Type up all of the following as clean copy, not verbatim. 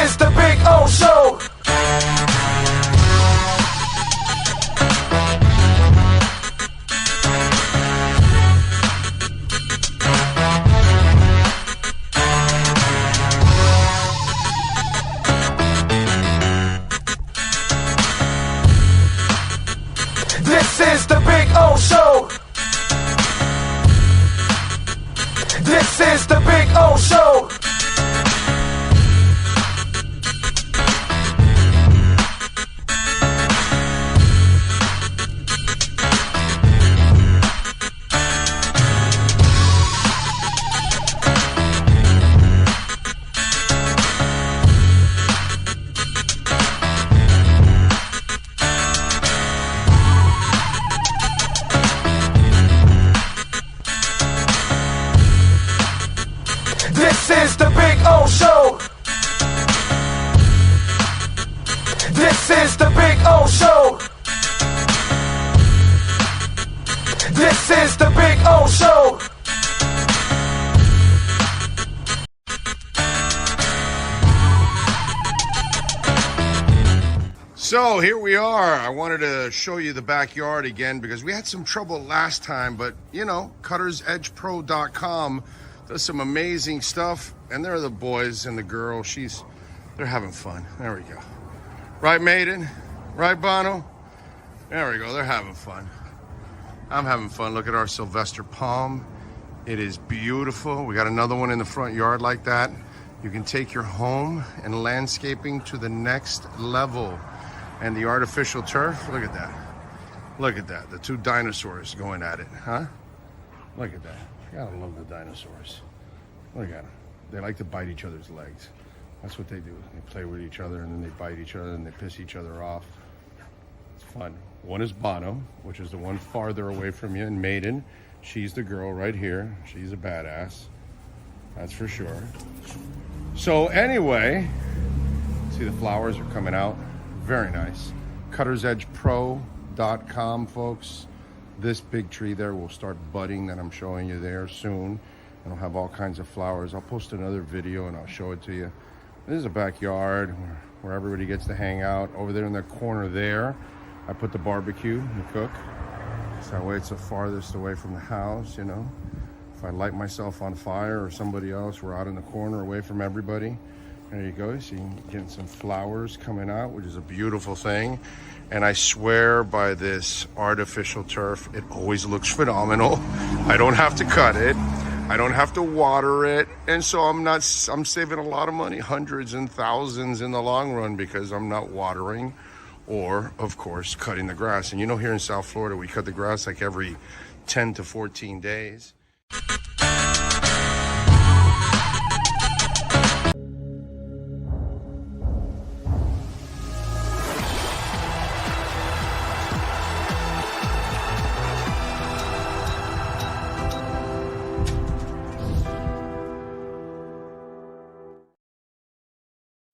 is the Big O Show. This is the Big O Show. This is the Big O Show. This is the Big O Show. This is the Big O Show. This is the Big O Show. So here we are. I wanted to show you the backyard again because we had some trouble last time, but you know, cuttersedgepro.com does some amazing stuff, and they're the boys and the girl. They're having fun. There we go. Right, Maiden? Right, Bono? There we go. They're having fun. I'm having fun. Look at our Sylvester palm. It is beautiful. We got another one in the front yard like that. You can take your home and landscaping to the next level. And the artificial turf, look at that. Look at that. The two dinosaurs going at it, huh? Look at that. Gotta love the dinosaurs. Look at them. They like to bite each other's legs. That's what they do. They play with each other and then they bite each other and they piss each other off. It's fun. One is Bono, which is the one farther away from you, and Maiden. She's the girl right here. She's a badass. That's for sure. So anyway, see the flowers are coming out. Very nice. cuttersedgepro.com, folks. This big tree there will start budding that I'm showing you there soon. It'll have all kinds of flowers. I'll post another video and I'll show it to you. This is a backyard where everybody gets to hang out. Over there in the corner there, I put the barbecue and cook. So that way it's the farthest away from the house, you know. If I light myself on fire or somebody else, we're out in the corner away from everybody. There you go. So you can get some flowers coming out, which is a beautiful thing. And I swear by this artificial turf, it always looks phenomenal. I don't have to cut it. I don't have to water it. And so I'm saving a lot of money, hundreds and thousands in the long run, because I'm not watering or, of course, cutting the grass. And you know, here in South Florida, we cut the grass like every 10 to 14 days.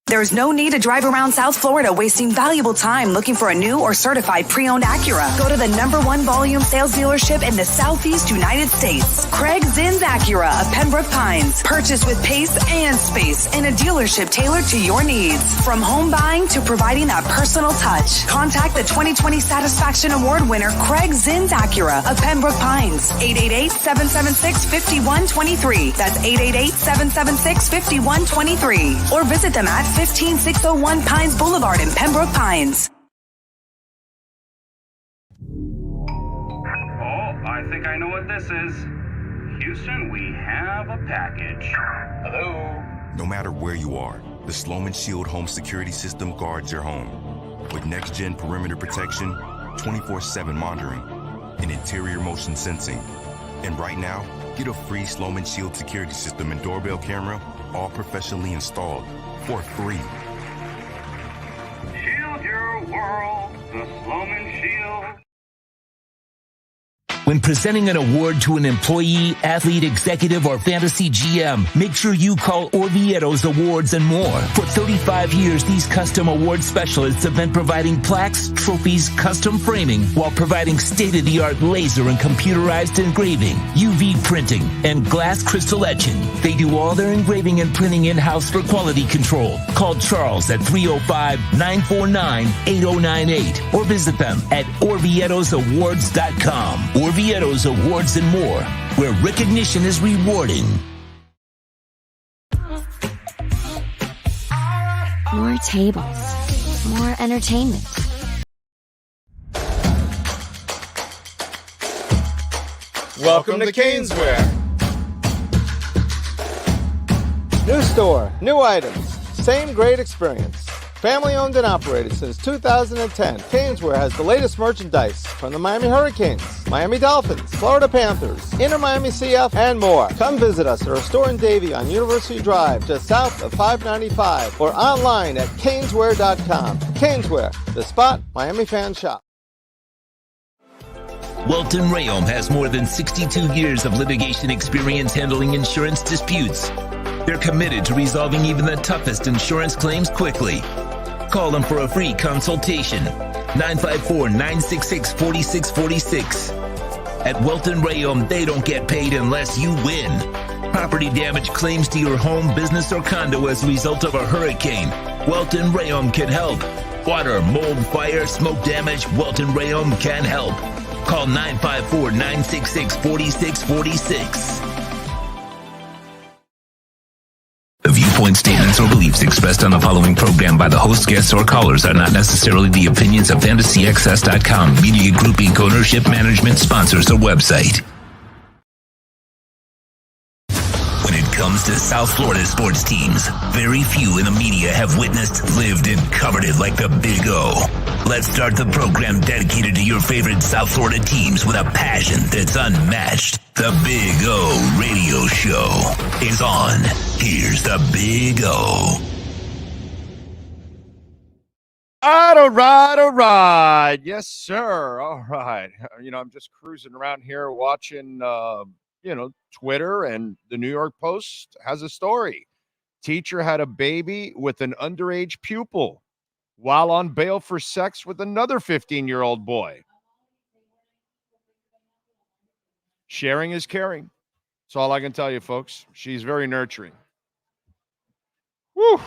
There's no need to drive around South Florida wasting valuable time looking for a new or certified pre-owned Acura. Go to the #1 volume sales dealership in the Southeast United States. Craig Zinn's Acura of Pembroke Pines. Purchase with pace and space in a dealership tailored to your needs. From home buying to providing that personal touch. Contact the 2020 Satisfaction Award winner Craig Zinn's Acura of Pembroke Pines. 888-776-5123. That's 888-776-5123. Or visit them at 15601 Pines Boulevard in Pembroke Pines. Oh, I think I know what this is. Houston, we have a package. Hello? No matter where you are, the Sloman Shield home security system guards your home. With next-gen perimeter protection, 24/7 monitoring, and interior motion sensing. And right now, get a free Sloman Shield security system and doorbell camera, all professionally installed, for free. Shield your world, the Sloman Shield. When presenting an award to an employee, athlete, executive, or fantasy GM, make sure you call Orvieto's Awards and More. For 35 years, these custom award specialists have been providing plaques, trophies, custom framing, while providing state-of-the-art laser and computerized engraving, UV printing, and glass crystal etching. They do all their engraving and printing in-house for quality control. Call Charles at 305-949-8098 or visit them at orvietosawards.com. Orvieto's Awards and More, where recognition is rewarding. More tables, more entertainment. Welcome to Caneswear. New store, new items, same great experience. Family owned and operated since 2010, Caneswear has the latest merchandise from the Miami Hurricanes, Miami Dolphins, Florida Panthers, InterMiami CF, and more. Come visit us at our store in Davie on University Drive, just south of 595, or online at caneswear.com. Caneswear, the spot Miami fans shop. Welton Rayom has more than 62 years of litigation experience handling insurance disputes. They're committed to resolving even the toughest insurance claims quickly. Call them for a free consultation. 954-966-4646. At Welton Rayom, they don't get paid unless you win. Property damage claims to your home, business, or condo as a result of a hurricane. Welton Rayom can help. Water, mold, fire, smoke damage, Welton Rayom can help. Call 954-966-4646. The viewpoint, statements, or beliefs expressed on the following program by the host, guests, or callers are not necessarily the opinions of FantasyXS.com, Media Group Inc., ownership, management, sponsors, or website. When it comes to South Florida sports teams, very few in the media have witnessed, lived, and covered it like the Big O. Let's start the program dedicated to your favorite South Florida teams with a passion that's unmatched. The Big O Radio Show is on. Here's the Big O. All right. Yes, sir. All right. I'm just cruising around here watching, Twitter, and the New York Post has a story. Teacher had a baby with an underage pupil while on bail for sex with another 15-year-old boy. Sharing is caring. That's all I can tell you, folks. She's very nurturing. Woo.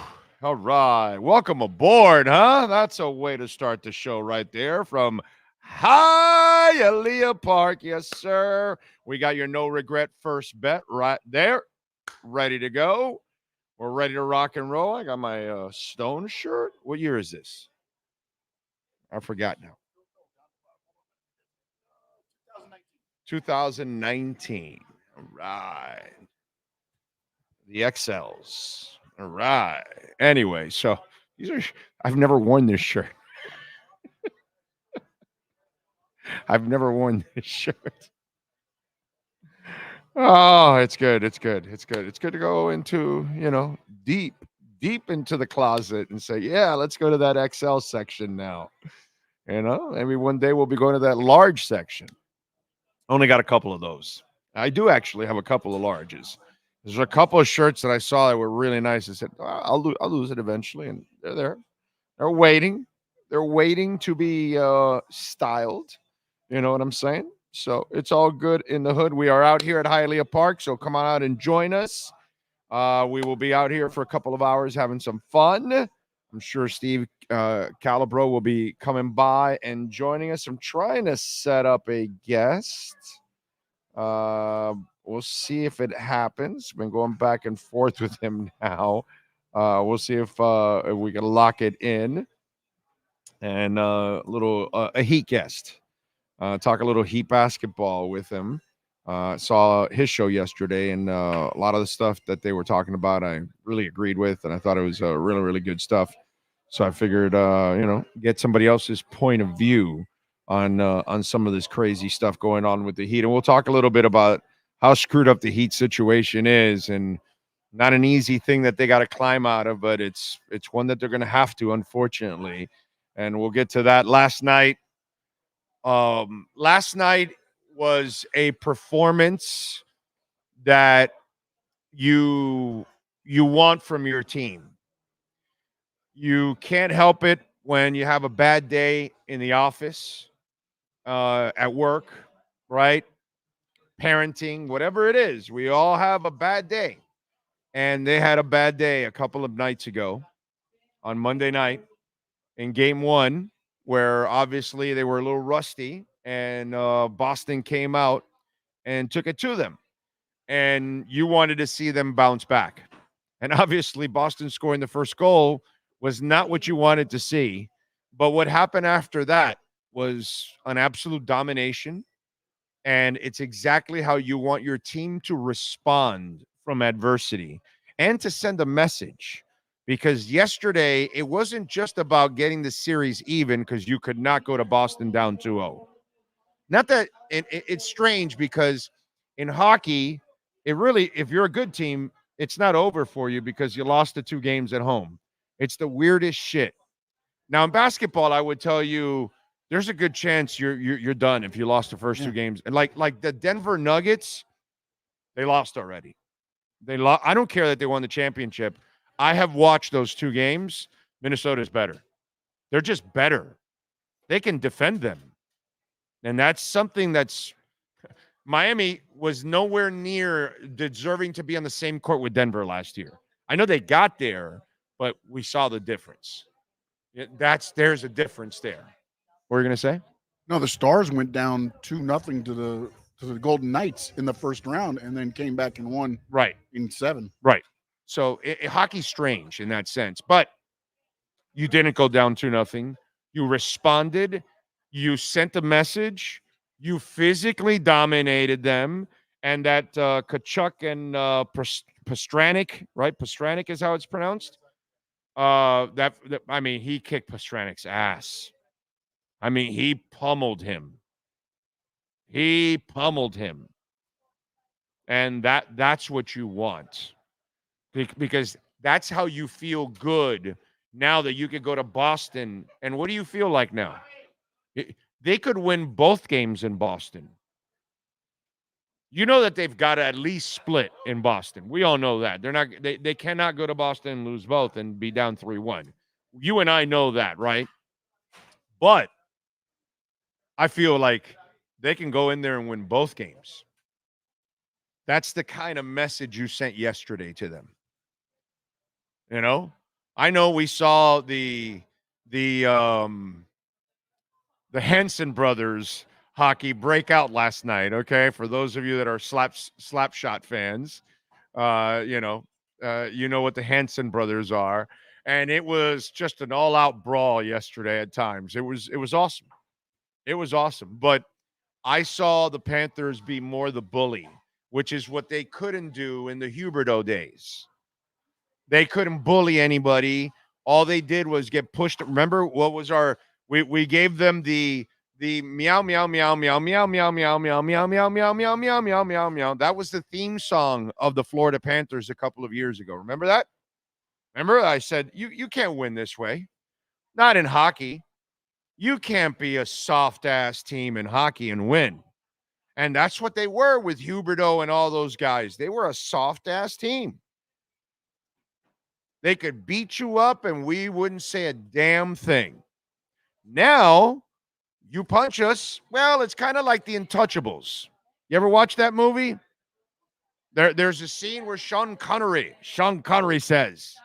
All right. Welcome aboard, huh? That's a way to start the show right there from Hialeah Park. Yes, sir. We got your no regret first bet right there. Ready to go. We're ready to rock and roll. I got my Stone shirt. What year is this? I forgot now. 2019. All right. The XLs. All right. Anyway, so I've never worn this shirt. I've never worn this shirt. Oh, it's good. It's good. It's good. It's good to go into, deep into the closet and say, yeah, let's go to that XL section now. Maybe one day we'll be going to that large section. Only got a couple of those. I do actually have a couple of larges. There's a couple of shirts that I saw that were really nice. I said, I'll lose it eventually. And they're there. They're waiting. They're waiting to be styled. You know what I'm saying? So it's all good in the hood. We are out here at Hialeah Park, so come on out and join us. We will be out here for a couple of hours having some fun. I'm sure Steve Calabro will be coming by and joining us. I'm trying to set up a guest. We'll see if it happens. Been going back and forth with him now. We'll see if we can lock it in. And a Heat guest. Talk a little Heat basketball with him. Saw his show yesterday, and a lot of the stuff that they were talking about I really agreed with, and I thought it was really, really good stuff. So I figured, get somebody else's point of view on some of this crazy stuff going on with the Heat. And we'll talk a little bit about how screwed up the Heat situation is, and not an easy thing that they got to climb out of, but it's one that they're going to have to, unfortunately. And we'll get to that. Last night was a performance that you want from your team. You can't help it when you have a bad day in the office, at work, right? Parenting, whatever it is. We all have a bad day. And they had a bad day a couple of nights ago on Monday night in game one, where obviously they were a little rusty, and Boston came out and took it to them. And you wanted to see them bounce back. And obviously, Boston scoring the first goal was not what you wanted to see. But what happened after that was an absolute domination. And it's exactly how you want your team to respond from adversity and to send a message. Because yesterday, it wasn't just about getting the series even, because you could not go to Boston down 2-0. Not that it's strange, because in hockey, it really, if you're a good team, it's not over for you because you lost the 2 games at home. It's the weirdest shit. Now, in basketball, I would tell you there's a good chance you're done if you lost the first 2 games. And like the Denver Nuggets, they lost already. I don't care that they won the championship. I have watched those 2 games. Minnesota's better. They're just better. They can defend them. And that's something that's Miami was nowhere near deserving to be on the same court with Denver last year. I know they got there, but we saw the difference. There's a difference there. What were you going to say? No, the Stars went down 2-0 to the Golden Knights in the first round, and then came back and won in 7. Right. So hockey's strange in that sense, but you didn't go down 2-0. You responded. You sent a message. You physically dominated them, and that Tkachuk and Pastrnak, right? Pastrnak is how it's pronounced. He kicked Pastrnak's ass. I mean, he pummeled him. And that's what you want, because that's how you feel good now that you could go to Boston. And what do you feel like now? They could win both games in Boston. You know that they've got to at least split in Boston. We all know that. They cannot go to Boston and lose both and be down 3-1. You and I know that, right? But I feel like they can go in there and win both games. That's the kind of message you sent yesterday to them. You know? I know we saw the Henson brothers hockey break out last night, okay? For those of you that are slap shot fans, you know what the Henson brothers are. And it was just an all-out brawl yesterday at times. It was awesome. It was awesome. But I saw the Panthers be more the bully, which is what they couldn't do in the Huberdeau days. They couldn't bully anybody. All they did was get pushed. Remember what was we gave them the meow meow meow meow meow meow meow meow meow meow meow meow meow meow meow meow. That was the theme song of the Florida Panthers a couple of years ago. Remember that? Remember I said you can't win this way. Not in hockey. You can't be a soft-ass team in hockey and win. And that's what they were with Huberdeau and all those guys. They were a soft-ass team. They could beat you up and we wouldn't say a damn thing. Now, you punch us, well, it's kind of like the Untouchables. You ever watch that movie? There's a scene where Sean Connery says,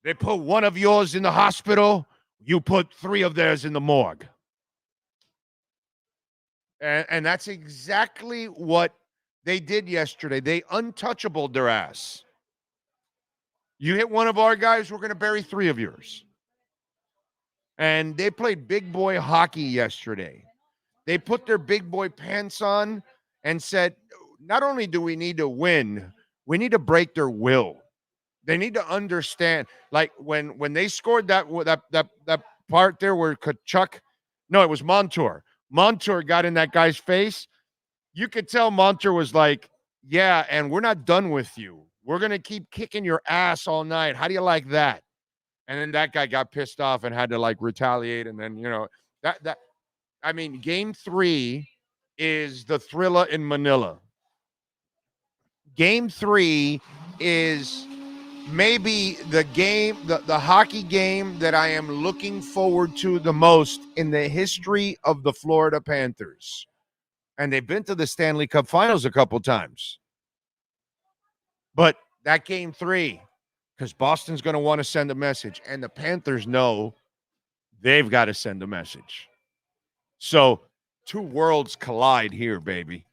they put one of yours in the hospital, you put 3 of theirs in the morgue. And that's exactly what they did yesterday. They untouchable their ass. You hit one of our guys, we're going to bury 3 of yours. And they played big boy hockey yesterday. They put their big boy pants on and said, not only do we need to win, we need to break their will. They need to understand, like when they scored that part there where Tkachuk, no, it was Montour. Montour got in that guy's face. You could tell Montour was like, yeah, and we're not done with you. We're going to keep kicking your ass all night. How do you like that? And then that guy got pissed off and had to like retaliate. And then, game 3, is the Thrilla in Manila. Game 3 is maybe the hockey game that I am looking forward to the most in the history of the Florida Panthers. And they've been to the Stanley Cup Finals a couple times. But that game 3, because Boston's going to want to send a message, and the Panthers know they've got to send a message. So 2 worlds collide here, baby.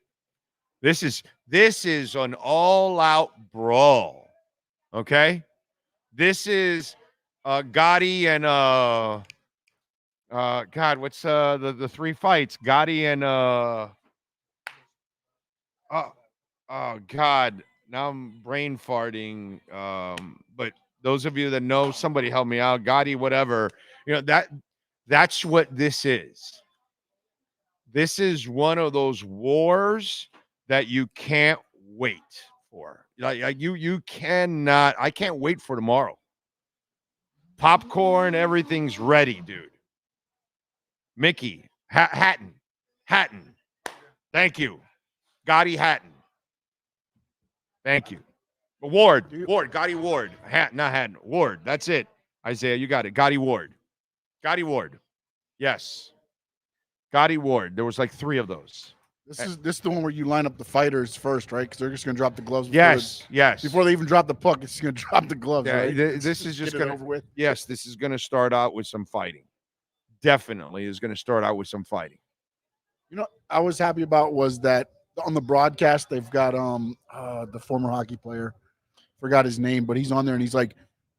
This is an all-out brawl, okay? This is Gotti and God, what's the 3 fights? Gotti and oh God, now I'm brain farting. But those of you that know, somebody help me out. Gotti, whatever. That's what this is. This is one of those wars that you can't wait for. Like you cannot. I can't wait for tomorrow. Popcorn, everything's ready, dude. Mickey, Hatton. Thank you. Gotti Hatton. Thank you. Ward, Gotti Ward. Not Hatton. Ward. That's it. Isaiah, you got it. Gotti Ward. Yes. Gotti Ward. There was like 3 of those. This is the one where you line up the fighters first, right? Because they're just going to drop the gloves. Yes. Before they even drop the puck, it's going to drop the gloves. Yeah, right? This is just going to over with. Yes, this is going to start out with some fighting. Definitely is going to start out with some fighting. I was happy about was that on the broadcast they've got the former hockey player, forgot his name, but he's on there and he's like,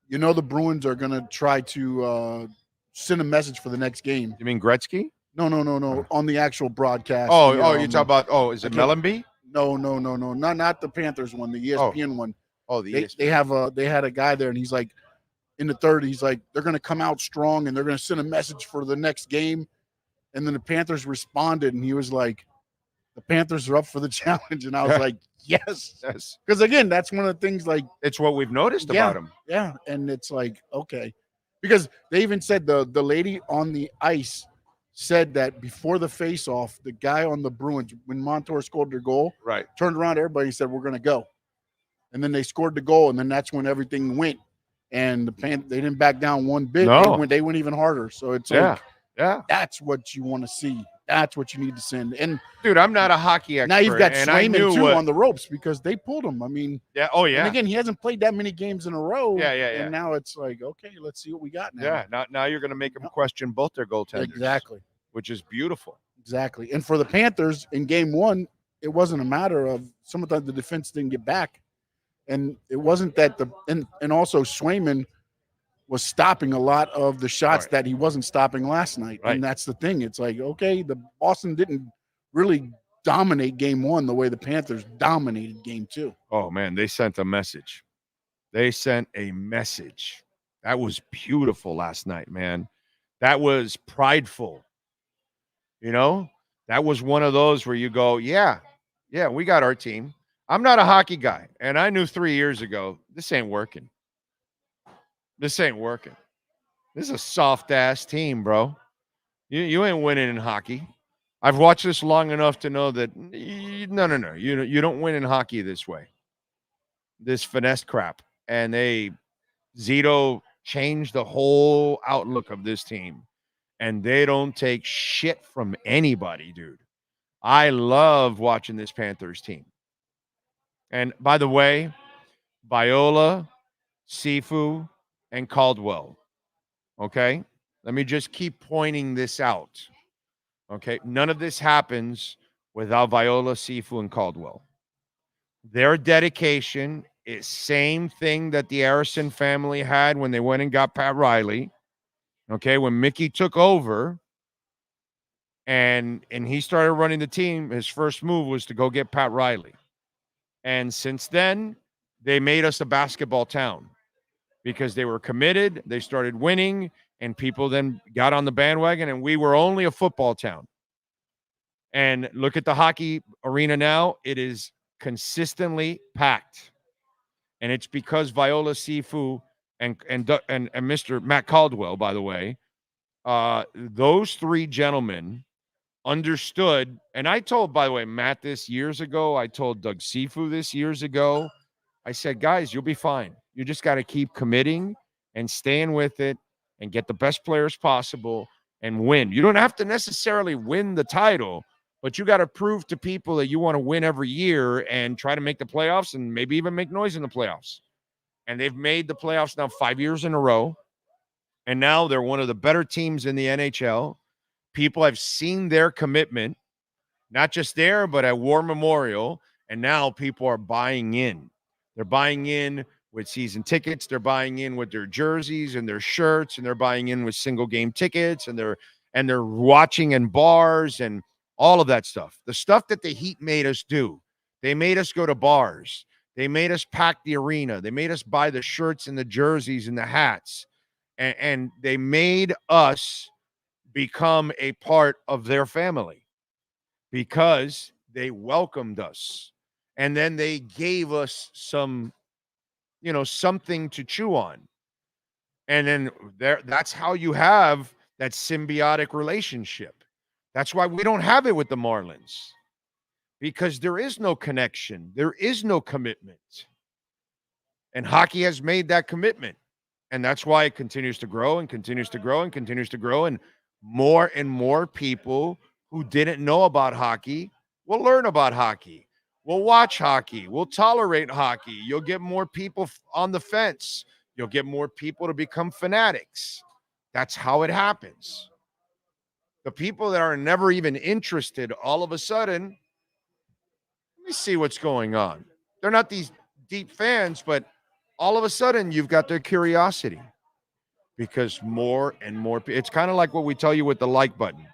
the Bruins are going to try to send a message for the next game. You mean Gretzky? No. On the actual broadcast. You talk about, is it Mellenby? No. Not the Panthers one, the ESPN one. Oh, they had a guy there, and he's like, in the third, he's like, they're going to come out strong, and they're going to send a message for the next game. And then the Panthers responded, and he was like, the Panthers are up for the challenge. And I was like, yes. Because, again, that's one of the things, like. It's what we've noticed about him. Yeah, and it's like, okay. Because they even said the lady on the ice said that before the face-off, the guy on the Bruins, when Montour scored their goal, turned around to everybody and said, we're going to go. And then they scored the goal, and then that's when everything went. And they didn't back down one bit. No. They went even harder. So it's like, that's what you want to see. That's what you need to send. And dude, I'm not a hockey expert. Now you've got Swayman too on the ropes because they pulled him. I mean, And again, he hasn't played that many games in a row. Yeah. And now it's like, okay, let's see what we got now. Yeah. Now you're going to make him question both their goaltenders. Exactly. Which is beautiful. Exactly. And for the Panthers in game 1, it wasn't a matter of sometimes the defense didn't get back. And it wasn't that and also Swayman was stopping a lot of the shots that he wasn't stopping last night. And that's the thing. It's like, okay, the Boston didn't really dominate game 1 the way the Panthers dominated game 2. Oh, man, they sent a message. That was beautiful last night, man. That was prideful. That was one of those where you go, yeah, we got our team. I'm not a hockey guy, and I knew 3 years ago, this ain't working. This is a soft-ass team, bro. You ain't winning in hockey. I've watched this long enough to know that, no. You don't win in hockey this way. This finesse crap. And Zito changed the whole outlook of this team. And they don't take shit from anybody, dude. I love watching this Panthers team. And by the way, Viola, Sifu, and Caldwell. Okay? Let me just keep pointing this out. Okay? None of this happens without Viola, Sifu, and Caldwell. Their dedication is same thing that the Arison family had when they went and got Pat Riley. Okay? When Mickey took over and he started running the team, his first move was to go get Pat Riley. And since then, they made us a basketball town because they were committed. They started winning, and people then got on the bandwagon, and we were only a football town. And look at the hockey arena now. It is consistently packed. And it's because Viola Sifu and Mr. Matt Caldwell, by the way, those 3 gentlemen understood, and I told, by the way, Matt this years ago. I told Doug Sifu this years ago. I said, guys, you'll be fine. You just got to keep committing and staying with it and get the best players possible and win. You don't have to necessarily win the title, but you got to prove to people that you want to win every year and try to make the playoffs and maybe even make noise in the playoffs. And they've made the playoffs now 5 years in a row. And now they're one of the better teams in the NHL. People have seen their commitment, not just there, but at War Memorial. And now people are buying in. They're buying in with season tickets. They're buying in with their jerseys and their shirts, and they're buying in with single game tickets, and they're watching in bars and all of that stuff. The stuff that the Heat made us do. They made us go to bars. They made us pack the arena. They made us buy the shirts and the jerseys and the hats. And they made us become a part of their family because they welcomed us. And then they gave us some, something to chew on. And then that's how you have that symbiotic relationship. That's why we don't have it with the Marlins, because there is no connection. There is no commitment. And hockey has made that commitment. And that's why it continues to grow and continues to grow and continues to grow. And more people who didn't know about hockey will learn about hockey. We'll watch hockey. We'll tolerate hockey. You'll get more people on the fence. You'll get more people to become fanatics. That's how it happens. The people that are never even interested, all of a sudden, let me see what's going on. They're not these deep fans, but all of a sudden you've got their curiosity because more and more. It's kind of like what we tell you with the like button.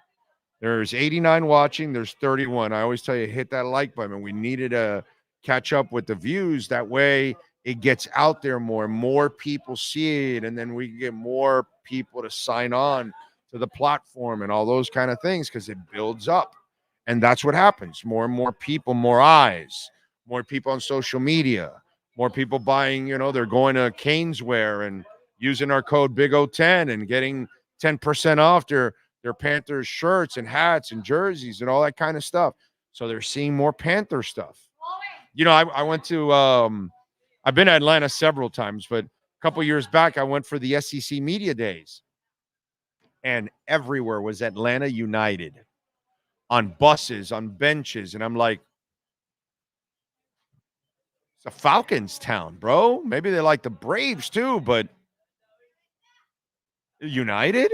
There's 89 watching. There's 31. I always tell you, hit that like button. We needed to catch up with the views. That way it gets out there more and more people see it. And then we can get more people to sign on to the platform and all those kind of things because it builds up. And that's what happens. More and more people, more eyes, more people on social media, more people buying, they're going to Caneswear and using our code BIG010 and getting 10% off their Panthers shirts and hats and jerseys and all that kind of stuff. So they're seeing more Panther stuff. I went to, I've been to Atlanta several times, but a couple years back, I went for the SEC Media Days. And everywhere was Atlanta United on buses, on benches. And I'm like, it's a Falcons town, bro. Maybe they like the Braves too, but United?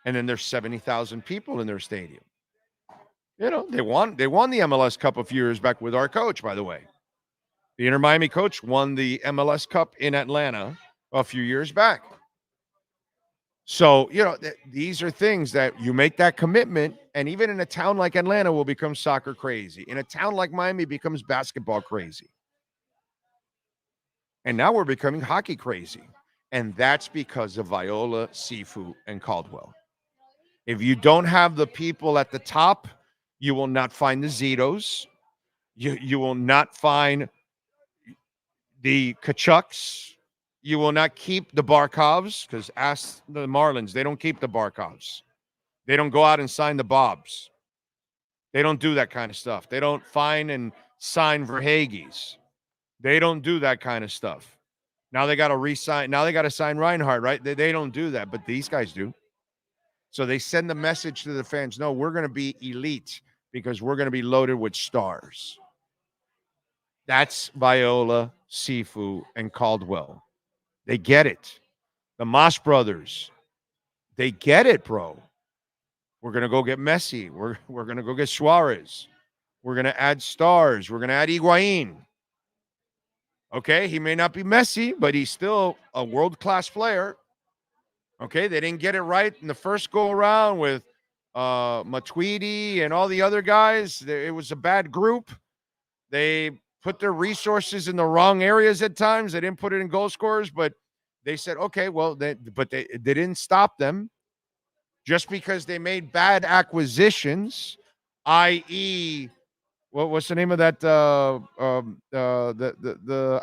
And then there's 70,000 people in their stadium. They won the MLS Cup a few years back with our coach, by the way. The InterMiami coach won the MLS Cup in Atlanta a few years back. So, these are things that you make that commitment, and even in a town like Atlanta will become soccer crazy. In a town like Miami becomes basketball crazy. And now we're becoming hockey crazy. And that's because of Viola, Sifu, and Caldwell. If you don't have the people at the top, you will not find the Zitos. You will not find the Tkachuks. You will not keep the Barkovs, because ask the Marlins, they don't keep the Barkovs. They don't go out and sign the Bobs. They don't do that kind of stuff. They don't find and sign Verhaeghes. They don't do that kind of stuff. Now they got to re-sign. Now they got to sign Reinhardt, right? They don't do that, but these guys do. So they send the message to the fans, no, we're going to be elite because we're going to be loaded with stars. That's Viola, Sifu, and Caldwell. They get it. The Moss brothers, they get it, bro. We're going to go get Messi. We're going to go get Suarez. We're going to add stars. We're going to add Higuain. Okay, he may not be Messi, but he's still a world-class player. Okay, they didn't get it right in the first go-around with Matuidi and all the other guys. It was a bad group. They put their resources in the wrong areas at times. They didn't put it in goal scorers, but they said, okay, well, they didn't stop them just because they made bad acquisitions, i.e., what's the name of that the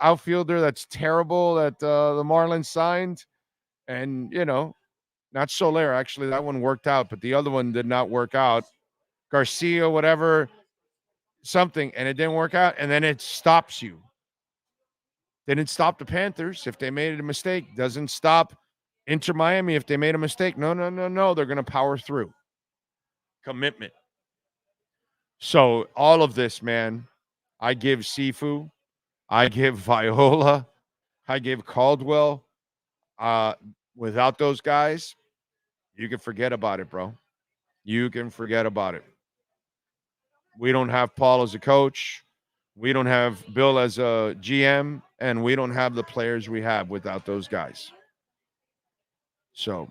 outfielder that's terrible that the Marlins signed? And, not Soler. Actually, that one worked out, but the other one did not work out. Garcia, whatever, something, and it didn't work out, and then it stops you. Didn't stop the Panthers if they made a mistake. Doesn't stop InterMiami if they made a mistake. No. They're going to power through. Commitment. So all of this, man, I give Sifu, I give Viola, I give Caldwell. Without those guys, you can forget about it, bro. You can forget about it. We don't have Paul as a coach. We don't have Bill as a GM, and we don't have the players we have without those guys. So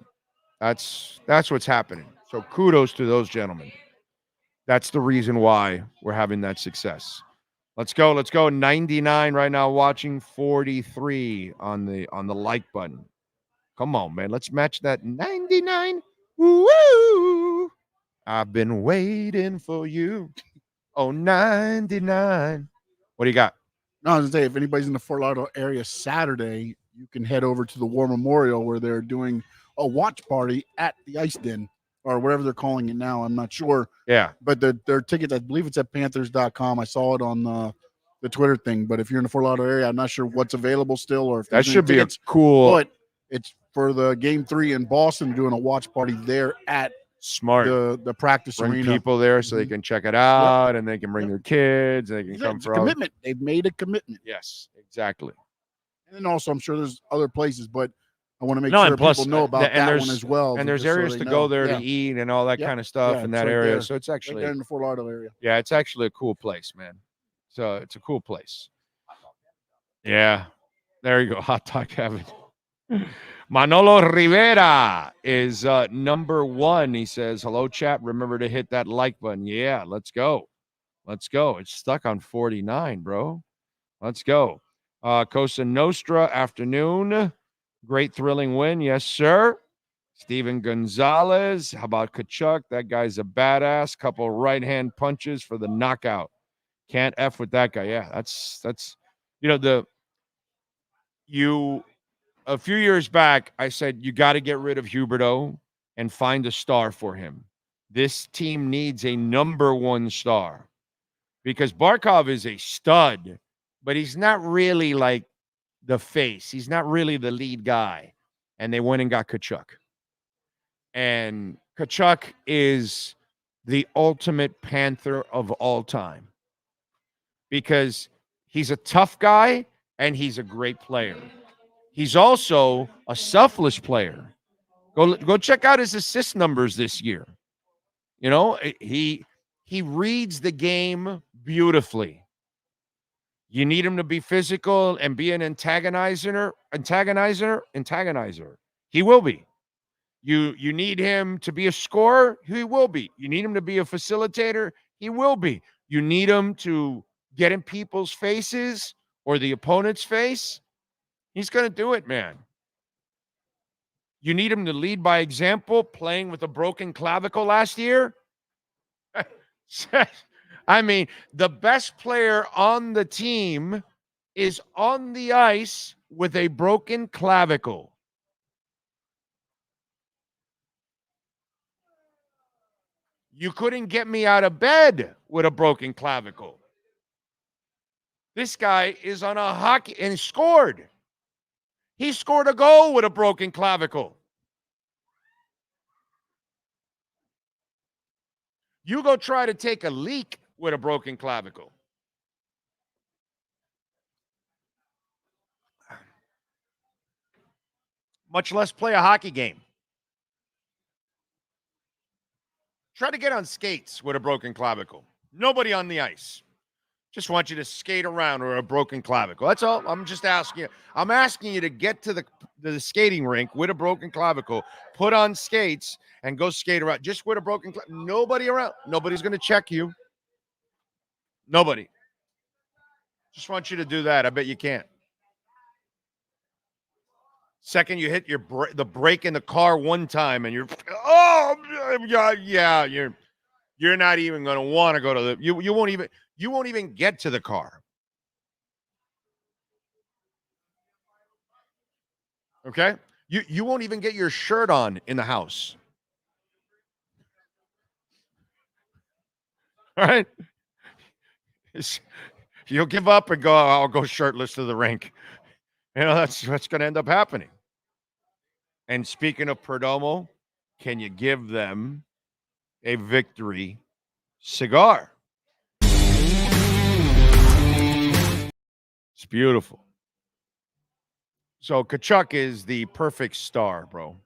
that's what's happening. So kudos to those gentlemen. That's the reason why we're having that success. Let's go. 99 right now watching, 43 on the like button. Come on, man. Let's match that 99. Woo! I've been waiting for you. Oh, 99. What do you got? No, I was gonna say, if anybody's in the Fort Lauderdale area Saturday, you can head over to the War Memorial where they're doing a watch party at the Ice Den or whatever they're calling it now. I'm not sure. Yeah. But their tickets, I believe it's at Panthers.com. I saw it on the Twitter thing. But if you're in the Fort Lauderdale area, I'm not sure what's available still or if That should be a cool. But it's for the Game 3 in Boston, doing a watch party there at Smart. the practice Bring arena. people there so they can check it out, and they can bring their kids, and they can come It's for a commitment. They've made a commitment. Yes, exactly. And then also, I'm sure there's other places, but I want to make No, sure and plus, people know about and that there's- one as well. And there's just so areas they to know. go there Yeah. to eat and all that Yeah. kind of stuff Yeah, in it's that right area. there. So it's Right actually, there in the Fort Lauderdale area. yeah, it's actually a cool place, man. So it's a cool place. Yeah, there you go, hot dog heaven. Manolo Rivera is number 1. He says, hello, chat. Remember to hit that like button. Yeah, let's go. Let's go. It's stuck on 49, bro. Let's go. Cosa Nostra, afternoon. Great thrilling win. Yes, sir. Steven Gonzalez. How about Tkachuk? That guy's a badass. Couple right-hand punches for the knockout. Can't F with that guy. Yeah, that's a few years back, I said, you got to get rid of Huberdeau and find a star for him. This team needs a number 1 star because Barkov is a stud, but he's not really like the face. He's not really the lead guy. And they went and got Tkachuk. And Tkachuk is the ultimate Panther of all time because he's a tough guy and he's a great player. He's also a selfless player. Go check out his assist numbers this year. You know, he reads the game beautifully. You need him to be physical and be an antagonizer. He will be. You need him to be a scorer. He will be. You need him to be a facilitator. He will be. You need him to get in people's faces or the opponent's face. He's going to do it, man. You need him to lead by example, playing with a broken clavicle last year. I mean, the best player on the team is on the ice with a broken clavicle. You couldn't get me out of bed with a broken clavicle. This guy is on a hockey and scored. He scored a goal with a broken clavicle. You go try to take a leak with a broken clavicle. Much less play a hockey game. Try to get on skates with a broken clavicle. Nobody on the ice. Just want you to skate around with a broken clavicle. That's all. I'm just asking you. I'm asking you to get to the skating rink with a broken clavicle, put on skates, and go skate around just with a broken clavicle. Nobody around. Nobody's going to check you. Nobody. Just want you to do that. I bet you can't. Second, you hit the brake in the car one time, and you're you're not even going to want to go to the you won't even get to the car. Okay? You won't even get your shirt on in the house. All right. You'll give up and go, I'll go shirtless to the rink. That's what's going to end up happening. And speaking of Perdomo, can you give them a victory cigar? It's beautiful. So Tkachuk is the perfect star, bro.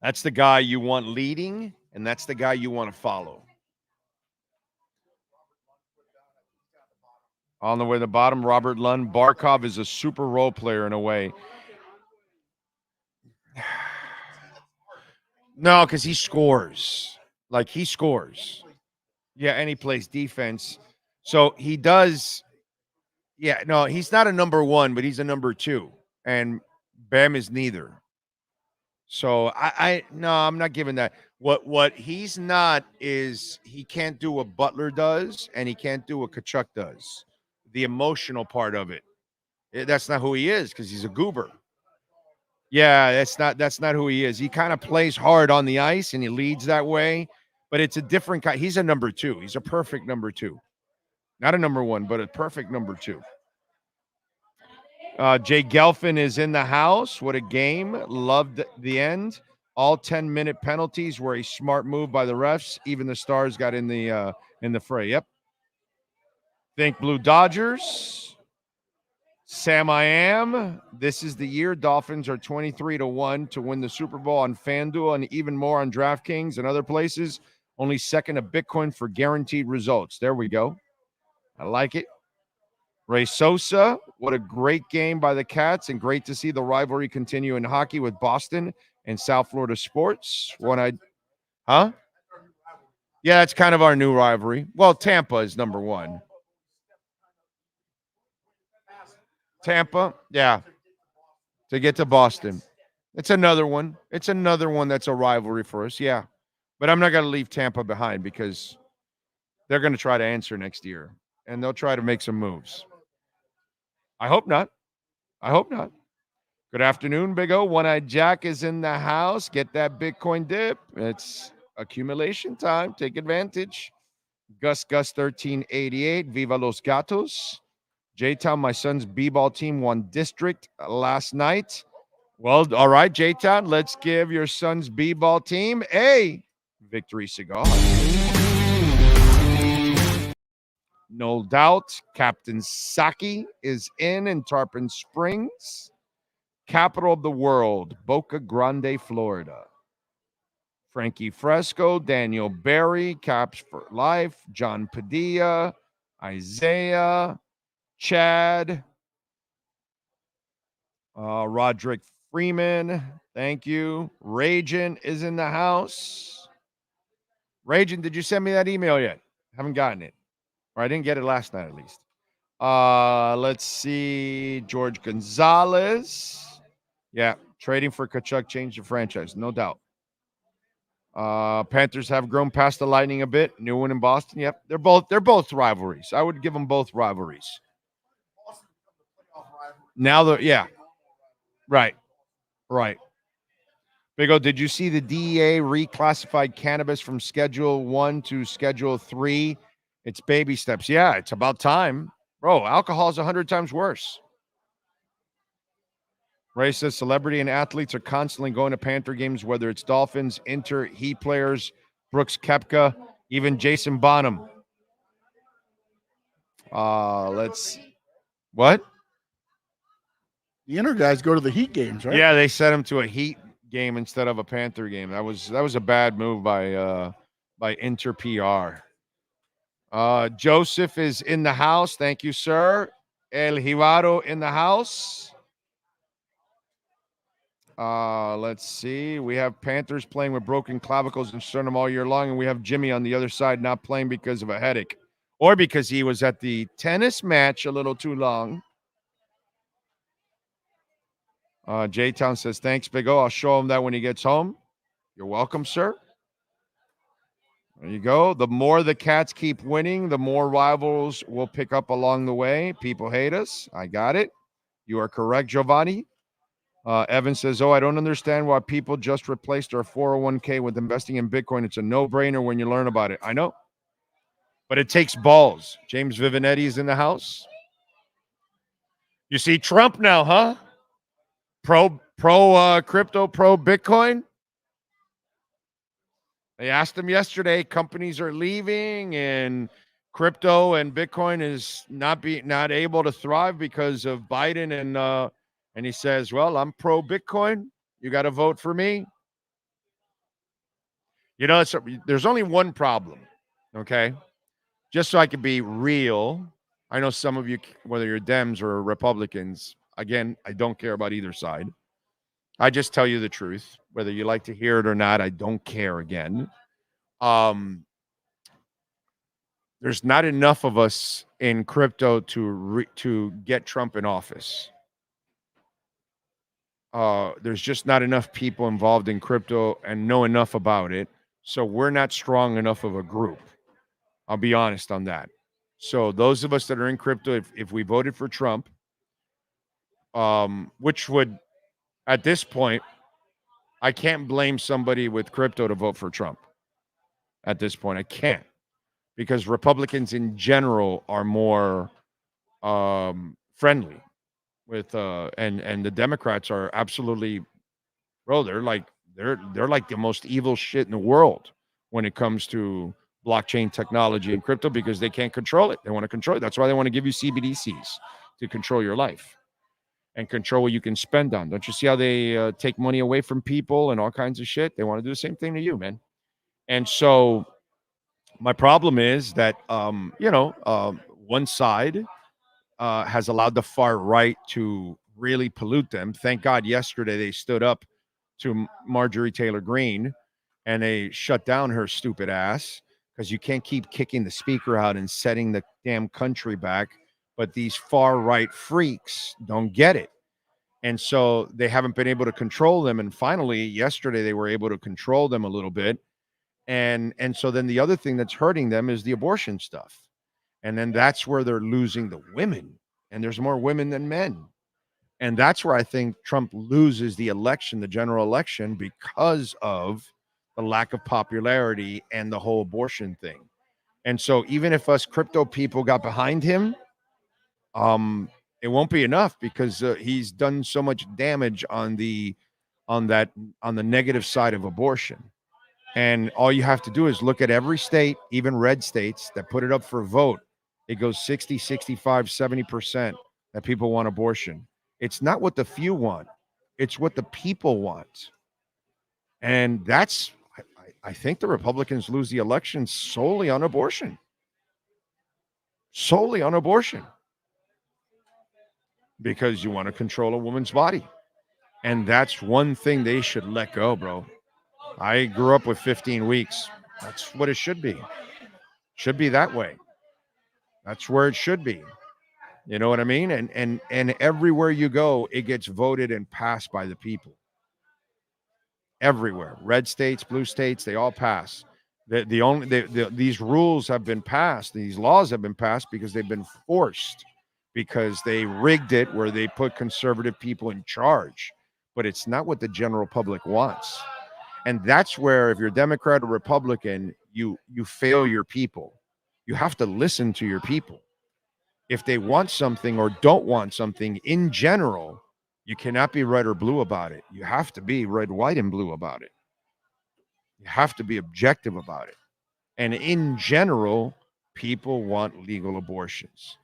That's the guy you want leading, and that's the guy you want to follow. On the way to the bottom, Robert Lund. Barkov is a super role player in a way. No, because he scores. Like, he scores. Yeah, and he plays defense. So he does. Yeah, no, he's not a number one, but he's a number two. And Bam is neither. So no, I'm not giving that. What he's not is he can't do what Butler does, and he can't do what Tkachuk does. The emotional part of it. That's not who he is, because he's a goober. Yeah, that's not who he is. He kind of plays hard on the ice, and he leads that way, but it's a different kind. He's a number two. He's a perfect number two. Not a number one, but a perfect number two. Jay Gelfin is in the house. What a game. Loved the end. All 10-minute penalties were a smart move by the refs. Even the Stars got in the fray. Yep. Think Blue Dodgers. Sam I Am. This is the year. Dolphins are 23-1 to win the Super Bowl on FanDuel and even more on DraftKings and other places. Only second to Bitcoin for guaranteed results. There we go. I like it. Ray Sosa, what a great game by the Cats, and great to see the rivalry continue in hockey with Boston and South Florida sports. Yeah, that's kind of our new rivalry. Well, Tampa is number one. Tampa, yeah, to get to Boston. It's another one. It's another one that's a rivalry for us, yeah. But I'm not going to leave Tampa behind, because they're going to try to answer next year, and they'll try to make some moves. I hope not. I hope not. Good afternoon, Big O. One-Eyed Jack is in the house. Get that Bitcoin dip. It's accumulation time. Take advantage. Gus 1388. Viva los Gatos. J-Town, my son's b-ball team won district last night. Well, all right, J-Town, let's give your son's b-ball team a victory cigar. No doubt, Captain Saki is in Tarpon Springs, capital of the world, Boca Grande, Florida. Frankie Fresco, Daniel Berry, Caps for Life, John Padilla, Isaiah, Chad, Roderick Freeman, thank you. Ragin is in the house. Ragin, did you send me that email yet? Haven't gotten it. Or I didn't get it last night, at least. Let's see. George Gonzalez. Yeah, trading for Tkachuk changed the franchise, no doubt. Panthers have grown past the Lightning a bit. New one in Boston. Yep, they're both rivalries. I would give them both rivalries. Now yeah, right. Big O, did you see the DEA reclassified cannabis from Schedule 1 to Schedule 3? It's baby steps. Yeah, it's about time. Bro, alcohol is 100 times worse. Ray says celebrity and athletes are constantly going to Panther games, whether it's Dolphins, Inter, Heat players, Brooks Koepka, even Jason Bonham. What? The Inter guys go to the Heat games, right? Yeah, they sent him to a Heat game instead of a Panther game. That was a bad move by Inter PR. Joseph is in the house. Thank you, sir. El Jibaro in the house. Let's see. We have Panthers playing with broken clavicles and sternum all year long, and we have Jimmy on the other side not playing because of a headache or because he was at the tennis match a little too long. J-Town says, thanks, Big O. I'll show him that when he gets home. You're welcome, sir. There you go. The more the Cats keep winning, the more rivals will pick up along the way. People hate us. I got it. You are correct, Giovanni. Evan says, I don't understand why people just replaced our 401k with investing in Bitcoin. It's a no-brainer when you learn about it. I know. But it takes balls. James Vivinetti is in the house. You see Trump now, huh? Pro crypto, pro Bitcoin. They asked him yesterday, companies are leaving and crypto and Bitcoin is not able to thrive because of Biden and he says, well, I'm pro Bitcoin. You got to vote for me. You know, there's only one problem, okay? Just so I can be real, I know some of you, whether you're Dems or Republicans, again, I don't care about either side. I just tell you the truth. Whether you like to hear it or not, I don't care again. There's not enough of us in crypto to get Trump in office. There's just not enough people involved in crypto and know enough about it. So we're not strong enough of a group. I'll be honest on that. So those of us that are in crypto, if we voted for Trump, which would, at this point, I can't blame somebody with crypto to vote for Trump. At this point, I can't. Because Republicans in general are more friendly with and the Democrats are absolutely, bro, they're like the most evil shit in the world when it comes to blockchain technology and crypto because they can't control it. They want to control it. That's why they want to give you CBDCs to control your life and control what you can spend on. Don't you see how they take money away from people and all kinds of shit? They want to do the same thing to you, man. And so my problem is that, one side has allowed the far right to really pollute them. Thank God yesterday they stood up to Marjorie Taylor Greene and they shut down her stupid ass because you can't keep kicking the speaker out and setting the damn country back. But these far right freaks don't get it. And so they haven't been able to control them. And finally, yesterday, they were able to control them a little bit. And so then the other thing that's hurting them is the abortion stuff. And then that's where they're losing the women. And there's more women than men. And that's where I think Trump loses the election, the general election, because of the lack of popularity and the whole abortion thing. And so even if us crypto people got behind him, it won't be enough because he's done so much damage on the negative side of abortion. And all you have to do is look at every state, even red states that put it up for a vote. It goes 60, 65, 70% that people want abortion. It's not what the few want. It's what the people want. And that's, I think the Republicans lose the election solely on abortion. Solely on abortion. Because you want to control a woman's body. And that's one thing they should let go, bro. I grew up with 15 weeks. That's what it should be. Should be that way. That's where it should be. You know what I mean? And everywhere you go, it gets voted and passed by the people. Everywhere. Red states, blue states, they all pass. These rules have been passed. These laws have been passed because they've been forced. Because they rigged it where they put conservative people in charge. But it's not what the general public wants. And that's where, if you're Democrat or Republican, you fail your people. You have to listen to your people. If they want something or don't want something in general, you cannot be red or blue about it. You have to be red, white, and blue about it. You have to be objective about it. And in general, people want legal abortions.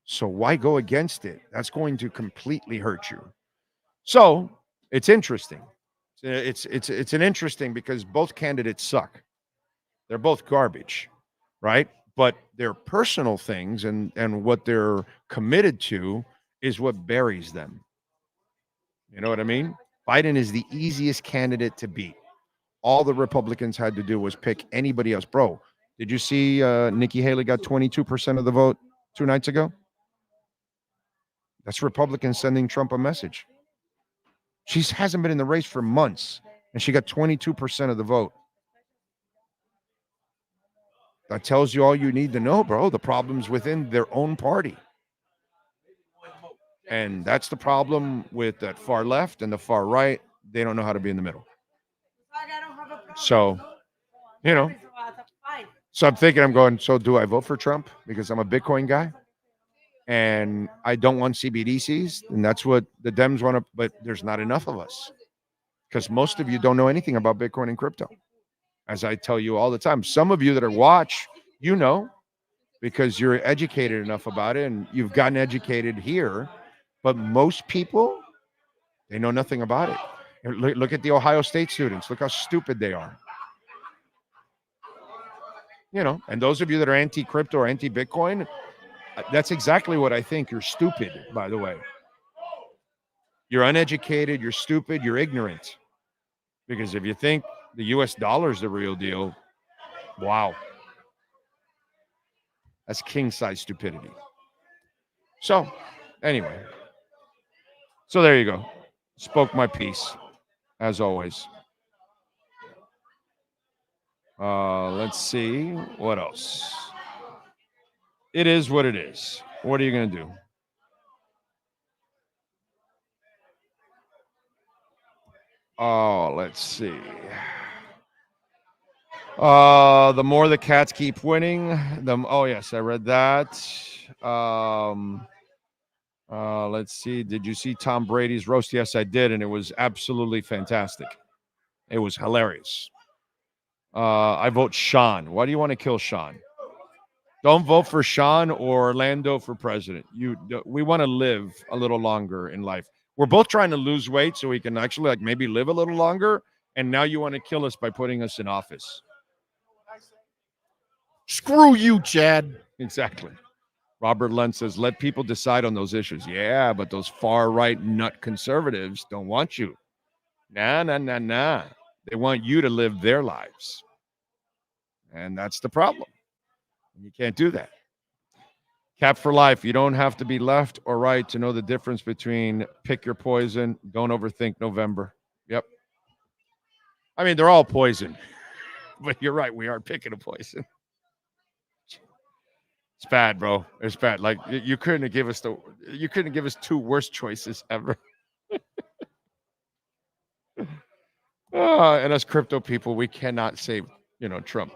So why go against it? That's going to completely hurt you. So it's interesting. It's an interesting because both candidates suck. They're both garbage, right? But their personal things and what they're committed to is what buries them. You know what I mean? Biden is the easiest candidate to beat. All the Republicans had to do was pick anybody else. Bro, did you see Nikki Haley got 22% of the vote 2 nights ago? That's Republicans sending Trump a message. She hasn't been in the race for months, and she got 22% of the vote. That tells you all you need to know, bro. The problem's within their own party. And that's the problem with that far left and the far right. They don't know how to be in the middle. So, So I'm thinking, I'm going, so do I vote for Trump because I'm a Bitcoin guy and I don't want CBDCs? And that's what the Dems want to, but there's not enough of us because most of you don't know anything about Bitcoin and crypto. As I tell you all the time, some of you that are watch, you know, because you're educated enough about it and you've gotten educated here. But most people, they know nothing about it. Look at the Ohio State students. Look how stupid they are. You know, and those of you that are anti-crypto or anti-Bitcoin, that's exactly what I think. You're stupid, by the way. You're uneducated, you're stupid, you're ignorant. Because if you think the US dollar is the real deal, wow. That's king-size stupidity. So, anyway. So there you go. Spoke my piece, as always. Let's see. What else? It is what it is. What are you going to do? Oh, let's see. The more the Cats keep winning, oh yes, I read that. Let's see. Did you see Tom Brady's roast? Yes, I did, and it was absolutely fantastic. It was hilarious. I vote Sean. Why do you want to kill Sean? Don't vote for Sean or Orlando for president. We want to live a little longer in life. We're both trying to lose weight so we can actually like maybe live a little longer. And now you want to kill us by putting us in office. Screw you, Chad. Exactly. Robert Lund says, let people decide on those issues. Yeah, but those far-right nut conservatives don't want you. Nah. They want you to live their lives. And that's the problem. You can't do that. Cap for life. You don't have to be left or right to know the difference between pick your poison. Don't overthink November. Yep. I mean, they're all poison. But you're right. We are picking a poison. It's bad, bro. It's bad. Like you couldn't give us two worst choices ever. And us crypto people, we cannot save, Trump.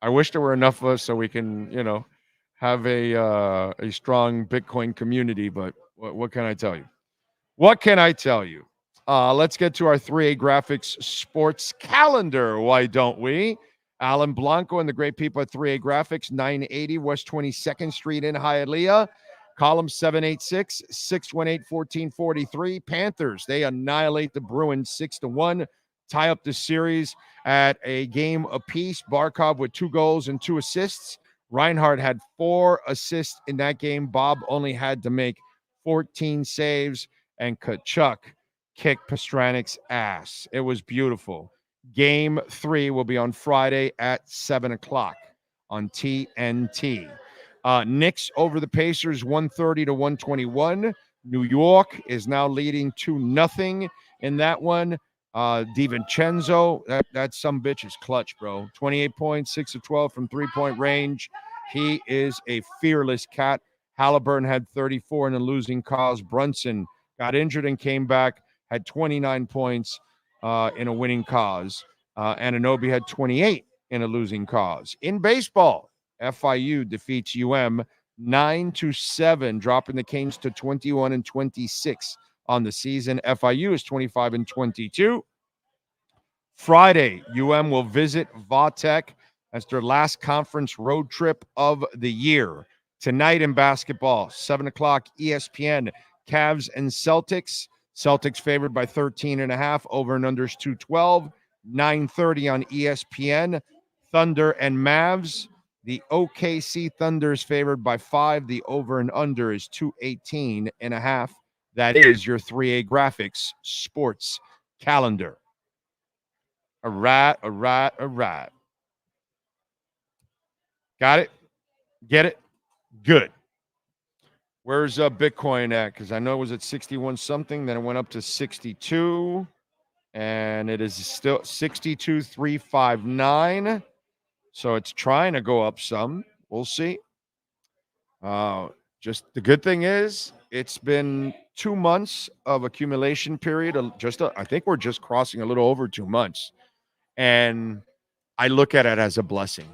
I wish there were enough of us so we can, have a strong Bitcoin community. But what can I tell you? What can I tell you? Let's get to our 3A Graphics sports calendar. Why don't we? Alan Blanco and the great people at 3A Graphics, 980 West 22nd Street in Hialeah. Column 786-618-1443. Panthers, they annihilate the Bruins 6-1. Tie up the series at a game apiece. Barkov with 2 goals and 2 assists. Reinhardt had 4 assists in that game. Bob only had to make 14 saves. And Tkachuk kicked Pastrak's ass. It was beautiful. Game 3 will be on Friday at 7 o'clock on TNT. Knicks over the Pacers 130-121. New York is now leading 2-0 in that one. DiVincenzo, that some bitch is clutch, bro. 28 points, 6 of 12 from 3-point range. He is a fearless cat. Halliburton had 34 in a losing cause. Brunson got injured and came back, had 29 points in a winning cause. Anunoby had 28 in a losing cause. In baseball, F.I.U. defeats UM 9-7, dropping the Canes to 21-26 on the season. F.I.U. is 25-22. Friday, UM will visit Vautech. That's their last conference road trip of the year. Tonight in basketball, 7 o'clock, ESPN, Cavs and Celtics. Celtics favored by 13.5, over and unders 212. 9:30 on ESPN, Thunder and Mavs. The OKC Thunder is favored by 5. The over and under is 218.5. That is your 3A Graphics sports calendar. All right. Got it? Get it? Good. Where's Bitcoin at? Because I know it was at 61 something, then it went up to 62, and it is still 62,359. So it's trying to go up some. We'll see. Just the good thing is it's been 2 months of accumulation period. I think we're just crossing a little over 2 months, and I look at it as a blessing.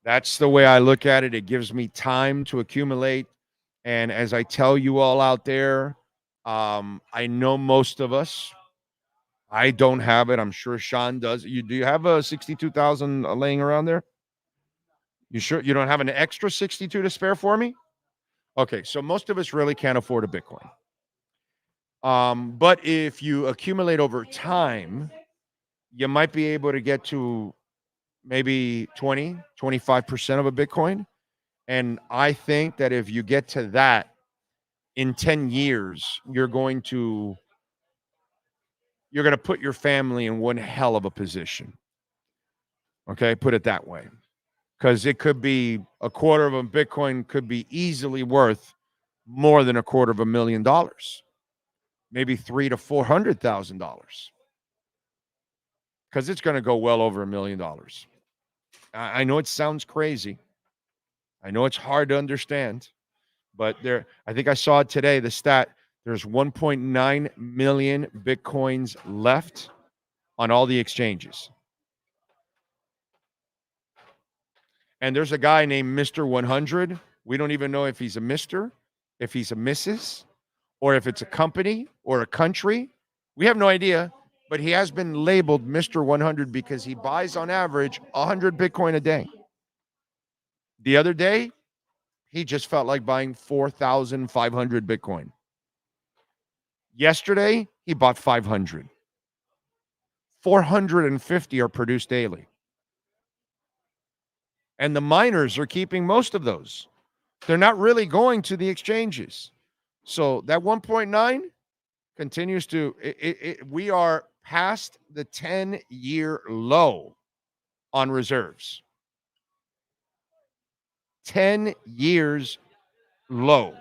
That's the way I look at it. It gives me time to accumulate. And as I tell you all out there, I know most of us. I don't have it. I'm sure Sean does. Do you have a 62,000 laying around there? You sure you don't have an extra 62 to spare for me? Okay, so most of us really can't afford a Bitcoin. But if you accumulate over time, you might be able to get to maybe 20, 25% of a Bitcoin. And I think that if you get to that in 10 years, you're going to put your family in one hell of a position. Okay, put it that way. Because it could be a quarter of a Bitcoin could be easily worth more than $250,000, maybe $300,000 to $400,000. Because it's going to go well over $1 million. I know it sounds crazy. I know it's hard to understand, but I think I saw it today, the stat, there's 1.9 million Bitcoins left on all the exchanges. And there's a guy named Mr. 100. We don't even know if he's a Mr., if he's a Mrs., or if it's a company or a country. We have no idea, but he has been labeled Mr. 100 because he buys on average 100 Bitcoin a day. The other day, he just felt like buying 4,500 Bitcoin. Yesterday, he bought 500. 450 are produced daily. And the miners are keeping most of those. They're not really going to the exchanges. So that 1.9 continues to, we are past the 10-year low on reserves. 10 years low.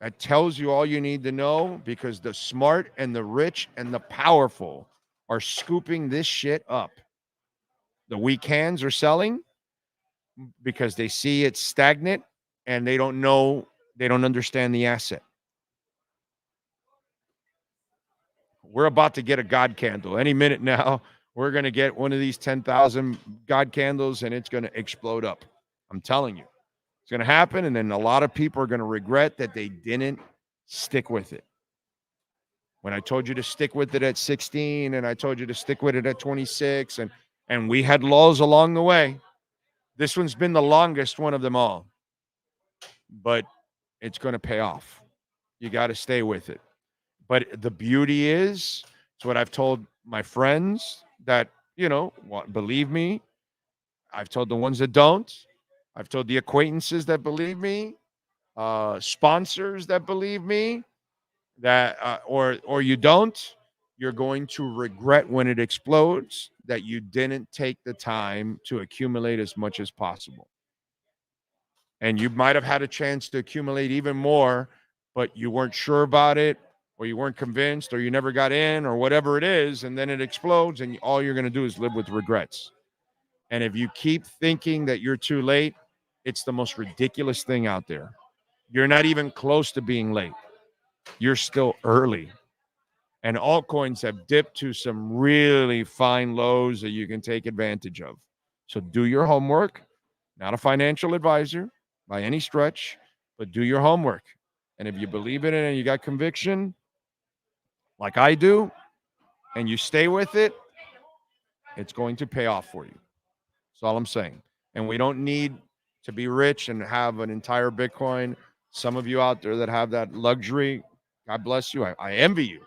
That tells you all you need to know, because the smart and the rich and the powerful are scooping this shit up. The weak hands are selling because they see it's stagnant and they don't understand the asset. We're about to get a God candle. Any minute now, we're going to get one of these 10,000 God candles and it's going to explode up. I'm telling you. It's going to happen, and then a lot of people are going to regret that they didn't stick with it. When I told you to stick with it at 16 and I told you to stick with it at 26, and we had lulls along the way. This one's been the longest one of them all. But it's going to pay off. You got to stay with it. But the beauty is, it's what I've told my friends that, believe me. I've told the ones that don't. I've told the acquaintances that believe me, sponsors that believe me, that or you don't. You're going to regret when it explodes that you didn't take the time to accumulate as much as possible. And you might have had a chance to accumulate even more, but you weren't sure about it, or you weren't convinced, or you never got in, or whatever it is, and then it explodes, and all you're going to do is live with regrets. And if you keep thinking that you're too late, it's the most ridiculous thing out there. You're not even close to being late. You're still early. And altcoins have dipped to some really fine lows that you can take advantage of. So do your homework. Not a financial advisor by any stretch, but do your homework. And if you believe in it and you got conviction, like I do, and you stay with it, it's going to pay off for you. That's all I'm saying. And we don't need to be rich and have an entire Bitcoin. Some of you out there that have that luxury, God bless you. I envy you,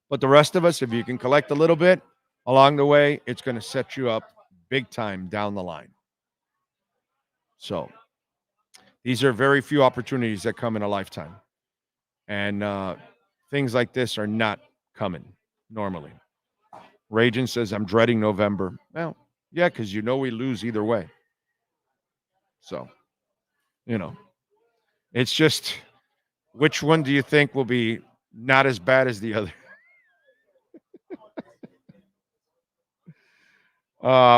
But the rest of us, if you can collect a little bit along the way, it's going to set you up big time down the line. So these are very few opportunities that come in a lifetime. And things like this are not coming normally. Ragin says, I'm dreading November. Well, yeah, because we lose either way. So, it's just, which one do you think will be not as bad as the other?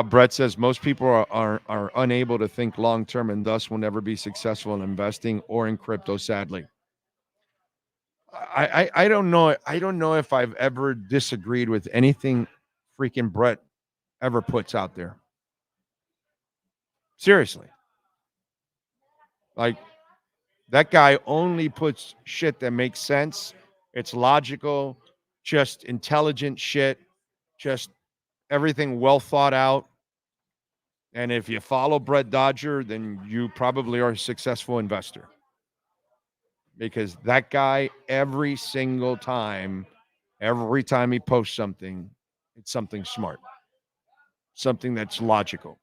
Brett says, most people are unable to think long-term and thus will never be successful in investing or in crypto, sadly. I don't know. I don't know if I've ever disagreed with anything freaking Brett ever puts out there. Seriously. Like, that guy only puts shit that makes sense. It's logical, just intelligent shit, just everything well thought out. And if you follow Brett Dodger, then you probably are a successful investor. Because that guy, every single time he posts something, it's something smart, something that's logical.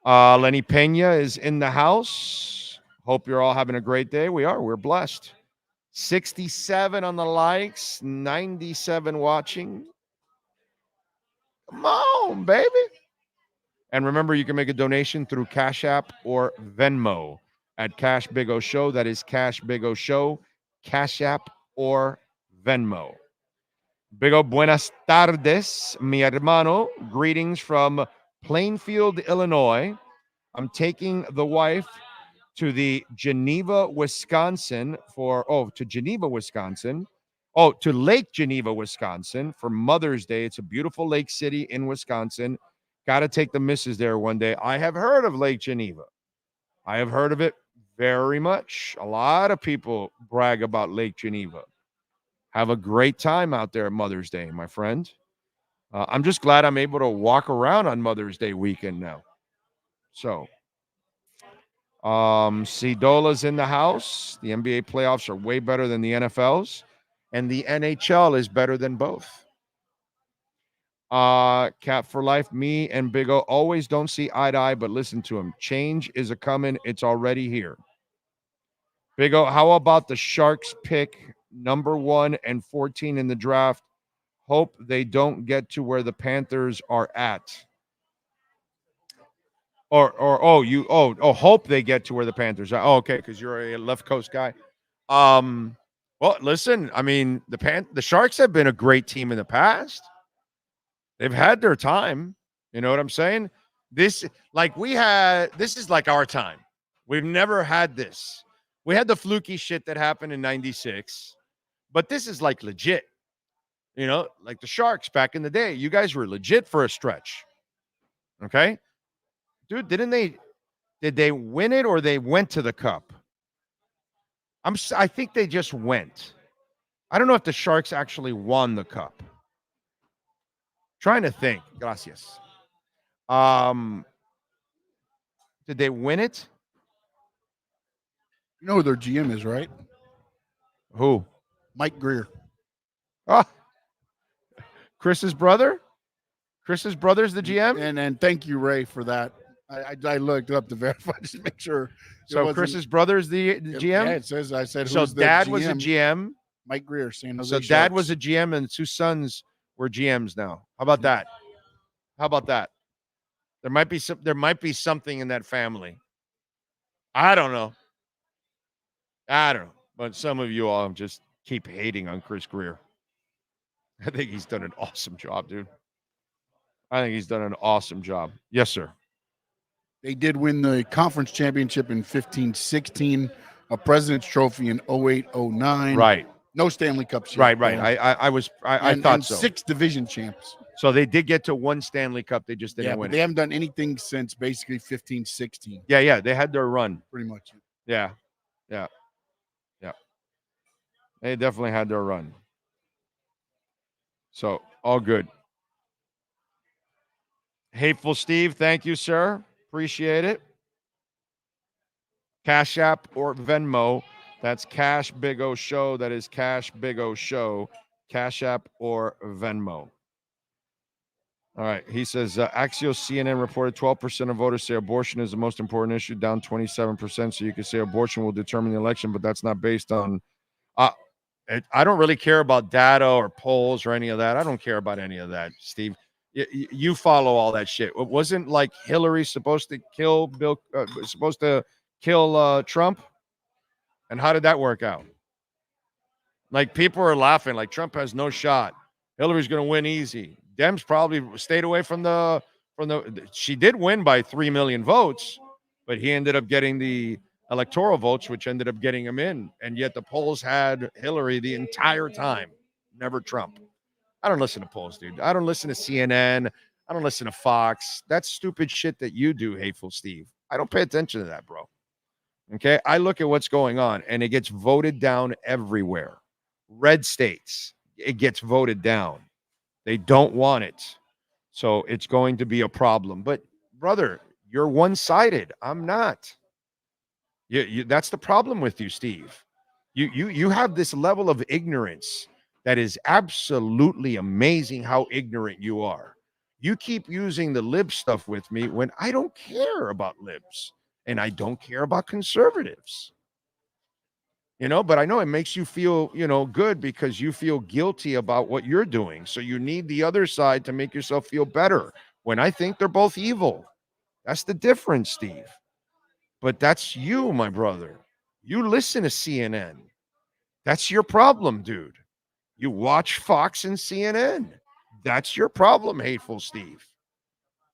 Lenny Pena is in the house. Hope you're all having a great day. We are. We're blessed. 67 on the likes, 97 watching. Come on, baby. And remember, you can make a donation through Cash App or Venmo at Cash Big O Show. That is Cash Big O Show, Cash App or Venmo. Big O, buenas tardes, mi hermano. Greetings from Plainfield, Illinois. I'm taking the wife to Geneva, Wisconsin to Lake Geneva, Wisconsin for Mother's Day. It's a beautiful lake city in Wisconsin. Got to take the missus there one day. I have heard of Lake Geneva. I have heard of it very much. A lot of people brag about Lake Geneva. Have a great time out there at Mother's Day, my friend. I'm just glad I'm able to walk around on Mother's Day weekend now. So, Cedola's in the house. The NBA playoffs are way better than the NFL's, and the NHL is better than both. Cat for life. Me and Big O always don't see eye to eye, but listen to him. Change is a coming. It's already here. Big O, how about the Sharks pick number 1 and 14 in the draft? Hope they don't get to where the Panthers are at. Hope they get to where the Panthers are. Oh, okay, because you're a left coast guy. Well, listen, I mean, the Sharks have been a great team in the past. They've had their time. You know what I'm saying? This is like our time. We've never had this. We had the fluky shit that happened in 96, but this is like legit. You know, like the Sharks back in the day. You guys were legit for a stretch. Okay? Dude, did they win it or they went to the cup? I think they just went. I don't know if the Sharks actually won the cup. Trying to think. Gracias. Did they win it? You know who their GM is, right? Who? Mike Greer. Chris's brother? Chris's brother's the GM? And thank you, Ray, for that. I looked up to verify just to make sure. So Chris's brother's the GM? Yeah, it says, I said, so who's dad the GM? was a GM. Mike Greer, San Jose So Sharks. dad was a GM and 2 sons were GMs now. How about that? There might be something in that family. I don't know. But some of you all just keep hating on Chris Greer. I think he's done an awesome job, dude. I think he's done an awesome job. Yes, sir. They did win the conference championship in 15-16, a President's Trophy in 08-09. Right. No Stanley Cups. Right. I thought so. 6 division champs. So they did get to 1 Stanley Cup. They just didn't win They haven't done anything since basically 15-16. Yeah. They had their run. Pretty much. Yeah. They definitely had their run. So, all good. Hateful Steve, thank you, sir. Appreciate it. Cash App or Venmo. That's Cash Big O Show. That is Cash Big O Show. Cash App or Venmo. All right. He says, Axios CNN reported 12% of voters say abortion is the most important issue, down 27%. So you could say abortion will determine the election, but that's not based on... I don't really care about data or polls or any of that. I don't care about any of that, Steve. You follow all that shit. It wasn't like Hillary supposed to kill Trump? And how did that work out? Like, people are laughing like Trump has no shot. Hillary's going to win easy. Dems probably stayed away from the she did win by 3 million votes, but he ended up getting the electoral votes, which ended up getting him in. And yet the polls had Hillary the entire time, never Trump. I don't listen to polls, dude. I don't listen to CNN. I don't listen to Fox. That's stupid shit that you do, Hateful Steve. I don't pay attention to that, bro. Okay? I look at what's going on, and it gets voted down everywhere. Red states, it gets voted down. They don't want it. So it's going to be a problem. But, brother, you're one-sided. I'm not. That's the problem with you, Steve. You have this level of ignorance that is absolutely amazing how ignorant you are. You keep using the lib stuff with me when I don't care about libs and I don't care about conservatives. But I know it makes you feel, good because you feel guilty about what you're doing. So you need the other side to make yourself feel better when I think they're both evil. That's the difference, Steve. But that's you, my brother. You listen to CNN. That's your problem, dude. You watch Fox and CNN. That's your problem, Hateful Steve.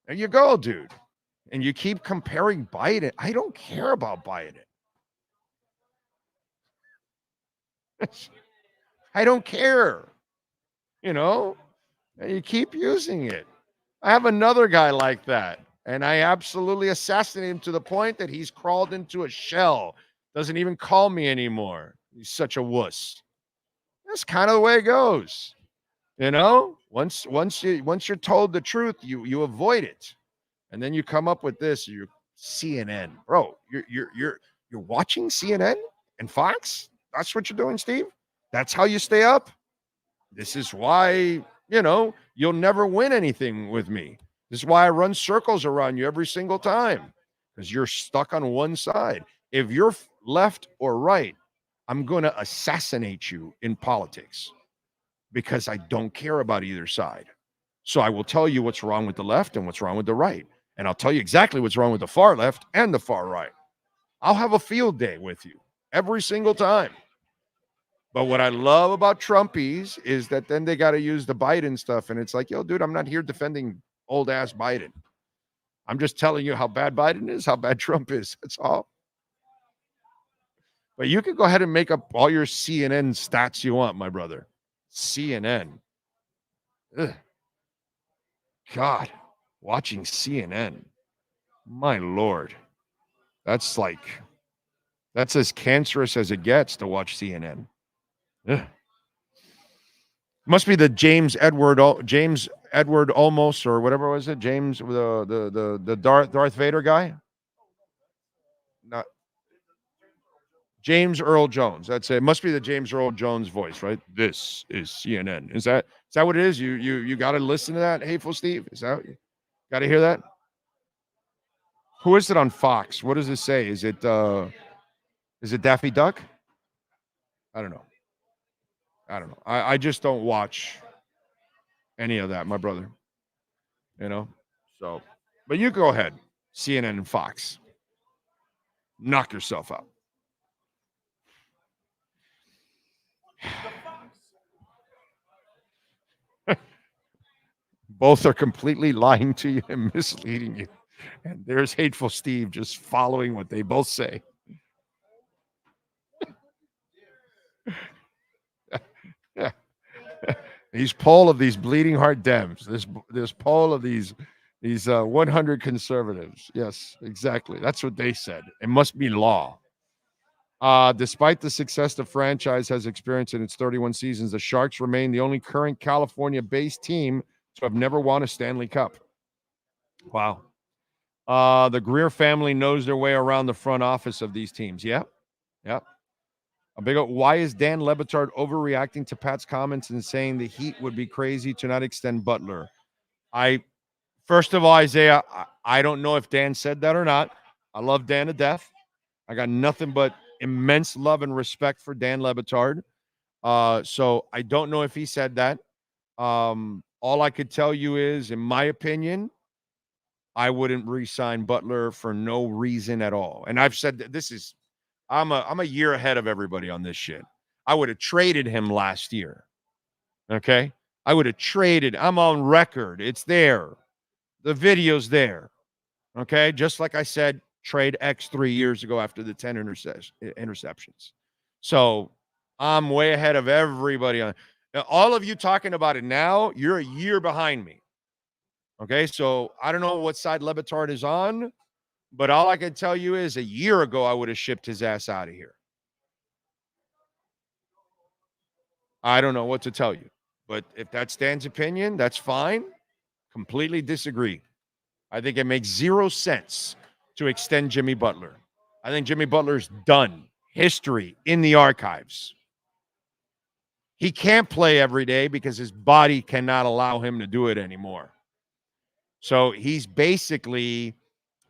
There you go, dude. And you keep comparing Biden. I don't care about Biden. I don't care. And you keep using it. I have another guy like that, and I absolutely assassinate him to the point that he's crawled into a shell. Doesn't even call me anymore. He's such a wuss. That's kind of the way it goes. Once you're told the truth, you avoid it, and then you come up with this. You're CNN, bro. You're watching CNN and Fox. That's what you're doing, Steve. That's how you stay up. This is why you'll never win anything with me. This is why I run circles around you every single time, because you're stuck on one side. If you're left or right, I'm going to assassinate you in politics because I don't care about either side. So I will tell you what's wrong with the left and what's wrong with the right. And I'll tell you exactly what's wrong with the far left and the far right. I'll have a field day with you every single time. But what I love about Trumpies is that then they got to use the Biden stuff. And it's like, yo, dude, I'm not here defending old ass Biden. I'm just telling you how bad Biden is, how bad Trump is. That's all. But you can go ahead and make up all your CNN stats you want, my brother. CNN. Ugh. God, watching CNN. My Lord. That's as cancerous as it gets to watch CNN. Ugh. Must be the James Edward Olmos or whatever was it? James, the Darth Vader guy? Not James Earl Jones. That's it. Must be the James Earl Jones voice, right? This is CNN. Is that what it is? You got to listen to that, Hateful Steve? Is that got to hear that? Who is it on Fox? What does it say? Is it Daffy Duck? I don't know. I just don't watch any of that, my brother. So, but you go ahead, CNN and Fox. Knock yourself out. Both are completely lying to you and misleading you. And there's Hateful Steve just following what they both say. These poll of these bleeding heart Dems. This poll of these 100 conservatives. Yes, exactly. That's what they said. It must be law. Despite the success the franchise has experienced in its 31 seasons, the Sharks remain the only current California-based team to have never won a Stanley Cup. Wow. The Greer family knows their way around the front office of these teams. Yeah. Why is Dan Le Batard overreacting to Pat's comments and saying the Heat would be crazy to not extend Butler? First of all, Isaiah, I don't know if Dan said that or not. I love Dan to death. I got nothing but immense love and respect for Dan Le Batard. So I don't know if he said that. All I could tell you is, in my opinion, I wouldn't re-sign Butler for no reason at all. And I've said that I'm a year ahead of everybody on this shit. I would have traded him last year. Okay? I would have traded. I'm on record. It's there. The video's there. Okay? Just like I said, trade X 3 years ago after the 10 interceptions. So I'm way ahead of everybody. All of you talking about it now, you're a year behind me. Okay, so I don't know what side Levitard is on, but all I can tell you is a year ago I would have shipped his ass out of here. I don't know what to tell you. But if that's Dan's opinion, that's fine. Completely disagree. I think it makes zero sense to extend Jimmy Butler. I think Jimmy Butler's done. History in the archives. He can't play every day because his body cannot allow him to do it anymore. So he's basically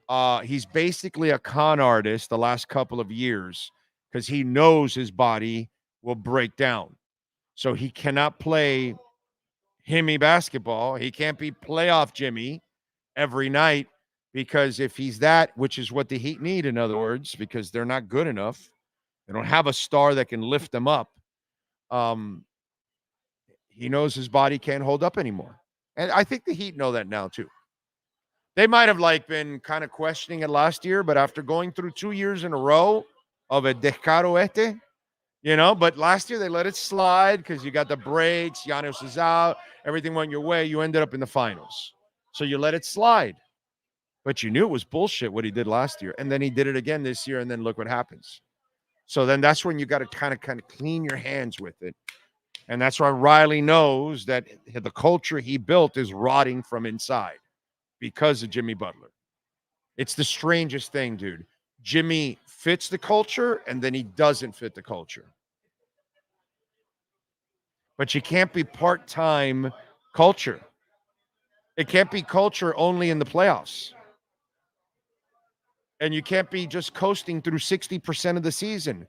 a con artist the last couple of years because he knows his body will break down. So he cannot play Himmy basketball. He can't be playoff Jimmy every night because if he's that, which is what the Heat need, in other words, because they're not good enough, they don't have a star that can lift them up. He knows his body can't hold up anymore. And I think the Heat know that now too. They might have been kind of questioning it last year, but after going through 2 years in a row of a descaroete, but last year they let it slide because you got the breaks, Giannis is out, everything went your way, you ended up in the finals. So you let it slide. But you knew it was bullshit what he did last year. And then he did it again this year, and then look what happens. So then that's when you got to kind of clean your hands with it. And that's why Riley knows that the culture he built is rotting from inside because of Jimmy Butler. It's the strangest thing, dude. Jimmy fits the culture, and then he doesn't fit the culture. But you can't be part-time culture. It can't be culture only in the playoffs. And you can't be just coasting through 60% of the season.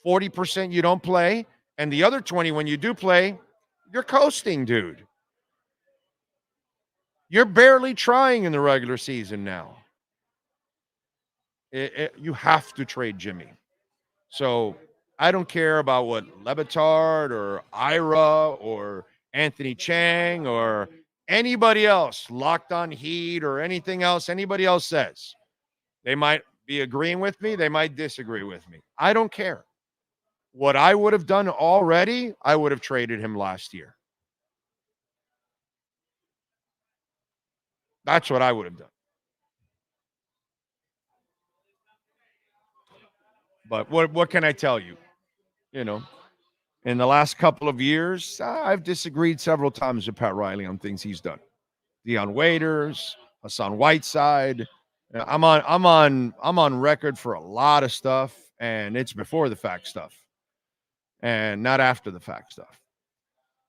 40% you don't play, and the other 20 when you do play, you're coasting, dude. You're barely trying in the regular season now. You have to trade Jimmy. So I don't care about what Levitard or Ira or Anthony Chang or anybody else, Locked on Heat or anything else anybody else says. They might be agreeing with me. They might disagree with me. I don't care. What I would have done already, I would have traded him last year. That's what I would have done. But what can I tell you? In the last couple of years, I've disagreed several times with Pat Riley on things he's done. Dion Waiters, Hassan Whiteside. I'm on record for a lot of stuff, and it's before the fact stuff, and not after the fact stuff.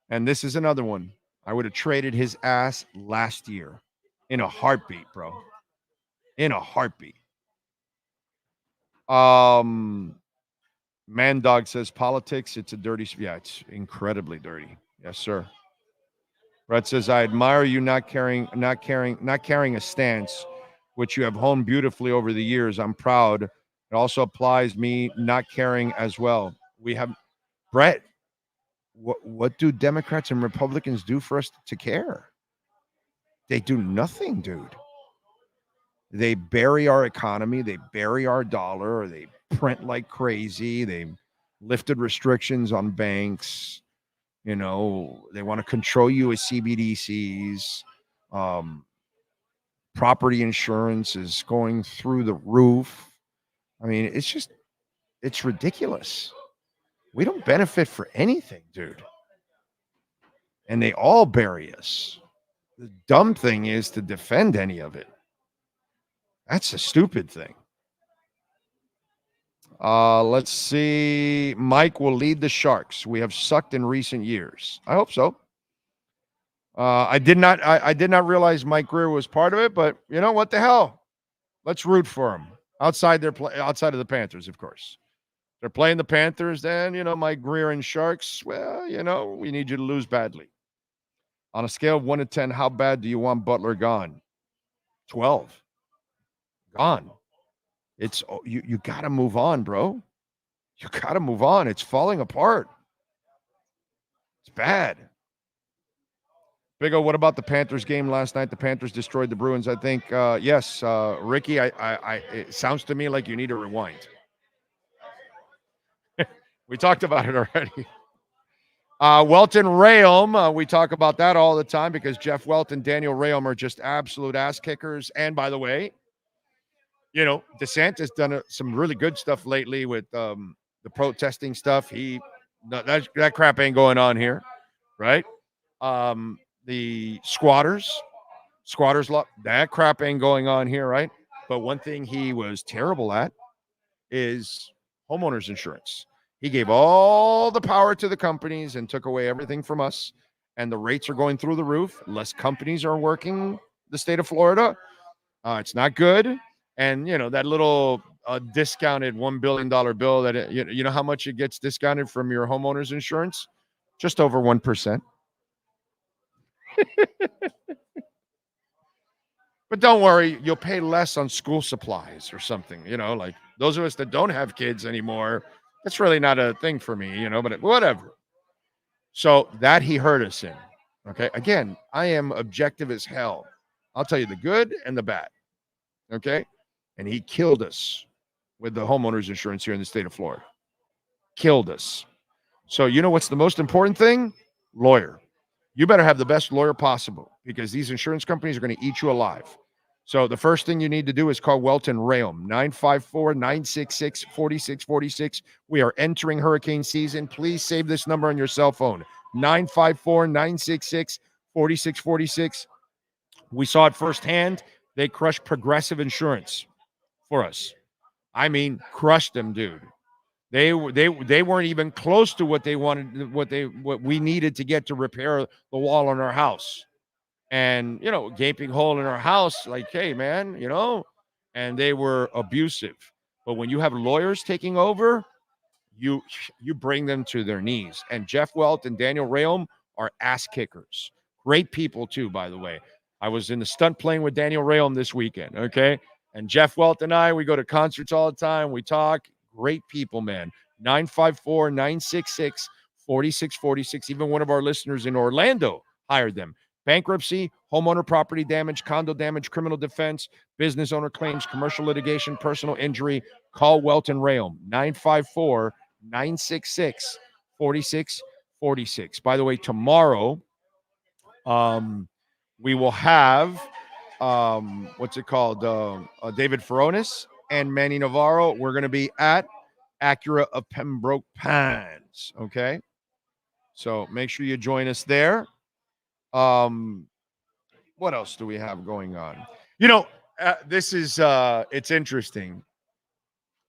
And this is another one. I would have traded his ass last year in a heartbeat, bro. In a heartbeat. Man Dog says politics, it's a dirty. Yeah, it's incredibly dirty. Yes, sir. Brett says, I admire you not carrying a stance, which you have honed beautifully over the years. I'm proud. It also applies me not caring as well. We have Brett. What do Democrats and Republicans do for us to care? They do nothing, dude. They bury our economy. They bury our dollar. They print like crazy. They lifted restrictions on banks. They want to control you as CBDCs. Property insurance is going through the roof. I mean, it's ridiculous. We don't benefit for anything, dude. And they all bury us. The dumb thing is to defend any of it. That's a stupid thing. Let's see. Mike will lead the Sharks. We have sucked in recent years. I hope so. I did not realize Mike Greer was part of it, but what the hell? Let's root for him. Outside of the Panthers, of course. They're playing the Panthers, then, Mike Greer and Sharks, well, we need you to lose badly. On a scale of 1 to 10, how bad do you want Butler gone? 12. Gone. It's you got to move on, bro. You got to move on. It's falling apart. It's bad. Big O, what about the Panthers game last night? The Panthers destroyed the Bruins. I think, yes, Ricky, it sounds to me like you need to rewind. We talked about it already. Welton Rayom, we talk about that all the time because Jeff Welton, Daniel Rayom are just absolute ass kickers. And by the way, you know, DeSantis done some really good stuff lately with the protesting stuff. That crap ain't going on here, right? The squatters law, that crap ain't going on here, right? But one thing he was terrible at is homeowners insurance. He gave all the power to the companies and took away everything from us. And the rates are going through the roof. Less companies are working the state of Florida. It's not good. And, you know, that little discounted $1 billion bill that, you know how much it gets discounted from your homeowner's insurance? Just over 1%. But don't worry, you'll pay less on school supplies or something, you know, like those of us that don't have kids anymore, that's really not a thing for me, you know, but whatever. So that he hurt us in, okay? Again, I am objective as hell. I'll tell you the good and the bad, okay? And he killed us with the homeowners insurance here in the state of Florida. Killed us. So you know what's the most important thing? Lawyer. You better have the best lawyer possible because these insurance companies are going to eat you alive. So the first thing you need to do is call Welton Rayom, 954-966-4646. We are entering hurricane season. Please save this number on your cell phone, 954-966-4646. We saw it firsthand. They crushed Progressive Insurance for us. I mean, crushed them, dude. They weren't even close to what they wanted, what we needed to get to repair the wall on our house. And, you know, gaping hole in our house, like, hey, man, you know, and they were abusive. But when you have lawyers taking over, you bring them to their knees. And Jeff Welt and Daniel Rayom are ass kickers. Great people, too, by the way. I was in the stunt plane with Daniel Rayom this weekend, okay? And Jeff Welt and I, we go to concerts all the time. We talk. Great people, man. 954-966-4646. Even one of our listeners in Orlando hired them. Bankruptcy, homeowner property damage, condo damage, criminal defense, business owner claims, commercial litigation, personal injury. Call Welton Rayom, 954-966-4646. By the way, tomorrow, we will have, David Furones and Manny Navarro. We're going to be at Acura of Pembroke Pines, okay? So make sure you join us there. What else do we have going on? You know, this is it's interesting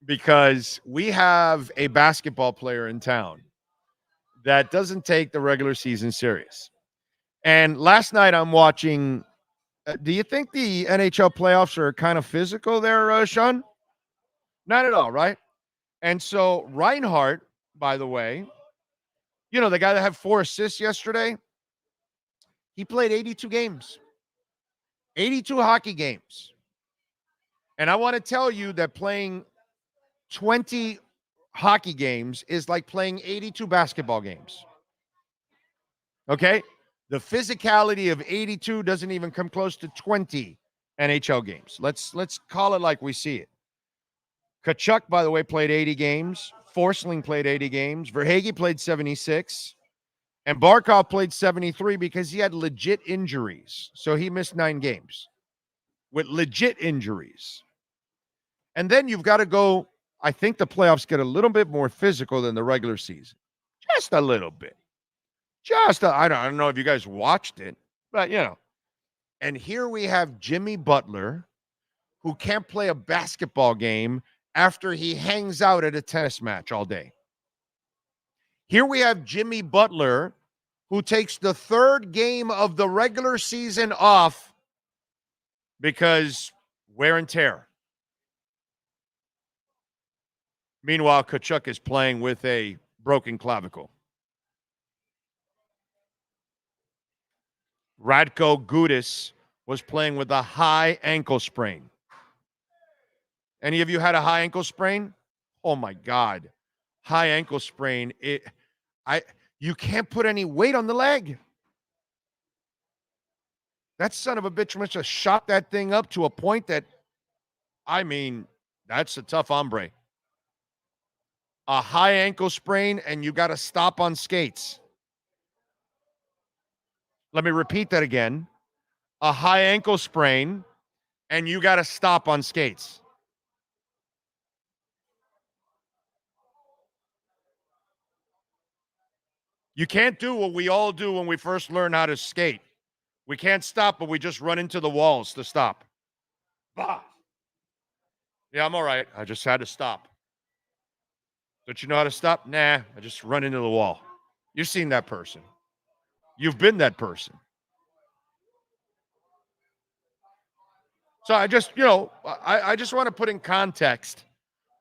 because we have a basketball player in town that doesn't take the regular season serious. And last night I'm watching. Do you think the NHL playoffs are kind of physical there, Sean? Not at all, right? And so Reinhardt, by the way, you know, the guy that had 4 assists yesterday, he played 82 games, 82 hockey games. And I want to tell you that playing 20 hockey games is like playing 82 basketball games. Okay? The physicality of 82 doesn't even come close to 20 NHL games. Let's call it like we see it. Tkachuk, by the way, played 80 games. Forsling played 80 games. Verhaeghe played 76. And Barkov played 73 because he had legit injuries. So he missed 9 games with legit injuries. And then you've got to go, I think the playoffs get a little bit more physical than the regular season. Just a little bit. I don't know if you guys watched it, but, you know. And here we have Jimmy Butler, who can't play a basketball game after he hangs out at a tennis match all day. Here we have Jimmy Butler, who takes the 3rd game of the regular season off because wear and tear. Meanwhile, Tkachuk is playing with a broken clavicle. Radko Gudas was playing with a high ankle sprain. Any of you had a high ankle sprain? Oh, my God. High ankle sprain. You can't put any weight on the leg. That son of a bitch must have shot that thing up to a point that, I mean, that's a tough hombre. A high ankle sprain, and you got to stop on skates. Let me repeat that again. A high ankle sprain, and you got to stop on skates. You can't do what we all do when we first learn how to skate. We can't stop, but we just run into the walls to stop. Bah. Yeah, I'm all right. I just had to stop. Don't you know how to stop? Nah, I just run into the wall. You've seen that person. You've been that person. So I just, I just want to put in context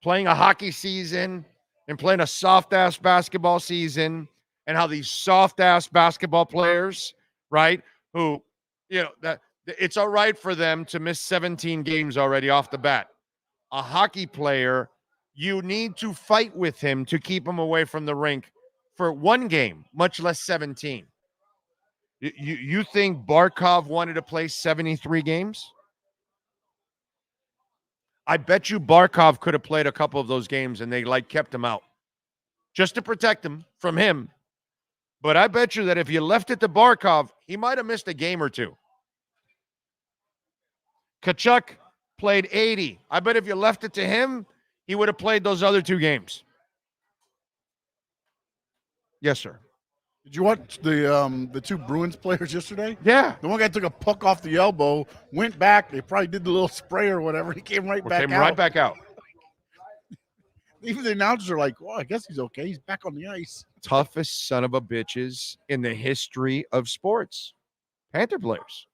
playing a hockey season and playing a soft-ass basketball season and how these soft-ass basketball players, right, who, that it's all right for them to miss 17 games already off the bat. A hockey player, you need to fight with him to keep him away from the rink for one game, much less 17. You think Barkov wanted to play 73 games? I bet you Barkov could have played a couple of those games and they kept him out just to protect him from him. But I bet you that if you left it to Barkov, he might have missed a game or two. Tkachuk played 80. I bet if you left it to him, he would have played those other 2 games. Yes, sir. Did you watch the 2 Bruins players yesterday? Yeah. The one guy took a puck off the elbow, went back. They probably did the little spray or whatever. He came right back out. Even the announcers are like, "Oh, I guess he's okay. He's back on the ice." Toughest son of a bitches in the history of sports. Panther players.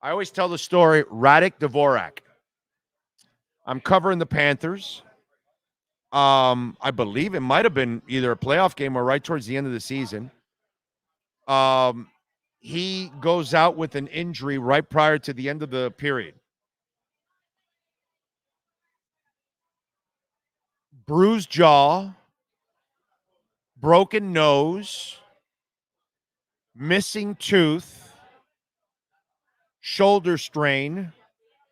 I always tell the story, Radek Dvorak. I'm covering the Panthers. I believe it might have been either a playoff game or right towards the end of the season. He goes out with an injury right prior to the end of the period. Bruised jaw, broken nose, missing tooth, shoulder strain,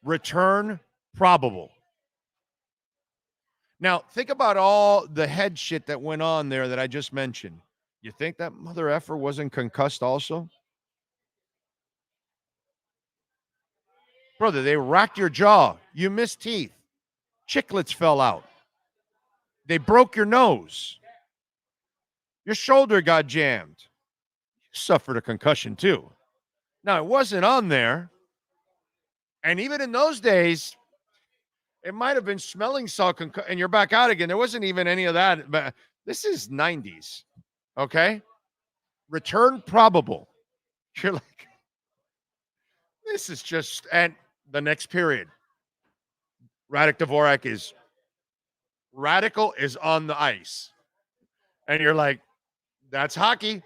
return probable. Now, think about all the head shit that went on there that I just mentioned. You think that mother effer wasn't concussed also? Brother, they racked your jaw. You missed teeth. Chiclets fell out. They broke your nose. Your shoulder got jammed. You suffered a concussion too. Now, it wasn't on there. And even in those days, it might have been smelling salt, and you're back out again. There wasn't even any of that. But this is 90s, okay? Return probable. You're like, this is just, and the next period. Radek Dvorak is on the ice. And you're like, that's hockey.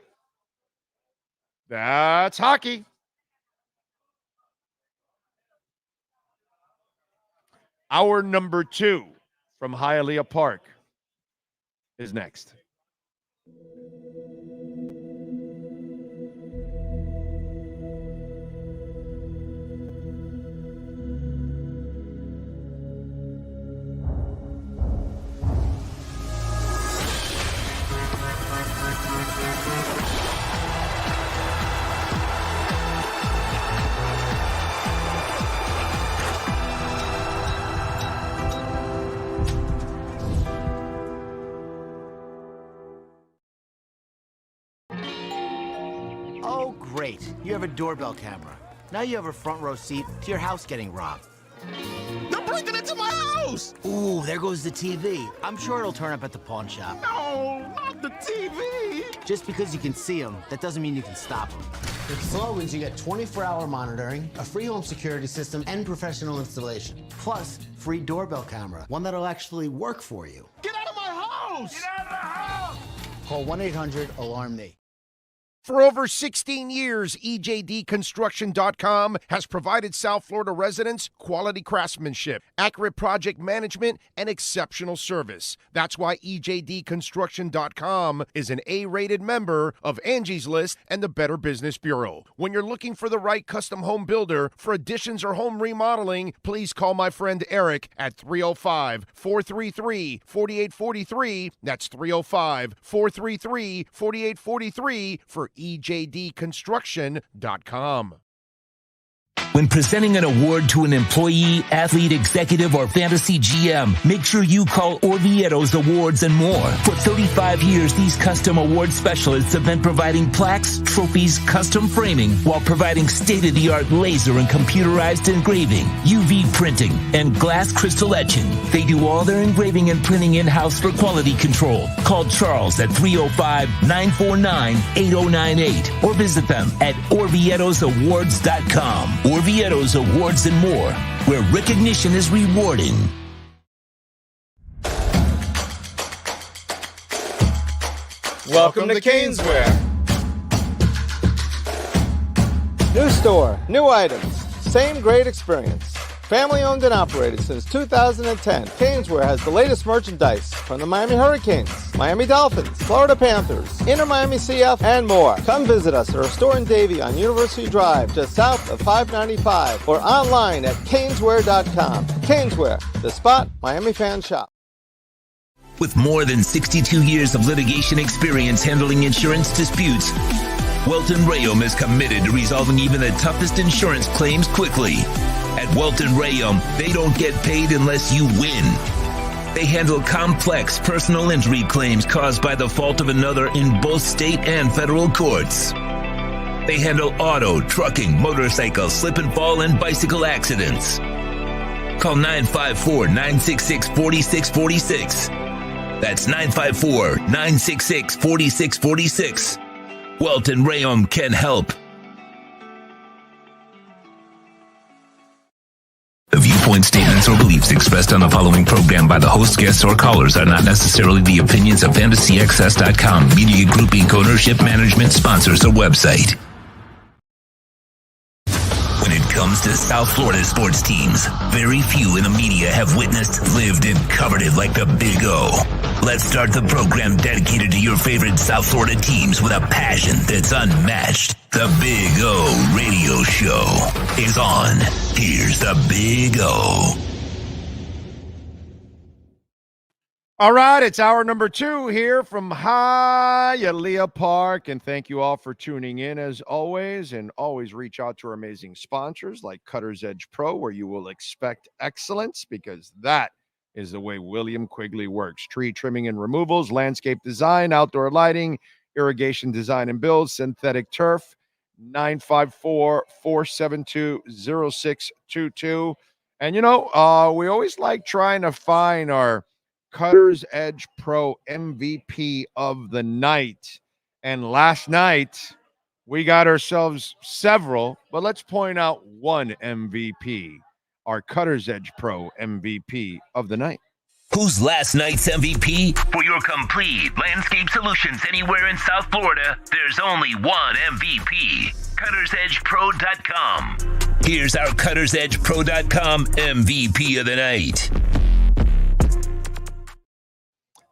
That's hockey. Hour number 2 from Hialeah Park is next. Great. You have a doorbell camera. Now you have a front row seat to your house getting robbed. They're breaking into my house! Ooh, there goes the TV. I'm sure it'll turn up at the pawn shop. No, not the TV! Just because you can see them, that doesn't mean you can stop them. With Slogans, you get 24-hour monitoring, a free home security system, and professional installation. Plus, free doorbell camera, one that'll actually work for you. Get out of my house! Get out of the house! Call 1-800-ALARM-ME. For over 16 years, EJDconstruction.com has provided South Florida residents quality craftsmanship, accurate project management, and exceptional service. That's why EJDconstruction.com is an A-rated member of Angie's List and the Better Business Bureau. When you're looking for the right custom home builder for additions or home remodeling, please call my friend Eric at 305-433-4843. That's 305-433-4843 for EJDconstruction.com. When presenting an award to an employee, athlete, executive, or fantasy GM, make sure you call Orvieto's Awards and More. For 35 years, these custom award specialists have been providing plaques, trophies, custom framing, while providing state-of-the-art laser and computerized engraving, UV printing, and glass crystal etching. They do all their engraving and printing in-house for quality control. Call Charles at 305-949-8098 or visit them at orvietosawards.com. Orvieto's Awards and More, where recognition is rewarding. Welcome to Caneswear. New store, new items, same great experience. Family owned and operated since 2010, Caneswear has the latest merchandise from the Miami Hurricanes, Miami Dolphins, Florida Panthers, InterMiami CF, and more. Come visit us at our store in Davie on University Drive, just south of 595, or online at caneswear.com. Caneswear, the spot Miami fans shop. With more than 62 years of litigation experience handling insurance disputes, Welton Rayom is committed to resolving even the toughest insurance claims quickly. At Welton Rayom, they don't get paid unless you win. They handle complex personal injury claims caused by the fault of another in both state and federal courts. They handle auto, trucking, motorcycle, slip and fall, and bicycle accidents. Call 954-966-4646. That's 954-966-4646. Welton Rayom can help. The viewpoint, statements, or beliefs expressed on the following program by the host, guests, or callers are not necessarily the opinions of FantasyXS.com, Media Group Inc., ownership, management, sponsors, or website. When it comes to South Florida sports teams, very few in the media have witnessed, lived, and covered it like the Big O. Let's start the program dedicated to your favorite South Florida teams with a passion that's unmatched. The Big O Radio Show is on. Here's the Big O. All right, it's hour number 2 here from Hialeah Park, and thank you all for tuning in as always, and always reach out to our amazing sponsors like Cutter's Edge Pro, where you will expect excellence, because that is the way William Quigley works. Tree trimming and removals, landscape design, outdoor lighting, irrigation design and build, synthetic turf. 954-472-0622. And we always like trying to find our Cutter's Edge Pro MVP of the night. And last night we got ourselves several, but let's point out one MVP, our Cutter's Edge Pro MVP of the night. Who's last night's MVP? For your complete landscape solutions anywhere in South Florida, there's only one MVP. CuttersEdgePro.com. Here's our CuttersEdgePro.com MVP of the night.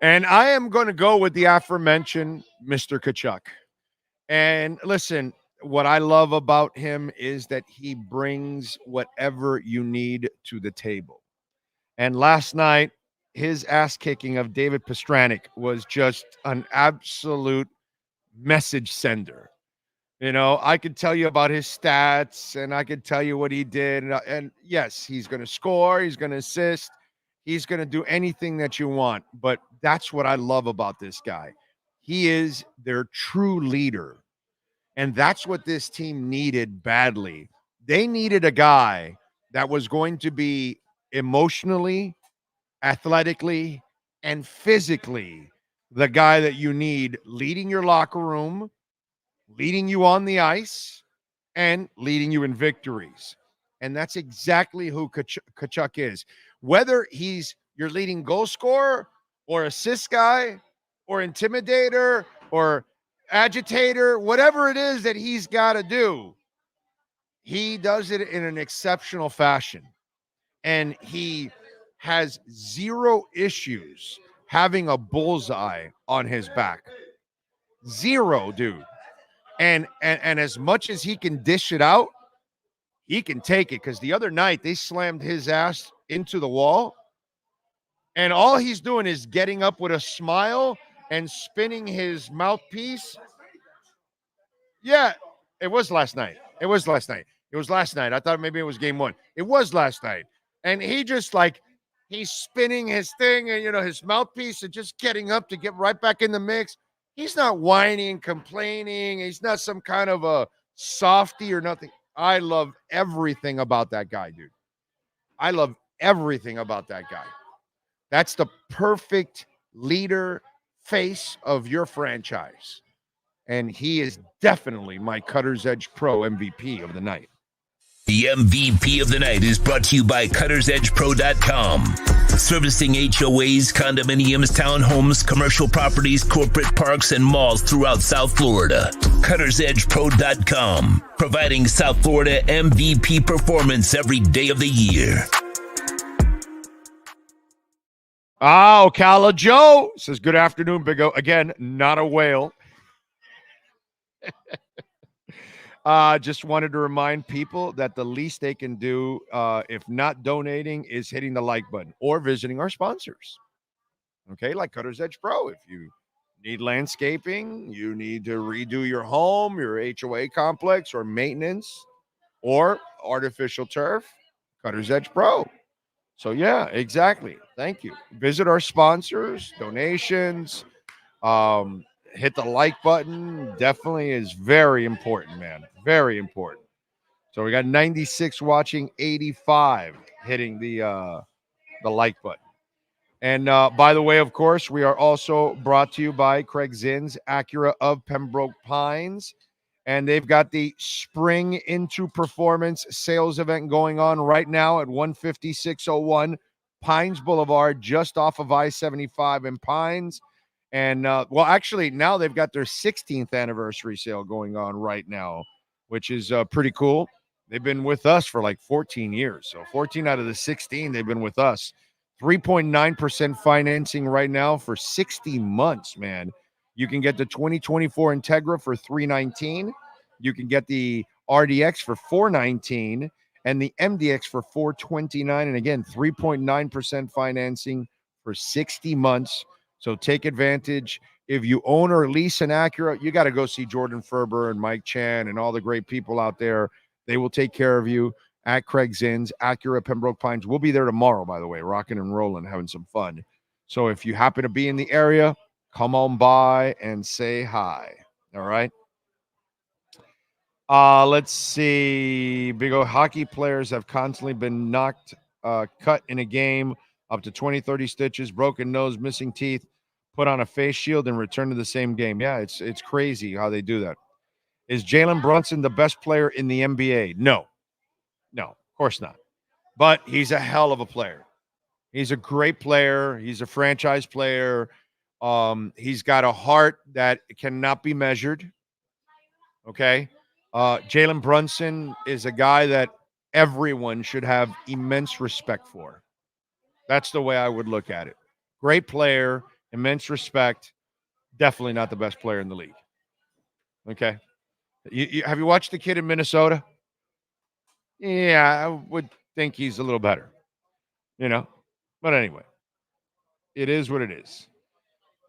And I am going to go with the aforementioned Mr. Tkachuk. And listen, what I love about him is that he brings whatever you need to the table. And last night, his ass kicking of David Pastrnak was just an absolute message sender. I could tell you about his stats, and I could tell you what he did. And yes, he's going to score. He's going to assist. He's going to do anything that you want. But that's what I love about this guy. He is their true leader. And that's what this team needed badly. They needed a guy that was going to be emotionally, athletically, and physically the guy that you need leading your locker room, leading you on the ice, and leading you in victories. And that's exactly who Tkachuk is. Whether he's your leading goal scorer or assist guy or intimidator or agitator, whatever it is that he's got to do, he does it in an exceptional fashion. And he has zero issues having a bullseye on his back. Zero, dude. And as much as he can dish it out, he can take it. Because the other night, they slammed his ass into the wall. And all he's doing is getting up with a smile and spinning his mouthpiece. Yeah, it was last night. It was last night. I thought maybe it was game one. It was last night. And he just he's spinning his thing and, his mouthpiece and just getting up to get right back in the mix. He's not whining, complaining. He's not some kind of a softy or nothing. I love everything about that guy, dude. I love everything about that guy. That's the perfect leader, face of your franchise. And he is definitely my Cutter's Edge Pro MVP of the night. The MVP of the night is brought to you by CuttersEdgePro.com. Servicing HOAs, condominiums, townhomes, commercial properties, corporate parks, and malls throughout South Florida. CuttersEdgePro.com. Providing South Florida MVP performance every day of the year. Oh, Cala Joe says, good afternoon, Big O. Again, not a whale. Just wanted to remind people that the least they can do, if not donating, is hitting the like button or visiting our sponsors. Okay, like Cutter's Edge Pro. If you need landscaping, you need to redo your home, your HOA complex, or maintenance, or artificial turf, Cutter's Edge Pro. So, yeah, exactly. Thank you. Visit our sponsors, donations, hit the like button. Definitely is very important, man. Very important. So we got 96 watching, 85 hitting the like button. And by the way, of course, we are also brought to you by Craig Zinn's Acura of Pembroke Pines. And they've got the Spring into Performance sales event going on right now at 15601 Pines Boulevard, just off of I-75 in Pines. And, well, actually, now they've got their 16th anniversary sale going on right now, which is pretty cool. They've been with us for like 14 years. So 14 out of the 16, they've been with us. 3.9% financing right now for 60 months, man. You can get the 2024 Integra for $319. You can get the RDX for $419 and the MDX for $429. And again, 3.9% financing for 60 months. So take advantage. If you own or lease an Acura, you got to go see Jordan Ferber and Mike Chan and all the great people out there. They will take care of you at Craig Zinn's Acura Pembroke Pines. We'll be there tomorrow, by the way, rocking and rolling, having some fun. So if you happen to be in the area, come on by and say hi. All right. Let's see. Big O, hockey players have constantly been cut in a game, up to 20, 30 stitches, broken nose, missing teeth, put on a face shield, and return to the same game. Yeah, it's crazy how they do that. Is Jalen Brunson the best player in the NBA? No, of course not. But he's a hell of a player. He's a great player. He's a franchise player. He's got a heart that cannot be measured. Okay. Jalen Brunson is a guy that everyone should have immense respect for. That's the way I would look at it. Great player, immense respect. Definitely not the best player in the league. Okay. Have you watched the kid in Minnesota? Yeah, I would think he's a little better, But anyway, it is what it is.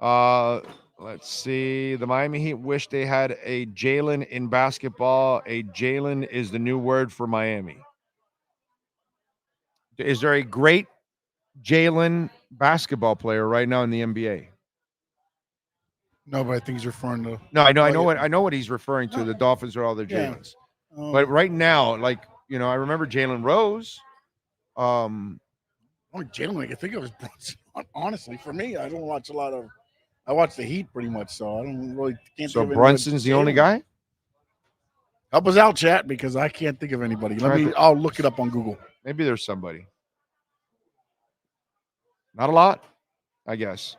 Let's see. The Miami Heat wish they had a Jalen in basketball. A Jalen is the new word for Miami. Is there a great Jalen basketball player right now in the NBA? No, but I think he's referring to. No, I know what he's referring to. The Dolphins are all their Jalens. Yeah. But right now, I remember Jalen Rose. Only Jalen I can think of is Brunson. Honestly, for me, I don't watch a lot of. I watch the Heat pretty much, so I don't really can't. So Brunson's the only guy. Help us out, chat, because I can't think of anybody. I'll look it up on Google. Maybe there's somebody. Not a lot, I guess.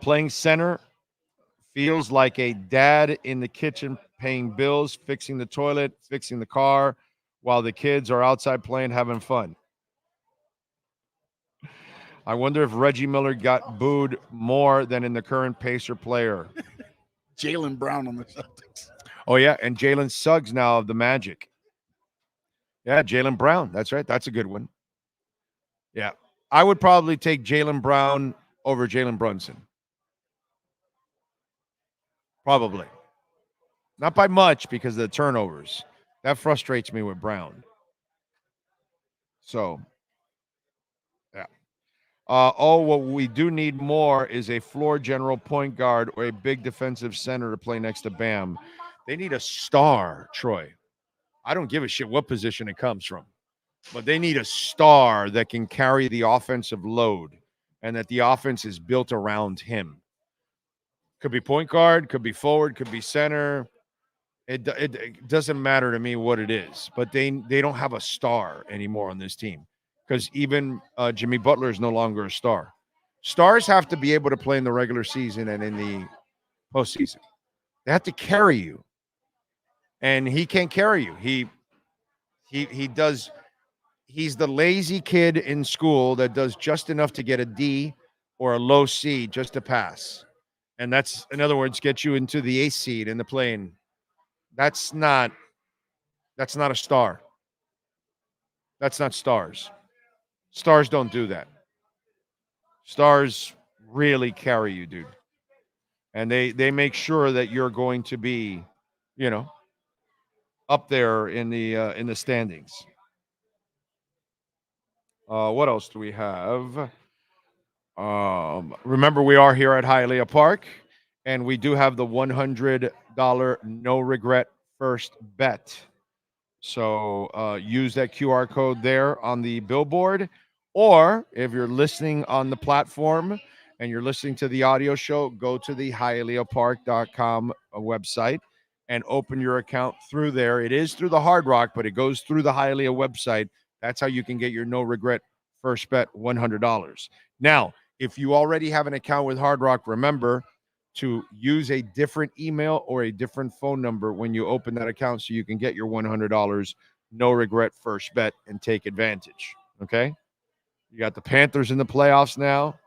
Playing center Feels like a dad in the kitchen paying bills, fixing the toilet, fixing the car, while the kids are outside playing, having fun. I wonder if Reggie Miller got booed more than in the current Pacer player. Jaylen Brown on the Celtics. Oh, yeah, and Jalen Suggs now of the Magic. Yeah, Jaylen Brown. That's right. That's a good one. Yeah. I would probably take Jaylen Brown over Jalen Brunson. Probably. Not by much because of the turnovers. That frustrates me with Brown. So, yeah. What we do need more is a floor general point guard or a big defensive center to play next to Bam. They need a star, Troy. I don't give a shit what position it comes from. But they need a star that can carry the offensive load and that the offense is built around him. Could be point guard, could be forward, could be center. It doesn't matter to me what it is, but they don't have a star anymore on this team because even Jimmy Butler is no longer a star. Stars have to be able to play in the regular season and in the postseason. They have to carry you, and he can't carry you. He does. He's the lazy kid in school that does just enough to get a D or a low C just to pass. And that's, in other words, get you into the 8th seed in the play-in. That's not a star. That's not stars. Stars don't do that. Stars really carry you, dude. And they make sure that you're going to be, up there in the standings. What else do we have? Remember, we are here at Hialeah Park, and we do have the $100 no regret first bet. So use that QR code there on the billboard, or if you're listening on the platform and you're listening to the audio show, go to the hialeahpark.com website and open your account through there. It is through the Hard Rock, but it goes through the Hialeah website. That's how you can get your no regret first bet $100. Now, if you already have an account with Hard Rock, remember to use a different email or a different phone number when you open that account so you can get your $100 no regret first bet and take advantage. Okay? You got the Panthers in the playoffs now.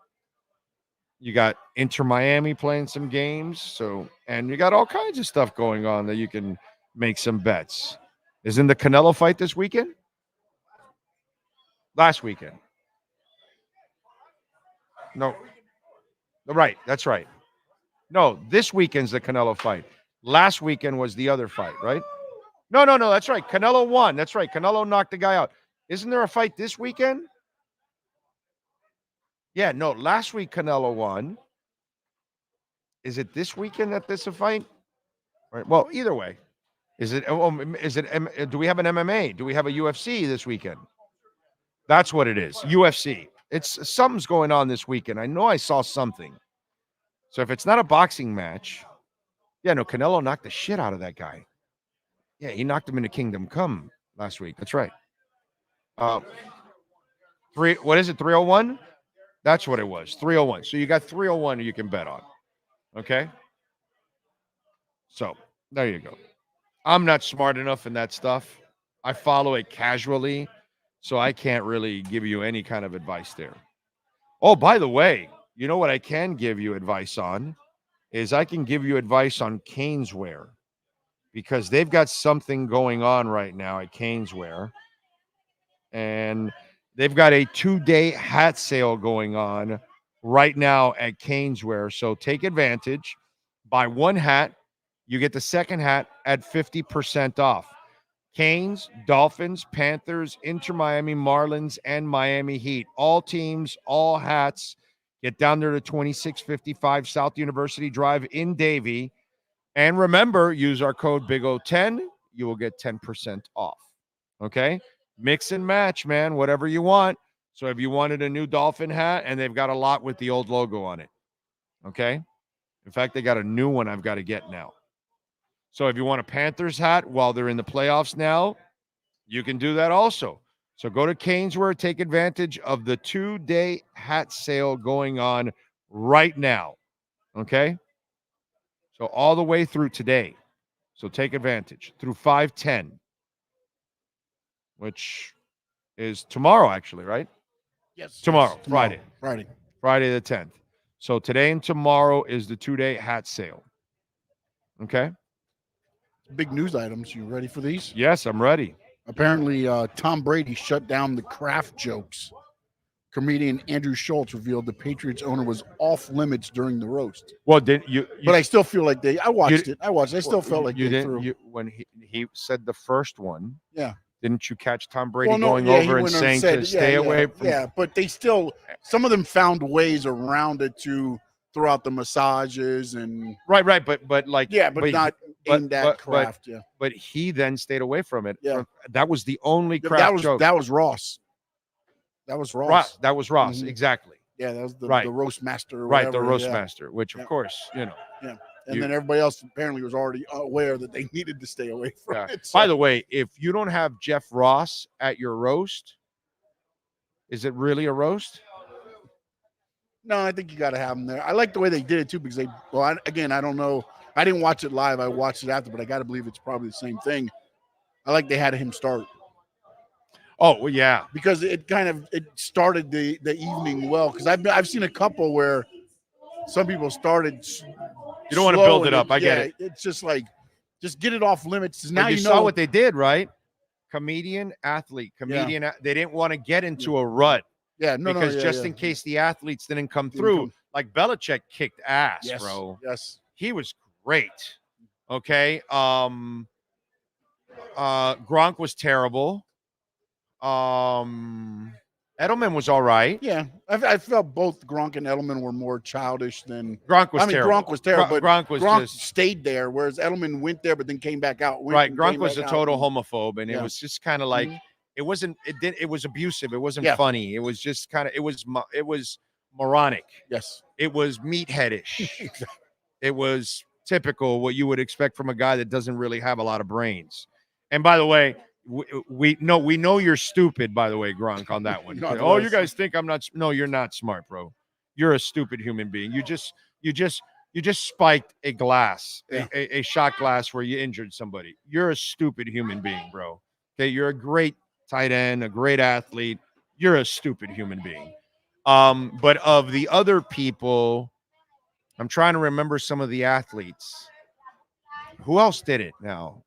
You got InterMiami playing some games. And you got all kinds of stuff going on that you can make some bets. Isn't the Canelo fight this weekend? Last weekend. No. Right. That's right. No, this weekend's the Canelo fight. Last weekend was the other fight, right? No. That's right. Canelo won. That's right. Canelo knocked the guy out. Isn't there a fight this weekend? Yeah, no. Last week Canelo won. Is it this weekend that there's a fight? Right. Well, either way. Do we have an MMA? Do we have a UFC this weekend? That's what it is. UFC. It's something's going on this weekend. I know I saw something. So if it's not a boxing match, Canelo knocked the shit out of that guy. Yeah, he knocked him into Kingdom Come last week. That's right. What is it? 301? That's what it was. 301. So you got 301 you can bet on. Okay? So there you go. I'm not smart enough in that stuff. I follow it casually, so I can't really give you any kind of advice there. Oh, by the way, you know what I can give you advice on is I can give you advice on Caneswear because they've got something going on right now at Caneswear. And they've got a 2-day hat sale going on right now at Caneswear. So take advantage. Buy one hat, you get the second hat at 50% off. Canes, Dolphins, Panthers, InterMiami, Marlins, and Miami Heat. All teams, all hats. Get down there to 2655 South University Drive in Davie. And remember, use our code BIG010. You will get 10% off. Okay? Mix and match, man, whatever you want. So if you wanted a new Dolphin hat, and they've got a lot with the old logo on it. Okay? In fact, they got a new one I've got to get now. So if you want a Panthers hat while they're in the playoffs now, you can do that also. So go to Caneswear, take advantage of the 2-day hat sale going on right now. Okay? So all the way through today. So take advantage through 5/10, which is tomorrow, actually, right? Yes. Tomorrow, yes, Friday. Friday the 10th. So today and tomorrow is the 2-day hat sale. Okay? Big news items. You ready for these? Yes, I'm ready. Apparently, Tom Brady shut down the Kraft jokes. Comedian Andrew Schultz revealed the Patriots owner was off limits during the roast. Well, didn't you? But I still feel like I watched it. I still felt like you they didn't. threw. When he said the first one. Yeah. Didn't you catch Tom Brady Well, no, going yeah, he over and went on saying said, to stay away from? Yeah, but they still, some of them found ways around it to throw out the massages and Right, but like but not aimed at Kraft. Yeah, but he then stayed away from it. Yeah. That was the only Kraft joke. That was Ross. That was Ross. Right, that was Ross. Mhm. Exactly. Yeah, that was the Right. roast master. Or Right, whatever, the roast yeah. master, which of course, Yeah, and then everybody else apparently was already aware that they needed to stay away from Yeah. it. By the way, if you don't have Jeff Ross at your roast, is it really a roast? No, I think you got to have them there. I like the way they did it too because I don't know. I didn't watch it live. I watched it after, but I got to believe it's probably the same thing. I like they had him start. Oh, well, yeah. Because it started the evening well. Because I've seen a couple where some people started. You don't want to build it up. I get it. It's just like, just get it off limits. But Now you you know saw what they did, right? Comedian, athlete, comedian. They didn't want to get into a rut. Yeah, because just in case the athletes didn't come through, like Belichick kicked ass, Yes, bro. Yes, he was great. Okay, Gronk was terrible. Edelman was all right. Yeah, I felt both Gronk and Edelman were more childish than Gronk was terrible. Gronk was terrible, but Gronk was just stayed there, whereas Edelman went there, but then came back out. Right, Gronk was a total homophobe, and Yeah. it was just kind of like it wasn't. It was abusive. It wasn't funny. It was just kind of. It was moronic. Yes, it was meatheadish. It was typical what you would expect from a guy that doesn't really have a lot of brains. And by the way, we know you're stupid. By the way, Gronk, on that one. Oh, you guys think I'm not? No, you're not smart, bro. You're a stupid human being. You just spiked a glass, a shot glass where you injured somebody. You're a stupid human being, bro. Okay, you're a great tight end, a great athlete. You're a stupid human being. But of the other people, I'm trying to remember some of the athletes. Who else did it now?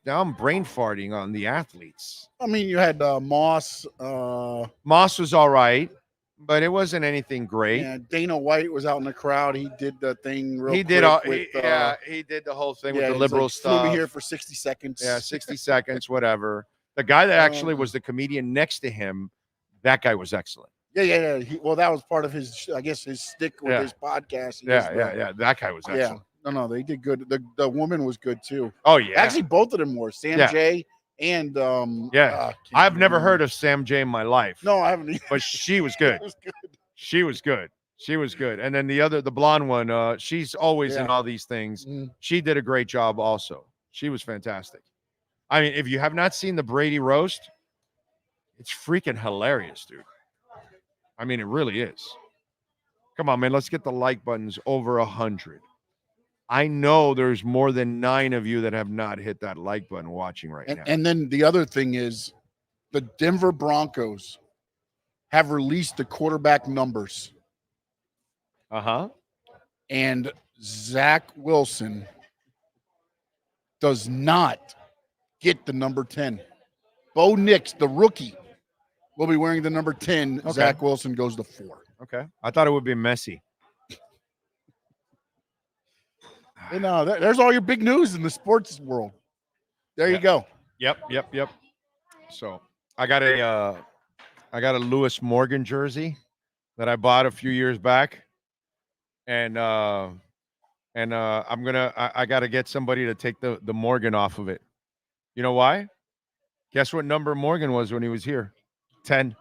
I'm brain farting on the athletes. I mean, you had Moss. Moss was all right, but it wasn't anything great. Yeah, Dana White was out in the crowd. He did the thing real he quick. He did the whole thing with the liberal Flew stuff. me here for 60 seconds. Yeah, 60 seconds, whatever. The guy that actually was the comedian next to him, that guy was excellent. Yeah. Well, that was part of his, I guess, his stick with his podcast. Yeah. That guy was excellent. Yeah. No, they did good. The woman was good too. Oh yeah. Actually, both of them were Sam J and I've never heard of Sam J in my life. No, I haven't either. But she was good. She was good. And then the blonde one, she's always in all these things. She did a great job also. She was fantastic. I mean, if you have not seen the Brady roast, it's freaking hilarious, dude. I mean, it really is. Come on, man. Let's get the like buttons over 100. I know there's more than 9 of you that have not hit that like button watching right now. And then the other thing is the Denver Broncos have released the quarterback numbers. And Zach Wilson does not get the number 10. Bo Nix, the rookie, will be wearing the number 10. Okay. Zach Wilson goes to 4. Okay. I thought it would be messy. And there's all your big news in the sports world. There you go. Yep. So I got a Lewis Morgan jersey that I bought a few years back, and I got to get somebody to take the Morgan off of it. You know why? Guess what number Morgan was when he was here? 10.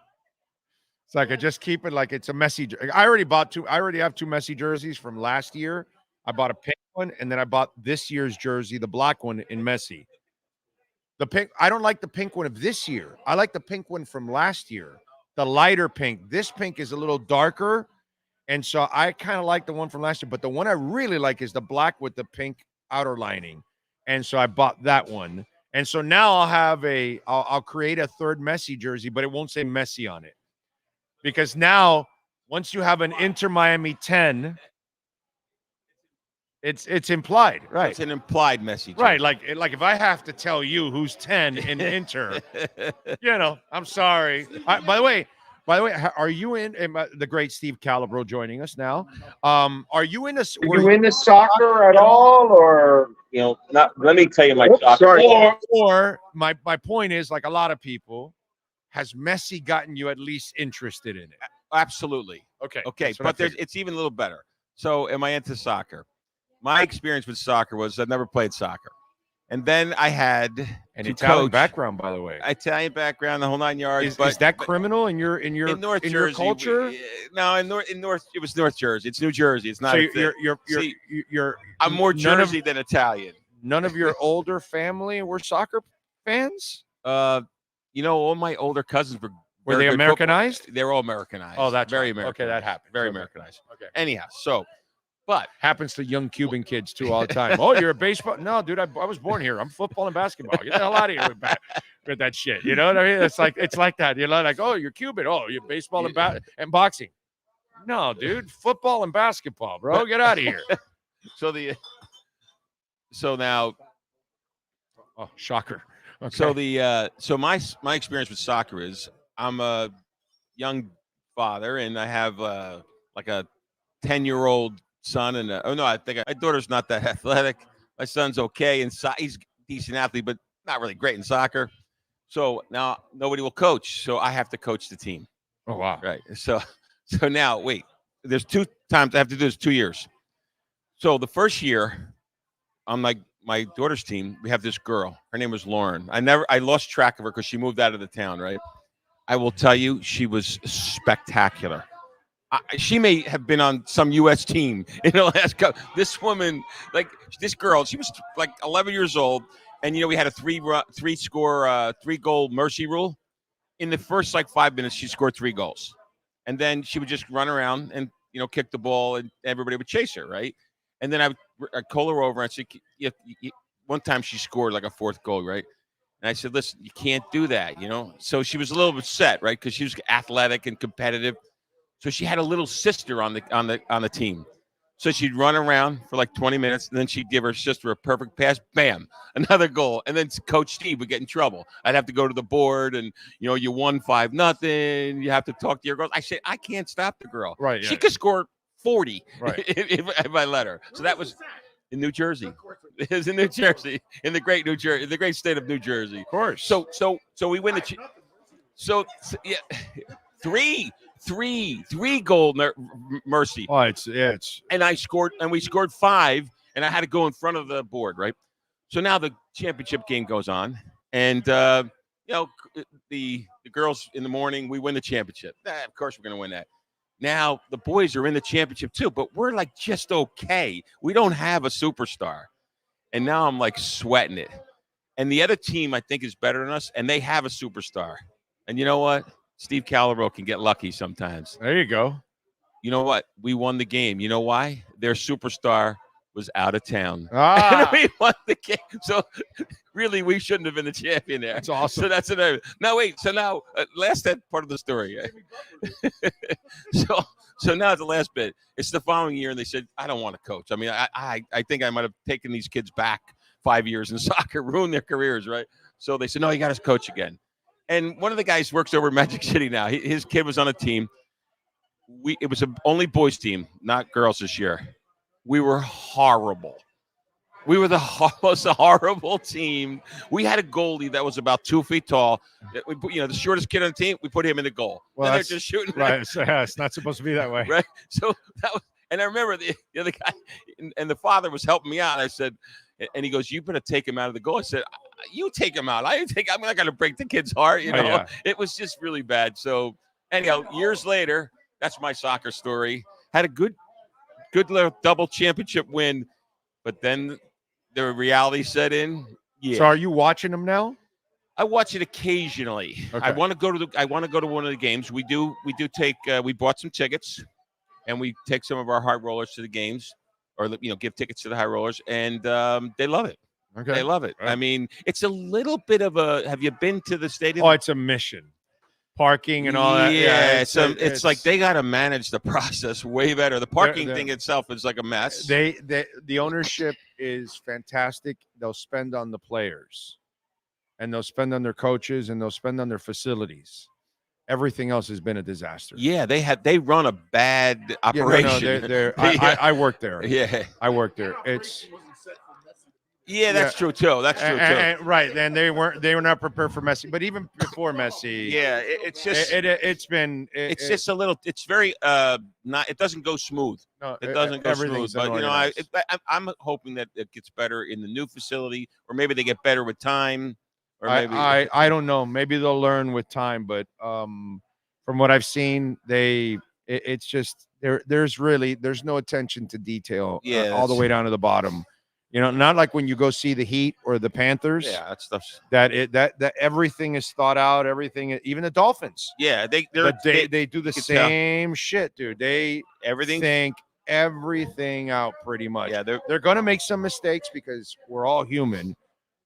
It's like I just keep it like it's a messy. I already have 2 messy jerseys from last year. I bought a pink one, and then I bought this year's jersey, the black one in messy. The pink, I don't like the pink one of this year. I like the pink one from last year, the lighter pink. This pink is a little darker, And so I kind of like the one from last year, but the one I really like is the black with the pink outer lining. And so I bought that one. And so now I'll create a third Messi jersey, but it won't say Messi on it. Because now, once you have an InterMiami 10, it's implied, right? It's an implied Messi jersey. Right, like if I have to tell you who's 10 in Inter, I'm sorry. By the way, are you in the great Steve Calabro joining us now? Are you in this? Are you into soccer at all, or not? Let me tell you my soccer. Or my point is, like a lot of people, has Messi gotten you at least interested in it? Absolutely. Okay, but it's even a little better. So, am I into soccer? My experience with soccer was I never played soccer. And then I had an Italian background, by the way. Italian background, the whole 9 yards. Is that criminal in your North Jersey, your culture? No, in North it was North Jersey. It's New Jersey. It's not. So you're I'm more Jersey than Italian. None of your older family were soccer fans? All my older cousins were they Americanized? They were all Americanized. Oh, that's very right. Americanized. Okay, that happened. Very Americanized. Okay. Anyhow, but happens to young Cuban kids too all the time. Oh, you're a baseball? No, dude, I was born here. I'm football and basketball. Get the hell out of here with that shit. You know what I mean? It's like that. Like, oh, you're Cuban. Oh, you're baseball and boxing. No, dude, football and basketball, bro. Get out of here. So now, oh, shocker. Okay. So my experience with soccer is I'm a young father and I have like a 10-year-old son and I think my daughter's not that athletic. My son's okay and he's a decent athlete, but not really great in soccer. So now nobody will coach, so I have to coach the team. Oh wow! Right. So now wait, there's 2 times I have to do this 2 years. So the first year, I'm like my daughter's team. We have this girl. Her name was Lauren. I lost track of her because she moved out of the town. Right. I will tell you, she was spectacular. She may have been on some U.S. team in the last couple. This woman, like this girl, she was like 11 years old, and we had a 3-goal mercy rule. In the first 5 minutes, she scored 3 goals, and then she would just run around and kick the ball, and everybody would chase her, right? And then I'd call her over and say, one time she scored like a 4th goal, right? And I said, listen, you can't do that, So she was a little upset, right? Because she was athletic and competitive. So she had a little sister on the team. So she'd run around for like 20 minutes, and then she'd give her sister a perfect pass. Bam, another goal. And then Coach Steve would get in trouble. I'd have to go to the board, and you won 5-0. You have to talk to your girls. I said, I can't stop the girl. Right. Yeah. She could score 40 right. if I let her. So that was in New Jersey. It was in New Jersey, in the great New Jersey, the great state of New Jersey. Of course. So we win the. So yeah, 3-goal mercy. Oh, it's and we scored 5, and I had to go in front of the board, right? So now the championship game goes on, and the girls in the morning, we win the championship. Of course we're going to win that. Now the boys are in the championship too, but we're like just okay. We don't have a superstar, and now I'm like sweating it. And the other team I think is better than us, and they have a superstar. And you know what? Steve Calabro can get lucky sometimes. There you go. You know what? We won the game. You know why? Their superstar was out of town. Ah. And we won the game. So really, we shouldn't have been the champion there. That's awesome. So that's another. Now wait. So now last part of the story. So now the last bit. It's the following year, and they said, I don't want to coach. I mean, I think I might have taken these kids back 5 years in soccer, ruined their careers, right? So they said, no, you got to coach again. And one of the guys works over at Magic City now. His kid was on a team. It was only boys team, not girls this year. We were horrible. We were the most horrible team. We had a goalie that was about 2 feet tall. We put, the shortest kid on the team, we put him in the goal. Well, and they're just shooting. Right. So, yeah, it's not supposed to be that way. Right. So that was, and I remember the other guy, and the father was helping me out. I said, and he goes, you better take him out of the goal. I said, you take him out. I'm not going to break the kid's heart. Yeah. It was just really bad. So anyhow, years later, that's my soccer story. Had a good little double championship win, but then the reality set in. Yeah. So are you watching them now? I watch it occasionally. Okay. I want to go to one of the games. We bought some tickets. and we take some of our high rollers to the games, or give tickets to the high rollers, and they love it. Okay. They love it. I mean, it's a little bit of a. Have you been to the stadium? Oh, it's a mission. Parking and all that. Yeah, it's like they got to manage the process way better. The parking thing itself is like a mess. The ownership is fantastic. They'll spend on the players, and they'll spend on their coaches, and they'll spend on their facilities. Everything else has been a disaster. Yeah, they run a bad operation. I worked there. Yeah, I worked there. It's. Yeah, that's true too. That's true too. Right, and they were not prepared for Messi. But even before Messi, yeah, it's just it's just a little. It's very not. It doesn't go smooth. No, it doesn't go smooth. But I'm hoping that it gets better in the new facility, or maybe they get better with time. Or maybe I don't know. Maybe they'll learn with time. But from what I've seen, it's just there's no attention to detail. Yeah, all the way down to the bottom. Not like when you go see the Heat or the Panthers. Yeah, that stuff's that everything is thought out. Everything, even the Dolphins. Yeah, they do the same shit, dude. They think everything out pretty much. Yeah, they're gonna make some mistakes because we're all human.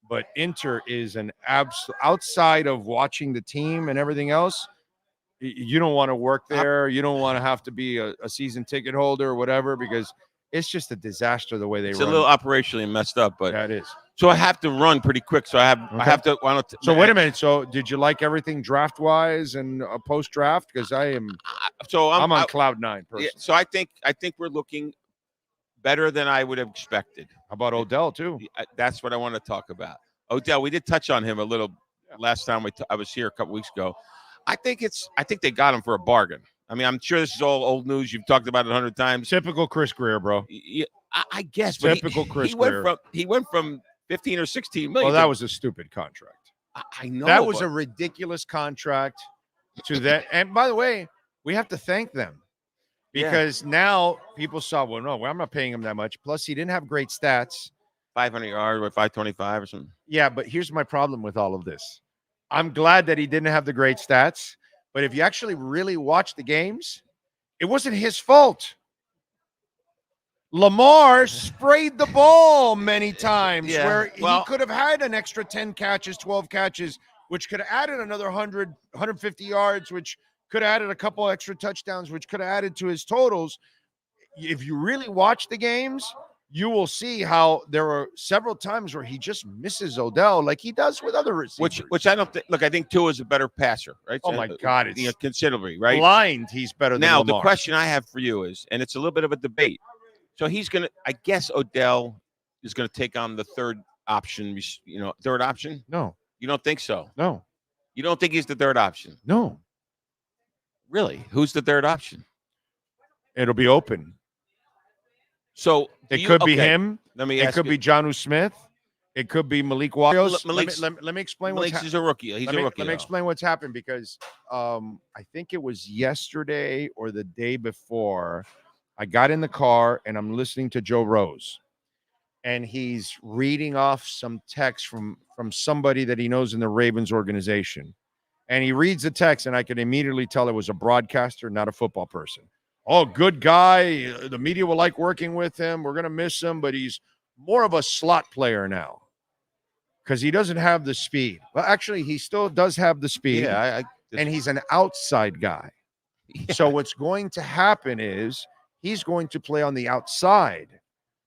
But Inter is an outside of watching the team and everything else. You don't want to work there. You don't want to have to be a season ticket holder or whatever because. It's just a disaster the way they run. It's a little operationally messed up, but yeah, it is. So I have to run pretty quick. So I have to. So wait a minute. So did you like everything draft wise and post draft? Because I am. I'm on cloud nine. Personally. Yeah, so I think we're looking better than I would have expected. How about Odell too? That's what I want to talk about. Odell, we did touch on him a little last time I was here a couple weeks ago. I think they got him for a bargain. I mean, I'm sure this is all old news. You've talked about it 100 times. Typical Chris Greer, bro. Yeah, I guess. Typical Chris Greer. He went from 15 or 16 million. Well, that was a stupid contract. I know. That was a ridiculous contract to that. And by the way, we have to thank them because now people saw, well, no, I'm not paying him that much. Plus, he didn't have great stats. 500 yards or 525 or something. Yeah, but here's my problem with all of this. I'm glad that he didn't have the great stats. But if you actually really watch the games, it wasn't his fault. Lamar sprayed the ball many times where he could have had an extra 10 catches, 12 catches, which could have added another 100, 150 yards, which could have added a couple extra touchdowns, which could have added to his totals. If you really watch the games, you will see how there are several times where he just misses Odell like he does with other receivers. Which I don't think. Look, I think Tua is a better passer, right? Oh, my God. It's considerably, right? Blind, he's better than Now, Lamar. the question I have for you is, and it's a little bit of a debate. So he's going to, I guess Odell is going to take on the third option, third option? No. You don't think so? No. You don't think he's the third option? No. Really? Who's the third option? It'll be open. So it could be him. It could be Jonnu Smith. It could be Malik Williams. Let me explain what's happened. He's a rookie. Let me explain what's happened because I think it was yesterday or the day before. I got in the car and I'm listening to Joe Rose, and he's reading off some text from somebody that he knows in the Ravens organization, and he reads the text, and I could immediately tell it was a broadcaster, not a football person. Oh, good guy. The media will like working with him. We're going to miss him, but he's more of a slot player now because he doesn't have the speed. Well, actually, he still does have the speed, and he's an outside guy. Yeah. So what's going to happen is he's going to play on the outside.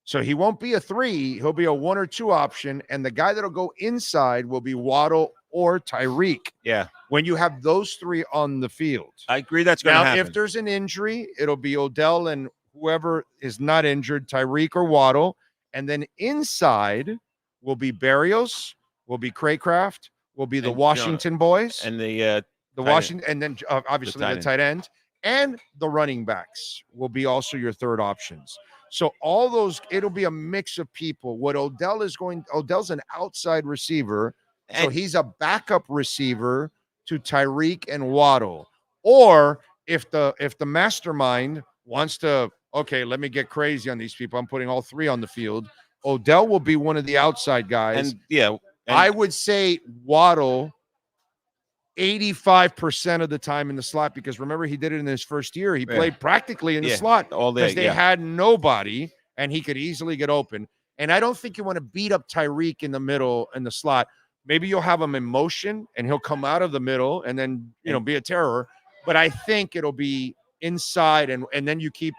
So he won't be a 3. He'll be a 1 or 2 option, and the guy that'll go inside will be Waddle or Tyreek. Yeah. When you have those 3 on the field. I agree that's going to happen. Now, if there's an injury, it'll be Odell and whoever is not injured, Tyreek or Waddle. And then inside will be Berrios, will be Craycraft, will be the Washington boys. And the Washington, and then obviously the tight end. And the running backs will be also your third options. So all those, it'll be a mix of people. What Odell's an outside receiver. So he's a backup receiver to Tyreek and Waddle. Or if the mastermind wants to, okay, let me get crazy on these people, I'm putting all 3 on the field. Odell will be one of the outside guys. And I would say Waddle 85% of the time in the slot, because remember, he did it in his first year. He played practically in the slot all day because they had nobody and he could easily get open. And I don't think you want to beat up Tyreek in the middle in the slot. Maybe you'll have him in motion and he'll come out of the middle and then, be a terror. But I think it'll be inside and then you keep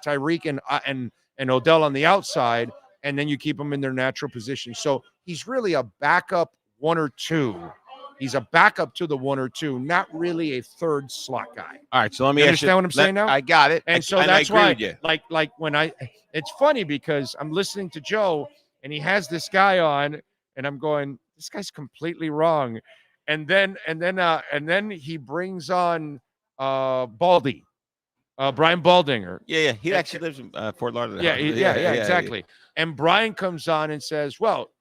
Tyreek and Odell on the outside, and then you keep them in their natural position. So he's really a backup 1 or 2. He's a backup to the 1 or 2, not really a third slot guy. All right, so let me understand what I'm saying now. I got it, and so that's why, like when it's funny because I'm listening to Joe and he has this guy on, and I'm going, this guy's completely wrong, and then he brings on Baldy. Brian Baldinger. Yeah. He actually lives in Fort Lauderdale. Yeah, exactly. And Brian comes on and says, well,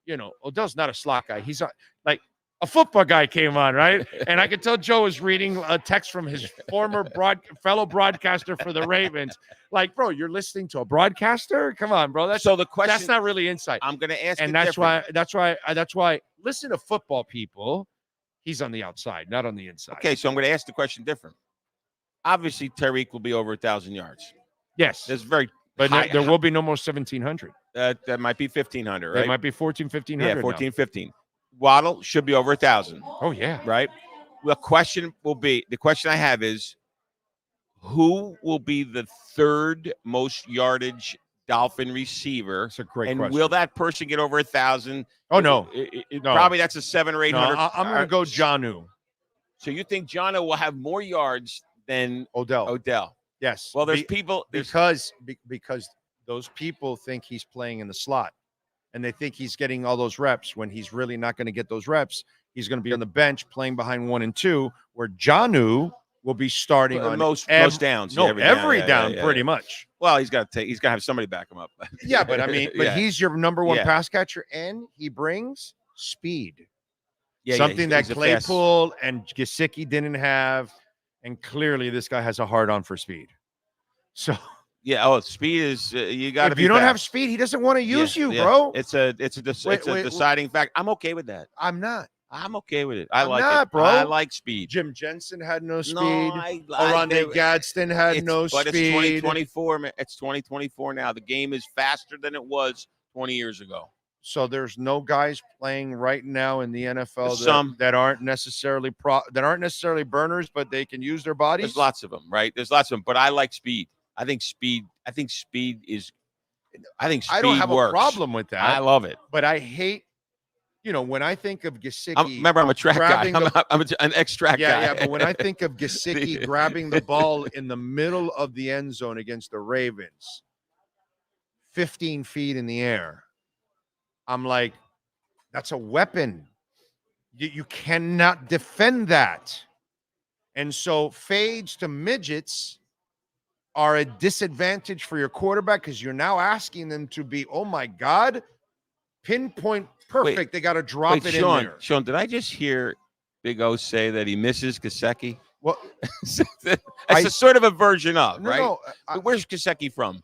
Odell's not a slot guy. He's like a football guy came on, right? And I could tell Joe was reading a text from his former fellow broadcaster for the Ravens. Like, bro, you're listening to a broadcaster? Come on, bro. So the question, that's not really insight. I'm going to ask, and that's why. Listen to football people. He's on the outside, not on the inside. Okay, so I'm going to ask the question different. Obviously, Tyreek will be over 1,000 yards. Yes. There's very But there will be no more 1,700. That might be 1,500, right? It might be 1,500. Yeah, 14, 15. Waddle should be over 1,000. Oh, yeah. Right? The question I have is, who will be the third most yardage Dolphin receiver? That's a great question. And will that person get over 1,000? Oh, no. No. Probably that's a 700 or 800. No, I'm going to go Jonnu. So you think Jonnu will have more yards than Odell? Yes. Well, there's people because those people think he's playing in the slot, and they think he's getting all those reps when he's really not going to get those reps. He's going to be on the bench playing behind 1 and 2, where Jonnu will be starting on most downs. No, every down pretty much. Well, he's got to have somebody back him up. Yeah, but I mean, he's your number one pass catcher, and he brings speed. Something that Claypool and Gesicki didn't have, and clearly this guy has a hard on for speed. So speed is you got to. If you don't have speed, he doesn't want to use you, bro. It's a deciding fact. I'm okay with that. I'm not. I'm okay with it. I like it, bro. I like speed. Jim Jensen had no speed. No, Oronde Gadsden had no speed. But it's 2024. Man. It's 2024 now. The game is faster than it was 20 years ago. So there's no guys playing right now in the NFL that aren't necessarily burners, but they can use their bodies. There's lots of them, right? There's lots of them, but I like speed. I think speed I don't have works. A problem with that. I love it, but I hate. When I think of Gesicki, remember I'm a track guy. I'm an ex-track guy. Yeah, but when I think of Gesicki grabbing the ball in the middle of the end zone against the Ravens, 15 feet in the air, I'm like, that's a weapon. You cannot defend that. And so fades to midgets are a disadvantage for your quarterback because you're now asking them to be, oh my God, pinpoint perfect. They got to drop it in there. Sean, did I just hear Big O say that he misses Gesicki? Well, it's a sort of a version of, right? No, where's Gesicki from?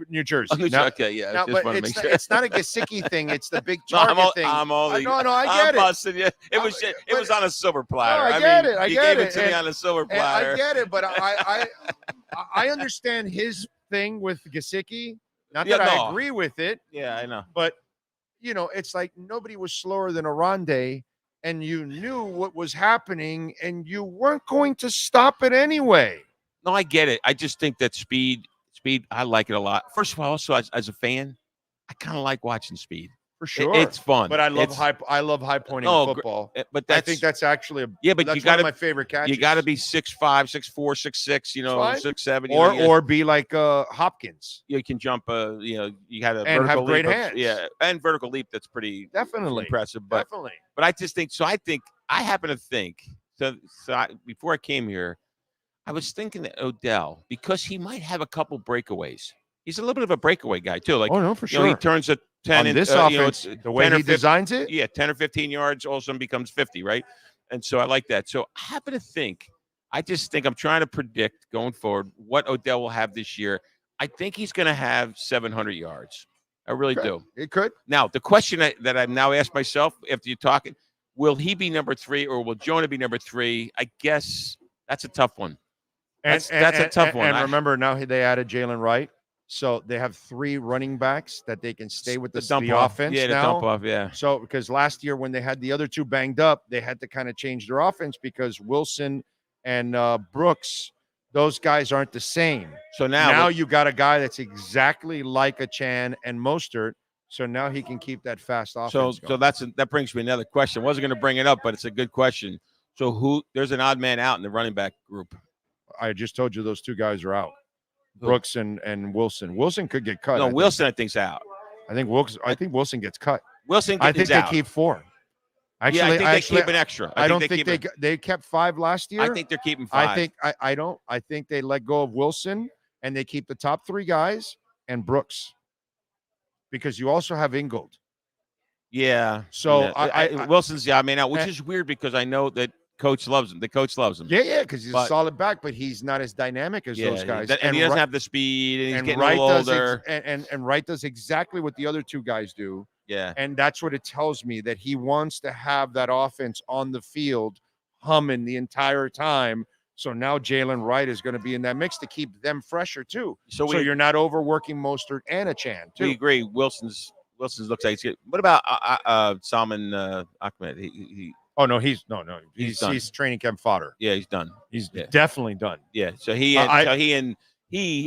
New Jersey. Oh, okay, yeah. No, but it's not a Gesicki thing. It's the big target thing. I get it. Busting you. It was on a silver platter. No, I get it. You gave it to me on a silver platter. I get it, but I understand his thing with Gesicki. Not that I agree with it. Yeah, I know. But it's like nobody was slower than Oronde, and you knew what was happening, and you weren't going to stop it anyway. No, I get it. I just think that speed, I like it a lot. First of all, also as a fan, I kind of like watching speed. For sure, it's fun. But I love high pointing football. But I think that's actually but that's you got one of my favorite catches. You got to be 6'5", 6'4", 6'6", 6'7", or be like Hopkins. You can jump. You had a and vertical have great leap hands. And vertical leap. That's pretty definitely impressive. But definitely. But I just think so. I happen to think before I came here, I was thinking that Odell, because he might have a couple breakaways. He's a little bit of a breakaway guy too. Like, for sure. He turns a 10 on this offense, the way he designs it. Yeah, 10 or 15 yards, all of a sudden becomes 50, right? And so I like that. So I happen to think, I'm trying to predict going forward what Odell will have this year. I think he's going to have 700 yards. I really do. It could. Now, the question that I've now asked myself after you're talking, Will he be number 3 or will Jonah be number 3? I guess that's a tough one. That's a tough one. And remember, now they added Jalen Wright. So they have 3 running backs that they can stay with the offense Yeah, the now. dump off, yeah. So because last year when they had the other 2 banged up, they had to kind of change their offense because Wilson and Brooks, those guys aren't the same. So now you got a guy that's exactly like a Chan and Mostert. So now he can keep that fast offense going. That brings me another question. I wasn't going to bring it up, but it's a good question. So there's an odd man out in the running back group. I just told you those 2 guys are out. Brooks and Wilson. Wilson could get cut. No, Wilson I think's out. I think Wilson gets cut. I think they keep 4. Actually, I think they keep an extra. I don't think they kept 5 last year. I think they're keeping 5. I think they let go of Wilson and they keep the top 3 guys and Brooks because you also have Ingold. Yeah. So Wilson's the odd man out, which is weird because I know that coach loves him. The coach loves him. Yeah, because he's a solid back, but he's not as dynamic as those guys. And he doesn't have the speed, and he's getting a little older. And Wright does exactly what the other 2 guys do. Yeah. And that's what it tells me, that he wants to have that offense on the field humming the entire time. So now Jalen Wright is going to be in that mix to keep them fresher too. So you're not overworking Mostert and a Chan too. We agree. Wilson's looks like it's good. What about Salman Ahmed? Oh no, he's training camp fodder. Yeah, he's done. He's definitely done. Yeah. So he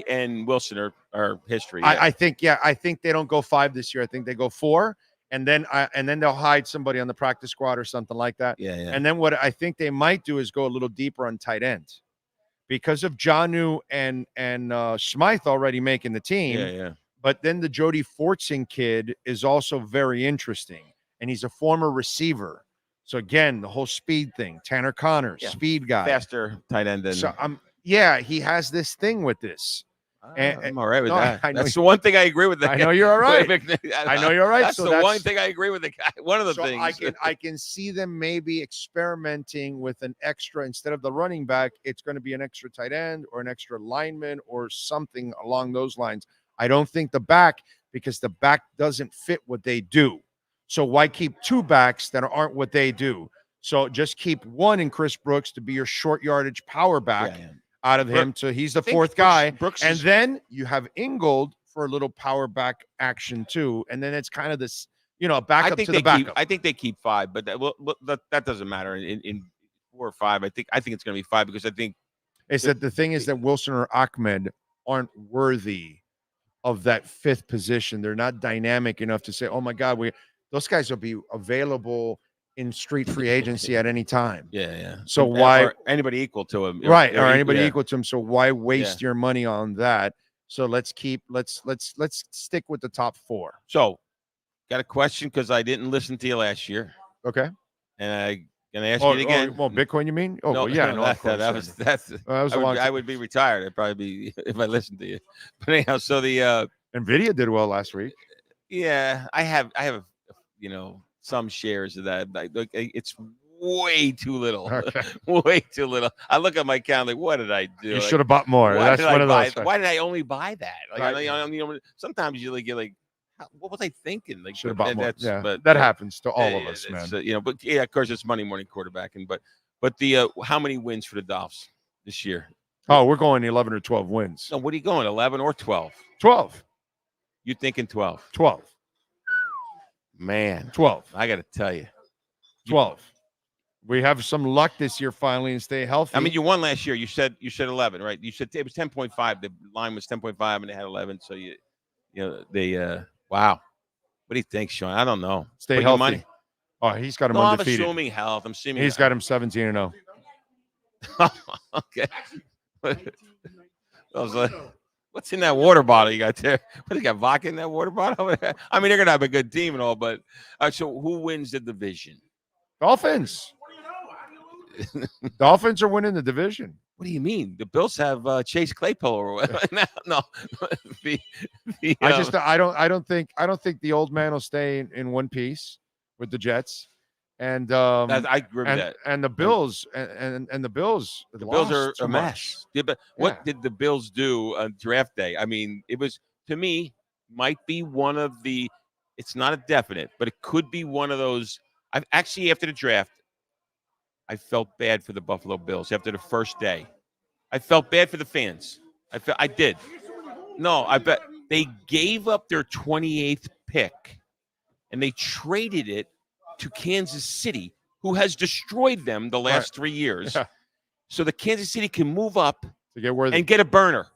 and Wilson are history. Yeah. I think they don't go 5 this year. I think they go 4, and then they'll hide somebody on the practice squad or something like that. Yeah. And then what I think they might do is go a little deeper on tight end because of Jonnu and Smythe already making the team. Yeah. But then the Jody Fortson kid is also very interesting, and he's a former receiver. So again, the whole speed thing, Tanner Connors, speed guy, faster tight end. He has this thing with this. I'm all right with that. That's the one thing I agree with. I know you're all right. I know you're right. That's the one thing I agree with the guy. One of the things. I can see them maybe experimenting with an extra, instead of the running back, it's going to be an extra tight end or an extra lineman or something along those lines. I don't think the back, because the back doesn't fit what they do. So why keep 2 backs that aren't what they do? So just keep 1 in Chris Brooks to be your short yardage power back out of him. So he's the 4th guy. And then you have Ingold for a little power back action too. And then it's kind of this, backup to the backup. I think they keep 5, but that doesn't matter in 4 or 5. I think it's going to be 5 because I think it's that the thing is that Wilson or Ahmed aren't worthy of that 5th position. They're not dynamic enough to say, oh my God, those guys will be available in street free agency at any time. Yeah. So why anybody equal to him? Right, or anybody equal to him. So why waste your money on that? So let's stick with the top 4. So, got a question because I didn't listen to you last year. Okay. And I'm gonna ask you it again. Well, Bitcoin, you mean? Oh, no, well, yeah. I would be retired. I'd probably be if I listened to you. But anyhow, so the Nvidia did well last week. Yeah, I have some shares of that. It's way too little. Okay. Way too little. I look at my account like, what did I do? You should have bought more. That's one of those. Why did I only buy that? Sometimes you get like, what was I thinking? Like, should have bought more. Yeah, but that happens to all of us, man. But of course, it's Monday morning quarterbacking. But the how many wins for the Dolphins this year? Oh, we're going 11 or 12 wins. No, what are you going? 11 or 12? 12. You thinking 12? 12. Man, 12. I got to tell you, 12. We have some luck this year finally and stay healthy. I mean, you won last year. You said 11, right? You said it was 10.5. The line was 10.5, and they had 11. So wow. What do you think, Sean? I don't know. Stay healthy. Money? Oh, he's got him undefeated. I'm assuming health. He's got him 17-0. Okay. What's in that water bottle you got there? What, you got vodka in that water bottle? I mean, they're going to have a good team and all, but so who wins the division? Dolphins. Dolphins are winning the division. What do you mean? The Bills have Chase Claypool or whatever. No. I don't think the old man will stay in one piece with the Jets. And I agree with that. And the Bills and the Bills. The Bills are a mess. Yeah, but what did the Bills do on draft day? I mean, it was, to me, might be one of the. It's not a definite, but it could be one of those. I've actually, after the draft, I felt bad for the Buffalo Bills after the first day. I felt bad for the fans. I did. No, I bet they gave up their 28th pick and they traded it to Kansas City, who has destroyed them the last 3 years. Yeah. So the Kansas City can move up To get where and get a burner.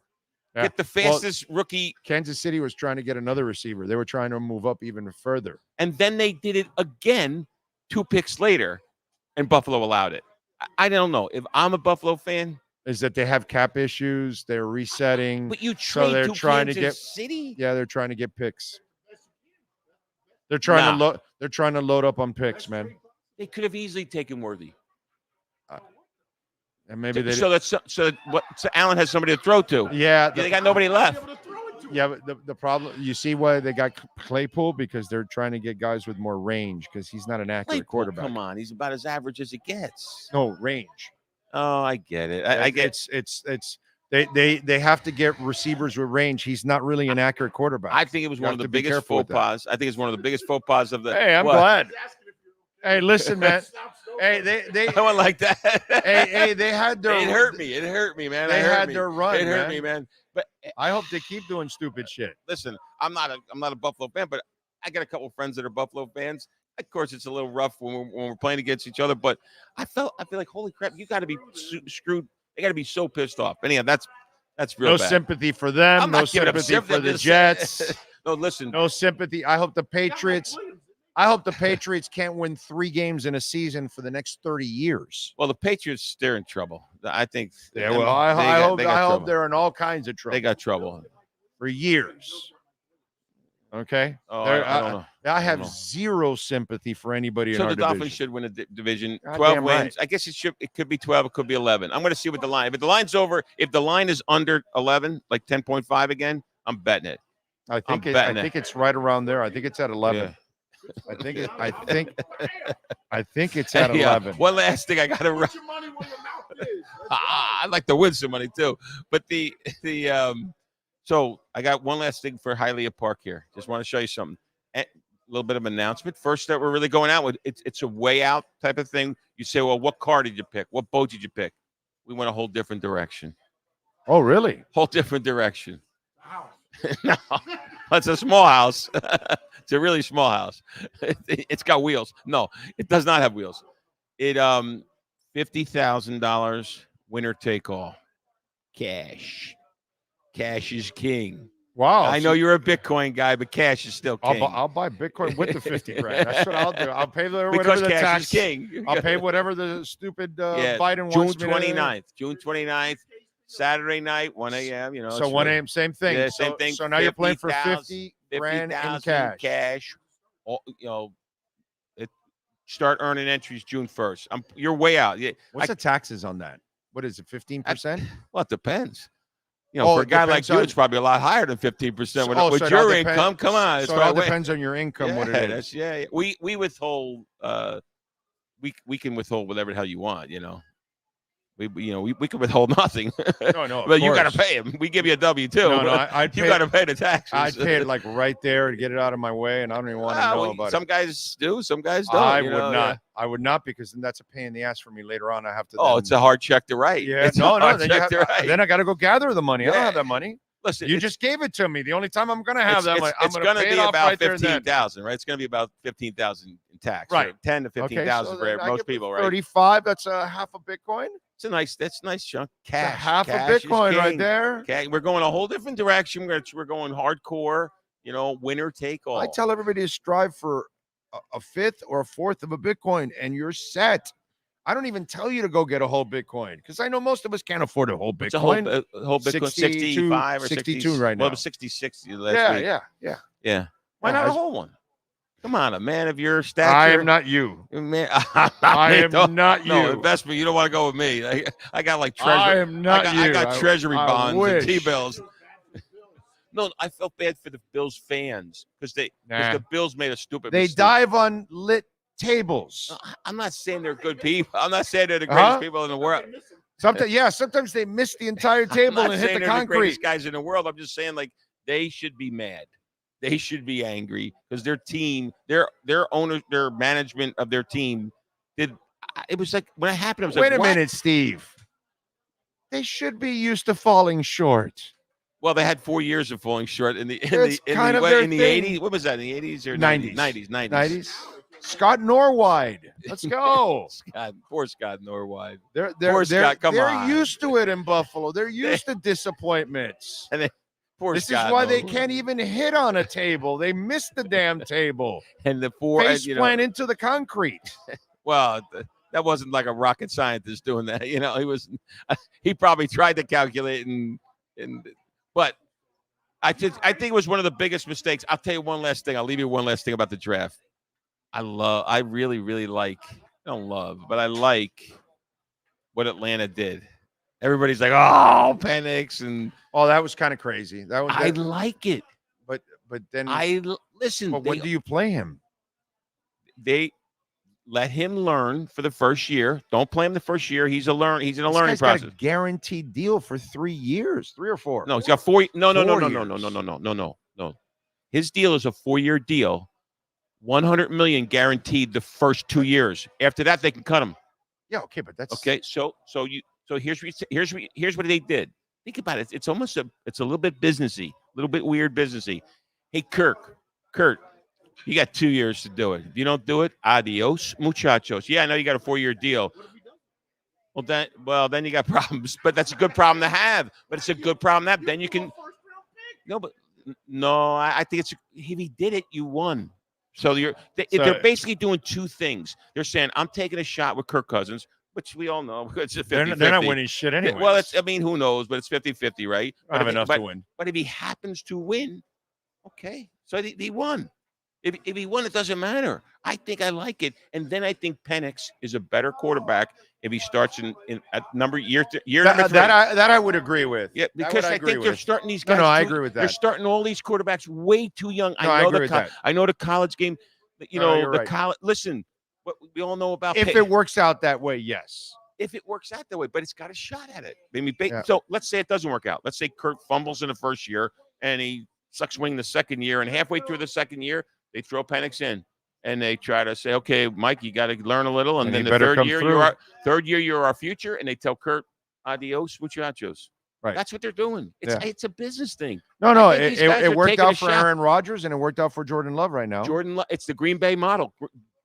Yeah. Get the fastest rookie. Kansas City was trying to get another receiver. They were trying to move up even further. And then they did it again 2 picks later, and Buffalo allowed it. I don't know. If I'm a Buffalo fan, is that they have cap issues, they're resetting. but you so trade they're to trying Kansas to get City? Yeah, they're trying to get picks. They're trying to load. They're trying to load up on picks, man. They could have easily taken Worthy. And maybe they. So Allen has somebody to throw to. Yeah, they got nobody left. Yeah, but the problem, you see why they got Claypool, because they're trying to get guys with more range, because he's not an accurate quarterback. Come on, he's about as average as it gets. No range. Oh, I get it. I get it's they have to get receivers with range. He's not really an accurate quarterback. I think it was one of the biggest faux pas. I think it's one of the biggest faux pas of the. Hey, I'm glad. Hey, listen, man. Hey, they I went like that. hey, they had their. It hurt me. It hurt me, man. They had their run. It hurt me, man. But I hope they keep doing stupid shit. Listen, I'm not a Buffalo fan, but I got a couple of friends that are Buffalo fans. Of course, it's a little rough when we're playing against each other, but I feel like, holy crap, you got to be screwed. They got to be so pissed off. Anyhow, that's real. No bad. sympathy for them. I'm No not giving them sympathy for the just- Jets. No, listen. No sympathy. I hope the Patriots can't win 3 games in a season for the next 30 years. Well, the Patriots, they're in trouble. I think. Yeah, well, I hope they're in all kinds of trouble. They got trouble for years. Okay. Oh, I don't know. I have zero sympathy for anybody in So our the division. Dolphins should win a division. God 12 damn wins. right. I guess it could be 12. It could be 11. I'm going to see what the line. If the line's over, if the line is under 11, like 10.5 again, I'm betting it. I think it's right around there. I think it's at 11. Yeah. I think it's at 11. One last thing I got to run. I'd like to win some money too. But so I got one last thing for Hialeah Park here. Just want to show you something. A little bit of an announcement. First that we're really going out with. It's a way out type of thing. You say, well, what car did you pick? What boat did you pick? We went a whole different direction. Oh, really? Whole different direction. No, it's a small house. It's a really small house. It's got wheels. No, it does not have wheels. It $50,000 winner take all. Cash. Cash is king. Wow. I know you're a Bitcoin guy, but cash is still king. I'll buy Bitcoin with the 50 grand. That's what I'll do. I'll pay whatever because the cash tax. is king. I'll pay whatever the stupid Biden June wants me to. 29th. June 29th. Saturday night, 1 a.m. You know, So 1 a.m. Same thing. Yeah, same thing. So now you're playing for 50 grand in cash. Start earning entries June 1st. You're way out. What's the taxes on that? What is it? 15%? Well, it depends. You know, for a guy like you, it's probably a lot higher than 15%. With your income, come on. So it all depends on your income. What it is. We withhold. We can withhold whatever the hell you want. You know. We can withhold nothing. No, but you got to pay him. We give you a W-2. No, you got to pay the taxes. I'd pay it like right there to get it out of my way, and I don't even want to know about it. Some guys do, some guys don't. I would not. Yeah. I would not, because then that's a pain in the ass for me later on. I have to. It's a hard check to write. Yeah, it's no. Then I got to go gather the money. I don't have that money. Listen, you just gave it to me. The only time I'm going to have that money, it's going to be about 15,000, right? It's going to be about 15,000 in tax, right? 10 to 15,000 for most people, right? 35. That's a half a Bitcoin. That's a nice chunk. Cash. Half a Bitcoin right there. Okay, we're going a whole different direction. We're going hardcore. You know, winner take all. I tell everybody to strive for a fifth or a fourth of a Bitcoin, and you're set. I don't even tell you to go get a whole Bitcoin, because I know most of us can't afford a whole Bitcoin. It's a whole Bitcoin, 65 or 62 right now. Well, it was 66 last week. Yeah. Why not a whole one? Come on, a man of your stature. I am not you. Man, I am not you. No, investment. You don't want to go with me. I got like treasury. I am not you. I got treasury bonds wish. and T-bills. No, I felt bad for the Bills fans because the Bills made a stupid mistake. They dive on lit tables. I'm not saying they're good people. I'm not saying they're the greatest people in the world. Sometimes they miss the entire table and hit the concrete. The greatest guys in the world. I'm just saying, like, they should be mad. They should be angry because their team, their owner, their management of their team did. It was like when it happened, I was Wait like, a minute, Steve. They should be used to falling short. Well, they had 4 years of falling short in the That's kind of their in the thing. 80s. What was that in the 80s or 90s? 90s. Scott Norwide. Let's go. Poor Scott Norwide. They're Scott, come they're on. used to it in Buffalo. They're used to disappointments. And poor This Scott is why they Norwide. can't even hit on a table. They missed the damn table. And the four Face plant into the concrete. Well, that wasn't like a rocket scientist doing that. He probably tried to calculate but I think it was one of the biggest mistakes. I'll tell you one last thing. I'll leave you one last thing about the draft. I really, really like, I don't love, but I like what Atlanta did. Everybody's like, oh, Penix. And that was kind of crazy. I like it. But then listen. But when do you play him? They let him learn for the first year. Don't play him the first year. He's in a learning process. Got a guaranteed deal for 3 years, 3 or 4. No, he's got 4. No. 4 years. No. His deal is a 4-year deal. $100 million guaranteed the first 2 years. After that, they can cut him. Yeah, okay, but that's okay. So here's what they did. Think about it. It's a little bit businessy, a little bit weird businessy. Hey, Kurt, you got 2 years to do it. If you don't do it, adios, muchachos. Yeah, I know you got a 4-year deal. Well, then you got problems. But that's a good problem to have. But it's a good problem to have. Then you can. No, I think if he did it, you won. So they're basically doing two things. They're saying, I'm taking a shot with Kirk Cousins, which we all know it's a 50-50. They're not winning shit anyway. Well, who knows? But it's 50-50, right? I have enough to win. But if he happens to win, okay. So he won. If he won, it doesn't matter. I think I like it. And then I think Penix is a better quarterback if he starts in at year number 3. That I would agree with. Yeah, because I think they're starting these guys. No, I agree with that. They're starting all these quarterbacks way too young. I agree with that. I know the college game. You're right. College. Listen, what we all know about. If it works out that way, yes. If it works out that way, but it's got a shot at it. So let's say it doesn't work out. Let's say Kurt fumbles in the first year and he sucks wing the second year, and halfway through the second year, they throw Penix in. And they try to say, okay, Mike, you got to learn a little. And then the third year, you're our future. And they tell Kurt, adios, muchachos. Right. That's what they're doing. It's a business thing. No, it worked out for Aaron Rodgers, and it worked out for Jordan Love right now. It's the Green Bay model.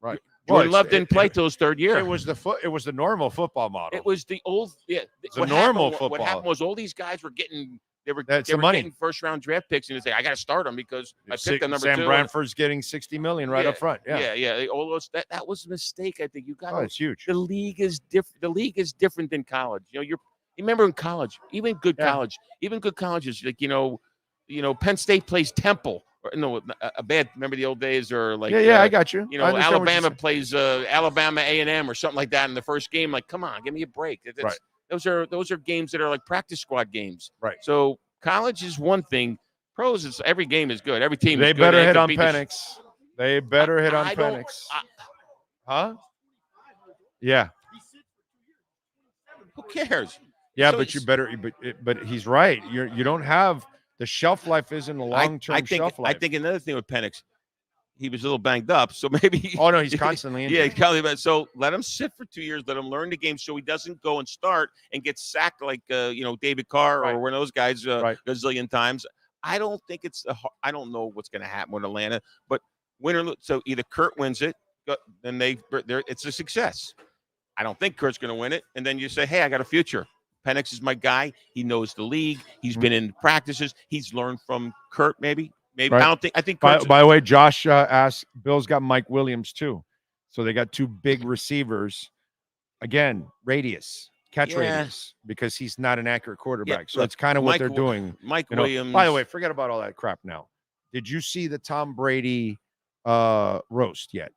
Right. Jordan Love didn't play till his third year. It was the normal football model. It was the old What happened was all these guys were getting getting first-round draft picks, and they say, I got to start them because I picked them number 2. Sam Bradford's getting $60 million up front. Yeah. All those, that was a mistake. I think you got. It's huge. The league is different. The league is different than college. You remember in college, even good colleges, like Penn State plays Temple. Remember the old days, or like I got you. Alabama plays Alabama A&M or something like that in the first game. Like, come on, give me a break. Right. Those are games that are like practice squad games. Right. So college is one thing. Pros is every game is good. Every team. They is good. better hit on Penix. They better hit on Penix. Huh? Yeah. Who cares? Yeah, but you better. But he's right. You don't have the shelf life isn't a long-term shelf life. I think another thing with Penix, he was a little banged up, so maybe. Oh no, he's constantly injured. Yeah, constantly. So let him sit for 2 years. Let him learn the game, so he doesn't go and start and get sacked like David Carr or one of those guys a gazillion times. I don't think I don't know what's going to happen with Atlanta, but so either Kurt wins it, then it's a success. I don't think Kurt's going to win it, and then you say, hey, I got a future. Penix is my guy. He knows the league. He's been in practices. He's learned from Kurt, maybe. Right. I think. By the way, Josh asked, Bill's got Mike Williams too, so they got 2 big receivers. Again, radius, radius, because he's not an accurate quarterback. So that's kind of what they're doing. Mike Williams. By the way, forget about all that crap now. Did you see the Tom Brady roast yet?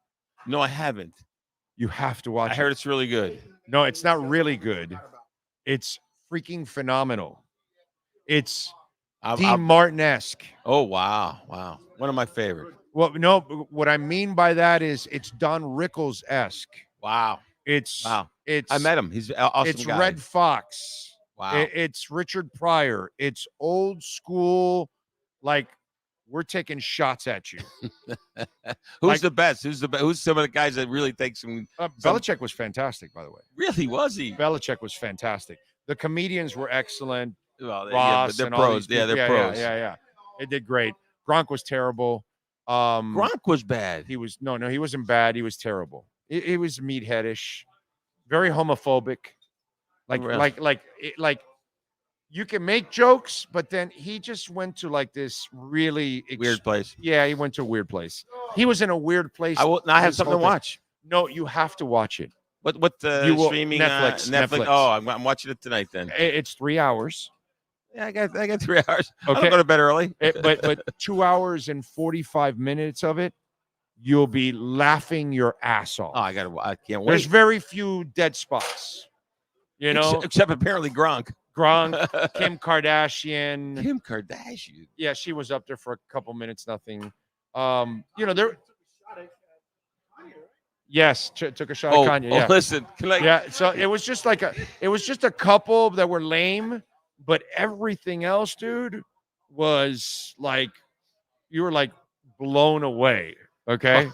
No, I haven't. You have to watch. I heard it's really good. No, it's not really good. It's freaking phenomenal. It's Dean Martin-esque. Oh, wow. One of my favorite. Well, no, what I mean by that is it's Don Rickles-esque. Wow. It's I met him. He's an awesome It's guy. Red Fox. Wow. It's Richard Pryor. It's old school, like we're taking shots at you. Who's the best? Who's some of the guys that really take some? Belichick was fantastic, by the way. Really, was he? Belichick was fantastic. The comedians were excellent. Well, Ross, they're and all pros. these Yeah, people. they're pros. Yeah. They did great. Gronk was terrible. Gronk was bad. He wasn't bad. He was terrible. He was meatheadish, very homophobic. Like you can make jokes, but then he just went to like this really Weird place. Yeah, he went to a weird place. He was in a weird place. I will not have this something to whole thing. watch. No, you have to watch it. What streaming? Netflix. Oh, I'm watching it tonight then. It's 3 hours. Yeah, I got 3 hours. Okay. I'll go to bed early. but 2 hours and 45 minutes of it, you'll be laughing your ass off. Oh, I can't wait. There's very few dead spots. You know, except apparently Gronk. Kim Kardashian. Kim Kardashian. Yeah, she was up there for a couple minutes. Nothing. There. Yes, took a shot at Kanye. Yeah. Listen. So it was just a couple that were lame, but everything else, dude, was like you were like blown away. Okay.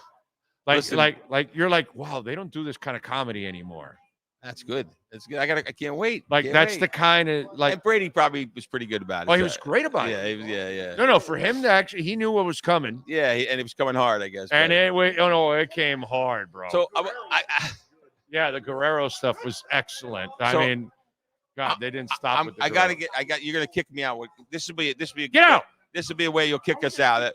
Like you're like, wow, they don't do this kind of comedy anymore. That's good. That's good. I can't wait. The kind of like. And Brady probably was pretty good about it. Oh, he was great about it. it. Yeah. No, for him to actually, he knew what was coming. Yeah, and it was coming hard, I guess. And it came hard, bro. So yeah, the Guerrero stuff was excellent. I mean, God, they didn't stop. You're gonna kick me out. This will be get out. This will be a way you'll kick us out.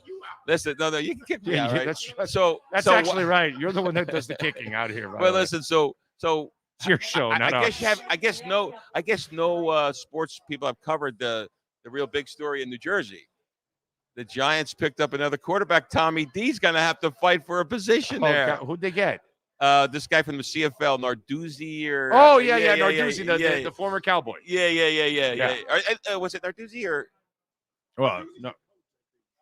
Listen, no, you can kick me out. Right? That's actually right. You're the one that does the kicking out here. Well, listen, so. It's your show, not us. I guess no sports people have covered the real big story in New Jersey. The Giants picked up another quarterback. Tommy D's going to have to fight for a position there. God, who'd they get? This guy from the CFL, Narduzzi or Narduzzi, the former Cowboy. Yeah. Was it Narduzzi or? Well,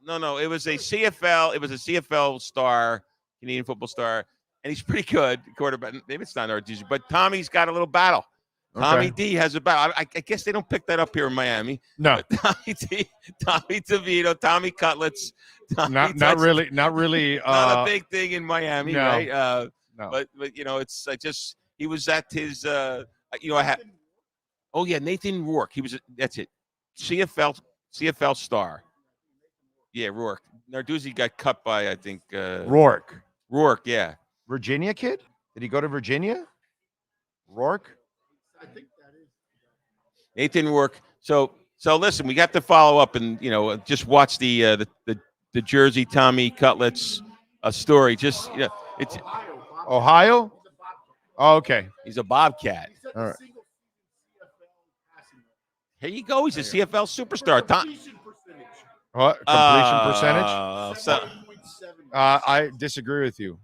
no. It was a CFL. It was a CFL star, Canadian football star. And he's pretty good quarterback. Maybe it's not Narduzzi, but Tommy's got a little battle. Tommy D has a battle. I guess they don't pick that up here in Miami. No. Tommy D, Tommy DeVito, Tommy Cutlets. Not really. Not a big thing in Miami, no, right? No. But it's he was at his Nathan Rourke. That's it. CFL star. Yeah, Rourke. Narduzzi got cut by, I think, Rourke, yeah. Virginia kid? Did he go to Virginia? Rourke? I think that is Nathan Rourke. So listen, we got to follow up and just watch the Jersey Tommy Cutlets story. Just it's Ohio. Oh, okay. He's a Bobcat. All right. Here you go. He's a CFL superstar. What completion percentage? I disagree with you.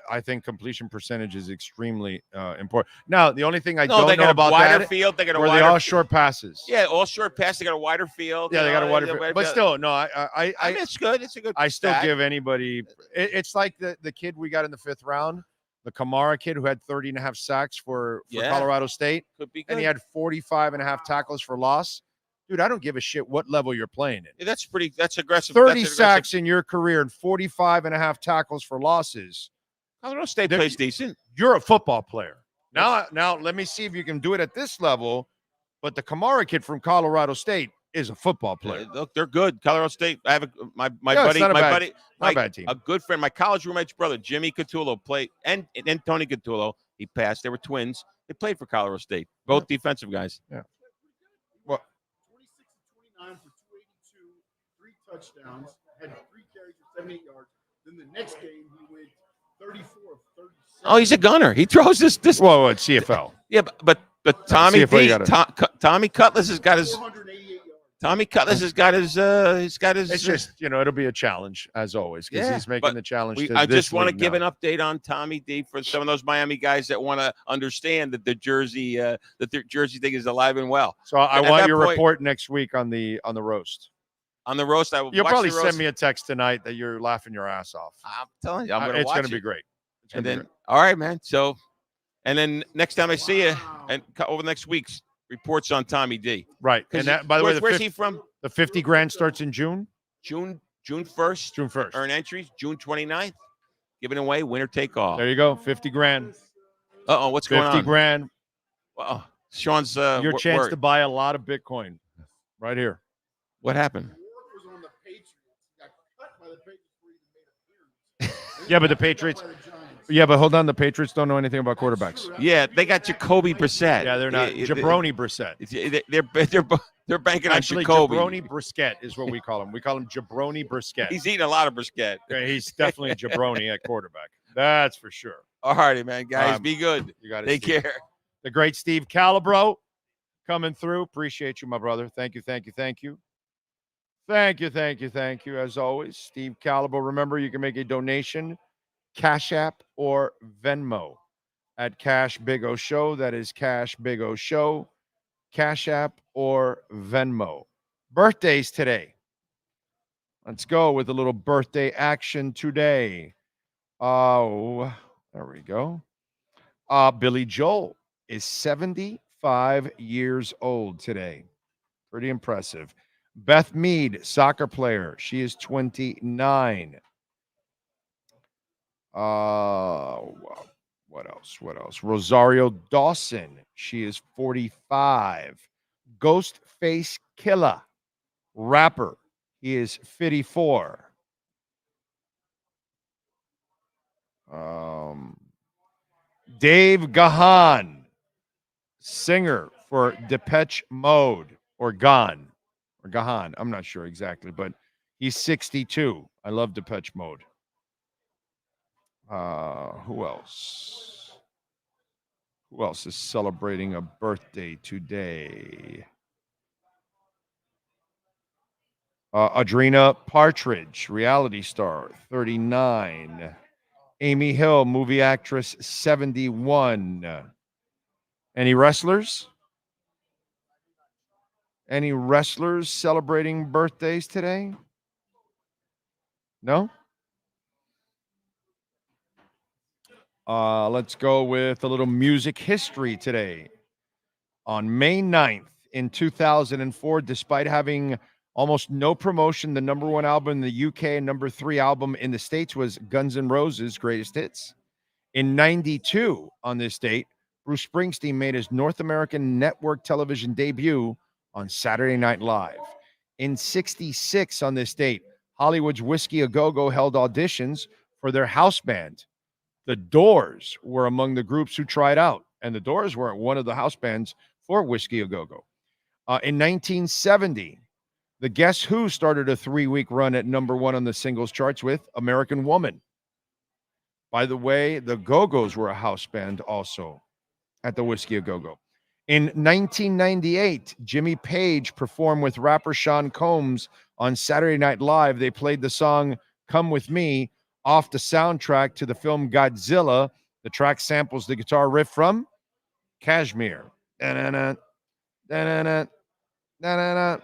I think completion percentage is extremely important. Now, the only thing I don't know about wider that field. They got a were wider they all short passes. Yeah, all short passes. They got a wider field. Yeah, they got a wider field. But still, no, I mean, it's good. It's a good. I still stat. give anybody. It's like the kid we got in the 5th round, the Kamara kid who had 30.5 sacks for Colorado State, Could be good. and he had 45.5 tackles for loss. Dude, I don't give a shit what level you're playing in. Yeah, that's aggressive. 30 sacks in your career and 45.5 tackles for losses. Colorado State plays decent. You're a football player. Now, let me see if you can do it at this level. But the Kamara kid from Colorado State is a football player. Look, they're good. Colorado State. I have my bad team. A good friend, my college roommate's brother, Jimmy Catullo, played, and Tony Catullo. He passed. They were twins. They played for Colorado State. Both defensive guys. Yeah. Well, 26 of 29 for 282, 3 touchdowns, had 3 carries for 78 yards. Then the next game he went 34 of 37. Oh, he's a gunner. He throws this. Whoa, it's CFL. Yeah, but Tommy CFL, Tommy Cutlass has got his. 488 yards. Tommy Cutlass has got his. It's just it'll be a challenge as always because he's making the challenge. I just want to give an update on Tommy D for some of those Miami guys that want to understand that the Jersey thing is alive and well. So I want your report next week on the roast. On the roast, I will. You'll probably send me a text tonight that you're laughing your ass off. I'm telling you, it's going to be great. All right, man. So, and then next time I see you, and over the next week's reports on Tommy D. Right. And that, by the way, where's he from? The 50 grand starts in June. June June 1st. June 1st. Earn entries. June 29th. Giving away winner take all. There you go. 50 grand. Uh-oh, what's going on? 50 grand. Well, Sean's your chance to buy a lot of Bitcoin right here. What happened? Yeah, but the Patriots. Yeah, but hold on. The Patriots don't know anything about quarterbacks. Yeah, they got Jacoby Brissett. Yeah, they're not. Jabroni Brissett. They're banking Actually, on Jacoby. Jabroni Brisket is what we call him. We call him Jabroni Brisket. He's eating a lot of brisket. Yeah, he's definitely a Jabroni at quarterback. That's for sure. All righty, man. Guys, be good. You got it. Take care. The great Steve Calabro coming through. Appreciate you, my brother. Thank you, thank you, thank you. Thank you, thank you, thank you. As always, Steve Calabro. Remember, you can make a donation, Cash App or Venmo at Cash Big O Show. That is Cash Big O Show, Cash App or Venmo. Birthdays today. Let's go with a little birthday action today. Oh, there we go. Billy Joel is 75 years old today. Pretty impressive. Beth Mead, soccer player. She is 29. What else? What else? Rosario Dawson. She is 45. Ghostface Killer, rapper. He is 54. Dave Gahan, singer for Depeche Mode or Gahan. I'm not sure exactly, but he's 62. I love Depeche Mode. Who else? Who else is celebrating a birthday today? Adrena Partridge, reality star, 39. Amy Hill, movie actress, 71. Any wrestlers? Any wrestlers celebrating birthdays today? No? Let's go with a little music history today. On May 9th in 2004, despite having almost no promotion, the number one album in the UK and number 3 album in the States was Guns N' Roses' Greatest Hits. In 92, on this date, Bruce Springsteen made his North American network television debut on Saturday Night Live. In 66, on this date, Hollywood's Whiskey A Go-Go held auditions for their house band. The Doors were among the groups who tried out, and the Doors were one of the house bands for Whiskey A Go-Go. In 1970, the Guess Who started a 3-week run at number 1 on the singles charts with American Woman. By the way, the Go-Go's were a house band also at the Whiskey A Go-Go. In 1998, Jimmy Page performed with rapper Sean Combs on Saturday Night Live. They played the song Come With Me off the soundtrack to the film Godzilla. The track samples the guitar riff from Kashmir. Da-na-na, da-na-na, da-na-na.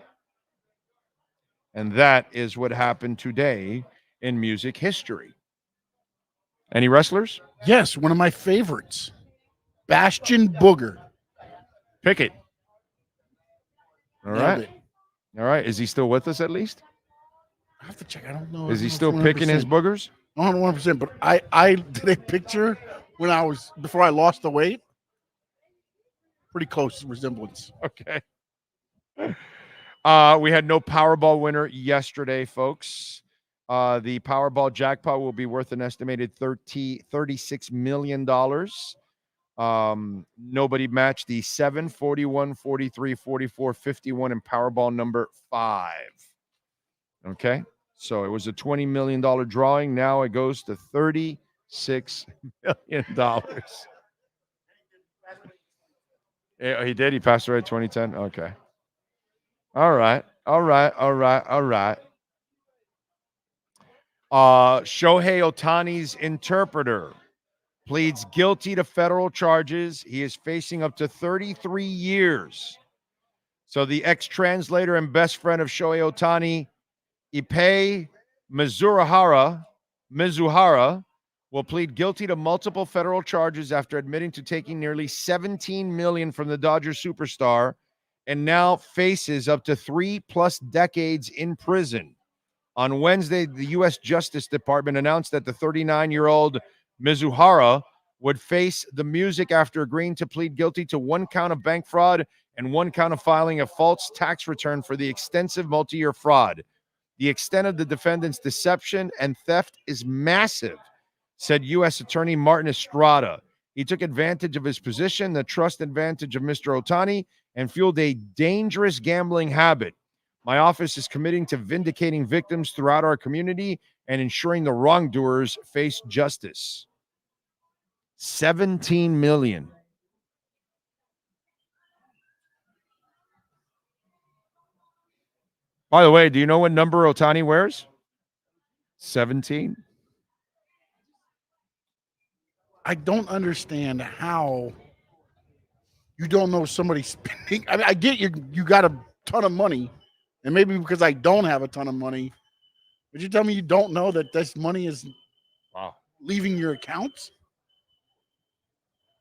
And that is what happened today in music history. Any wrestlers? Yes, one of my favorites. Bastion Booger. Pick it. All Nailed right. it. All right. Is he still with us at least? I have to check. I don't know. Is he still picking his boogers? Not 100%, but I did a picture before I lost the weight. Pretty close resemblance. Okay. We had no Powerball winner yesterday, folks. The Powerball jackpot will be worth an estimated $36 million. Nobody matched the 7, 41, 43, 44, 51, and Powerball number 5. Okay. So it was a $20 million drawing. Now it goes to $36 million. Yeah, he did. He passed away in 2010. Okay. All right. Shohei Ohtani's interpreter pleads guilty to federal charges. He is facing up to 33 years. So the ex-translator and best friend of Shohei Ohtani, Ippei Mizuhara, will plead guilty to multiple federal charges after admitting to taking nearly $17 million from the Dodgers superstar and now faces up to 3+ decades in prison. On Wednesday, the U.S. Justice Department announced that the 39-year-old Mizuhara would face the music after agreeing to plead guilty to 1 count of bank fraud and 1 count of filing a false tax return for the extensive multi-year fraud. The extent of the defendant's deception and theft is massive, said U.S. Attorney Martin Estrada. He took advantage of his position, the trust advantage of Mr. Otani, and fueled a dangerous gambling habit. My office is committing to vindicating victims throughout our community and ensuring the wrongdoers face justice. $17 million. By the way, do you know what number Otani wears? 17. I don't understand how you don't know somebody's spending. I mean, I get you got a ton of money, and maybe because I don't have a ton of money, but you tell me you don't know that this money is leaving your accounts?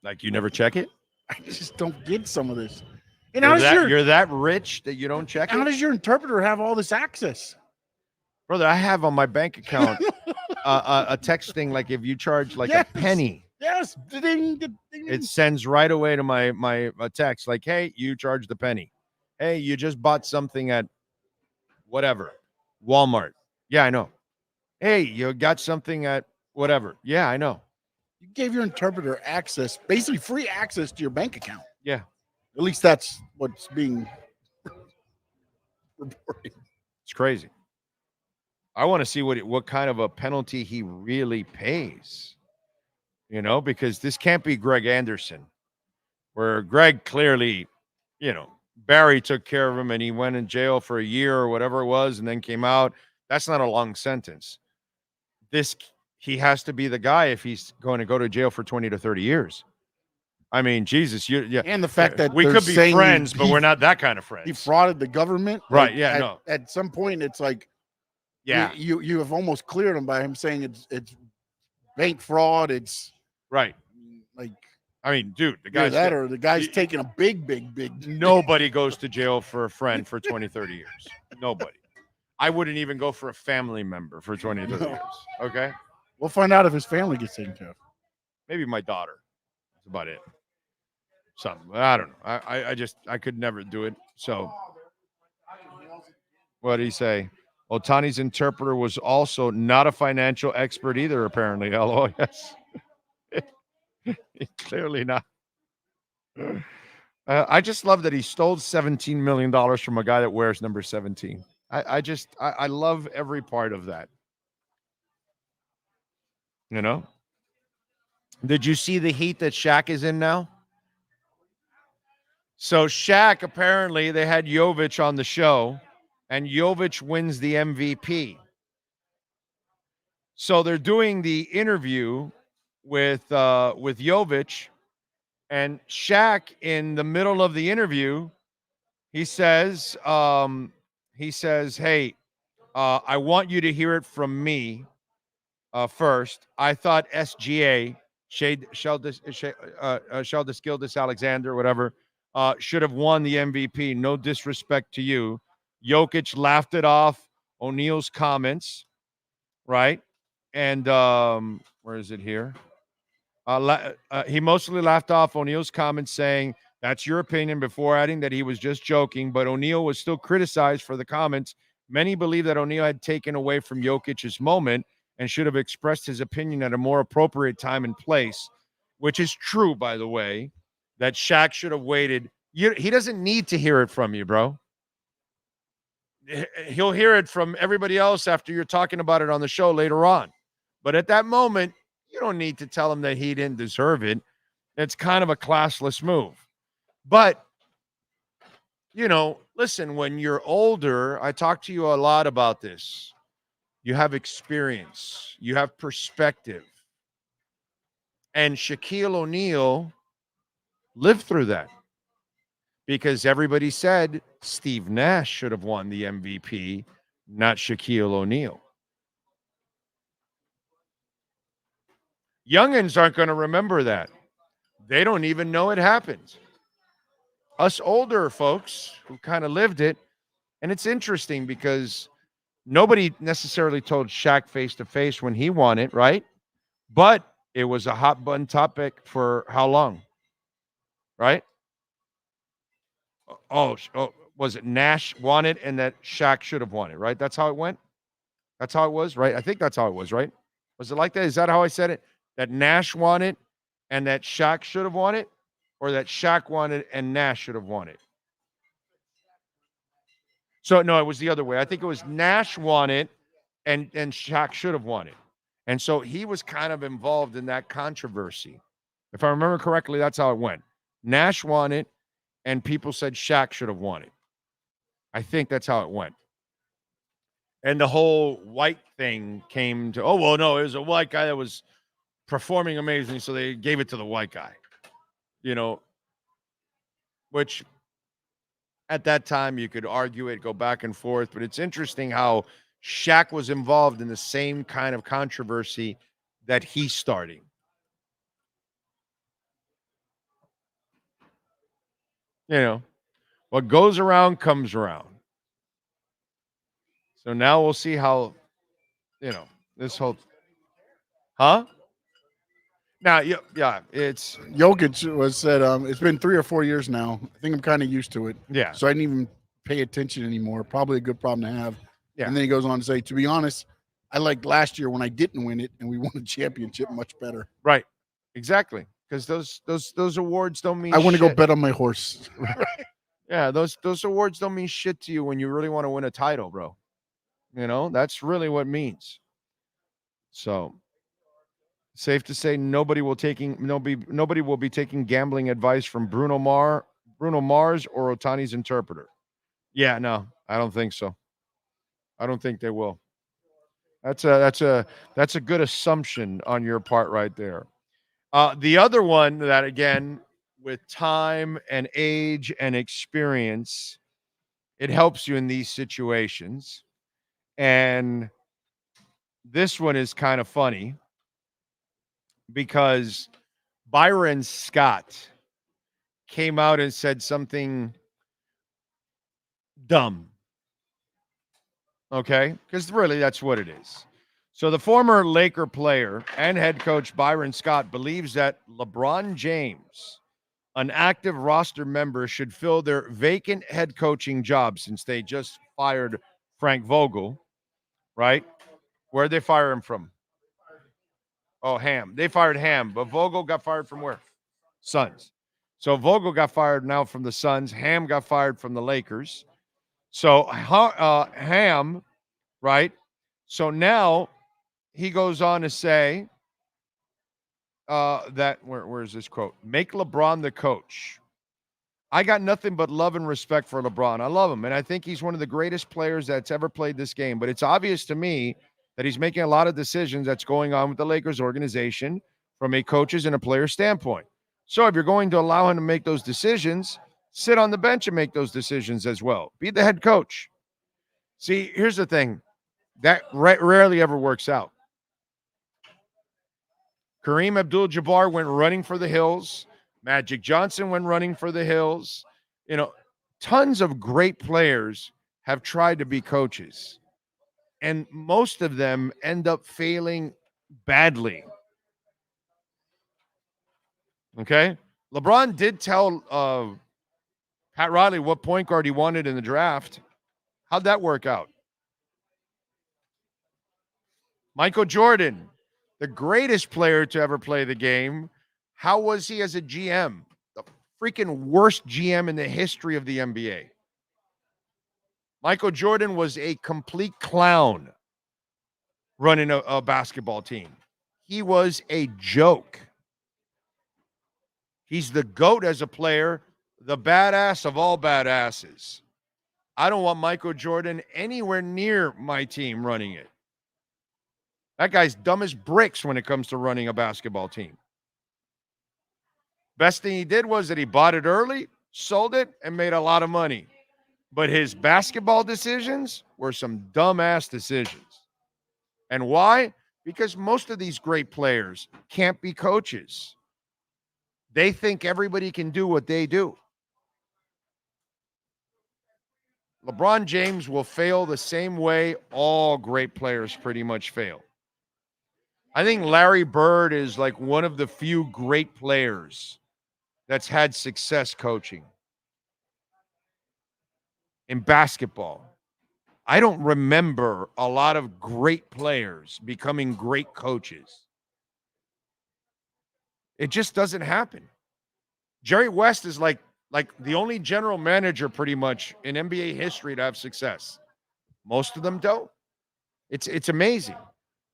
Like you never check it? I just don't get some of this. And You're that rich that you don't check it? How does your interpreter have all this access? Brother, I have on my bank account a texting, like if you charge like a penny. Yes. Ding, ding, ding. It sends right away to my text like, hey, you charged a penny. Hey, you just bought something at whatever, Walmart. Yeah, I know. Hey, you got something at whatever. Yeah, I know. You gave your interpreter access, basically free access to your bank account. Yeah. At least that's what's being reported. It's crazy. I want to see what kind of a penalty he really pays. You know, because this can't be Greg Anderson, where Greg clearly, Barry took care of him and he went in jail for a year or whatever it was and then came out. That's not a long sentence. He has to be the guy if he's going to go to jail for 20 to 30 years. I mean, Jesus, and the fact that we could be friends, but we're not that kind of friends. He frauded the government, right? Yeah, At some point, it's like, you have almost cleared him by him saying it's bank fraud. It's right. Like, I mean, dude, the guy's taking a big. Nobody goes to jail for a friend for 20, 30 years. Nobody. I wouldn't even go for a family member for 20, 30 years. Okay. We'll find out if his family gets taken care of. Maybe my daughter. That's about it. Something. I don't know. I could never do it. So what did he say? Otani's interpreter was also not a financial expert either, apparently. Hello, yes. Clearly not. I just love that he stole $17 million from a guy that wears number 17. I love every part of that. You know? Did you see the heat that Shaq is in now? So Shaq, apparently, they had Jovic on the show, and Jovic wins the MVP. So they're doing the interview with Jovic, and Shaq, in the middle of the interview, he says, hey, I want you to hear it from me first. I thought SGA, Sheldon Gildas Alexander, whatever, should have won the MVP. No disrespect to you. Jokic laughed it off O'Neal's comments, right? And where is it here? He mostly laughed off O'Neal's comments saying, that's your opinion, before adding that he was just joking, but O'Neal was still criticized for the comments. Many believe that O'Neal had taken away from Jokic's moment and should have expressed his opinion at a more appropriate time and place, which is true, by the way, that Shaq should have waited. He doesn't need to hear it from you, bro. He'll hear it from everybody else after you're talking about it on the show later on. But at that moment, you don't need to tell him that he didn't deserve it. It's kind of a classless move. But, listen, when you're older, I talk to you a lot about this. You have experience. You have perspective. And Shaquille O'Neal lived through that. Because everybody said Steve Nash should have won the MVP, not Shaquille O'Neal. Youngins aren't going to remember that. They don't even know it happened. Us older folks who kind of lived it, and it's interesting because Nobody necessarily told Shaq face to face when he won it, right? But it was a hot button topic for how long? Right? Oh, was it Nash won it and that Shaq should have won it, right? That's how it went? That's how it was, right? I think that's how it was, right? Was it like that? Is that how I said it? That Nash won it and that Shaq should have won it? Or that Shaq won it and Nash should have won it? So, no, it was the other way. I think it was Nash won it and Shaq should have won it. And so he was kind of involved in that controversy. If I remember correctly, that's how it went. Nash won it and people said Shaq should have won it. I think that's how it went. And the whole white thing came to, oh, well, no, it was a white guy that was performing amazing, so they gave it to the white guy. You know, which at that time you could argue it, go back and forth, but it's interesting how Shaq was involved in the same kind of controversy that he's starting. You know, what goes around comes around. So now we'll see how, this whole, huh? Now, yeah, it's Jokic was said. It's been 3 or 4 years now. I think I'm kind of used to it. Yeah. So I didn't even pay attention anymore. Probably a good problem to have. Yeah. And then he goes on to say, to be honest, I liked last year when I didn't win it and we won a championship much better. Right. Exactly. Because those awards don't mean I want to go shit. bet on my horse. Yeah, those awards don't mean shit to you when you really want to win a title, bro. You know, that's really what it means. So safe to say nobody will be taking gambling advice from Bruno Mars or Ohtani's interpreter. Yeah, no, I don't think so. I don't think they will. That's a good assumption on your part right there. The other one that, again, with time and age and experience, it helps you in these situations. And this one is kind of funny because Byron Scott came out and said something dumb. Okay? Because really, that's what it is. So the former Laker player and head coach Byron Scott believes that LeBron James, an active roster member, should fill their vacant head coaching job since they just fired Frank Vogel, right? Where'd they fire him from? Oh, Ham. They fired Ham, but Vogel got fired from where? Suns. So Vogel got fired now from the Suns. Ham got fired from the Lakers. So Ham, right? So now he goes on to say that, where's this quote? Make LeBron the coach. I got nothing but love and respect for LeBron. I love him, and I think he's one of the greatest players that's ever played this game. But it's obvious to me that he's making a lot of decisions that's going on with the Lakers organization from a coach's and a player standpoint. So if you're going to allow him to make those decisions, sit on the bench and make those decisions as well. Be the head coach. See, here's the thing. That rarely ever works out. Kareem Abdul-Jabbar went running for the hills. Magic Johnson went running for the hills. You know, tons of great players have tried to be coaches. And most of them end up failing badly. Okay? LeBron did tell Pat Riley what point guard he wanted in the draft. How'd that work out? Michael Jordan, the greatest player to ever play the game. How was he as a GM? The freaking worst GM in the history of the NBA. Michael Jordan was a complete clown running a basketball team. He was a joke. He's the GOAT as a player, the badass of all badasses. I don't want Michael Jordan anywhere near my team running it. That guy's dumb as bricks when it comes to running a basketball team. Best thing he did was that he bought it early, sold it, and made a lot of money. But his basketball decisions were some dumbass decisions. And why? Because most of these great players can't be coaches. They think everybody can do what they do. LeBron James will fail the same way all great players pretty much fail. I think Larry Bird is like one of the few great players that's had success coaching. In basketball, I don't remember a lot of great players becoming great coaches. It just doesn't happen. Jerry West is like the only general manager pretty much in NBA history to have success. Most of them don't. It's amazing.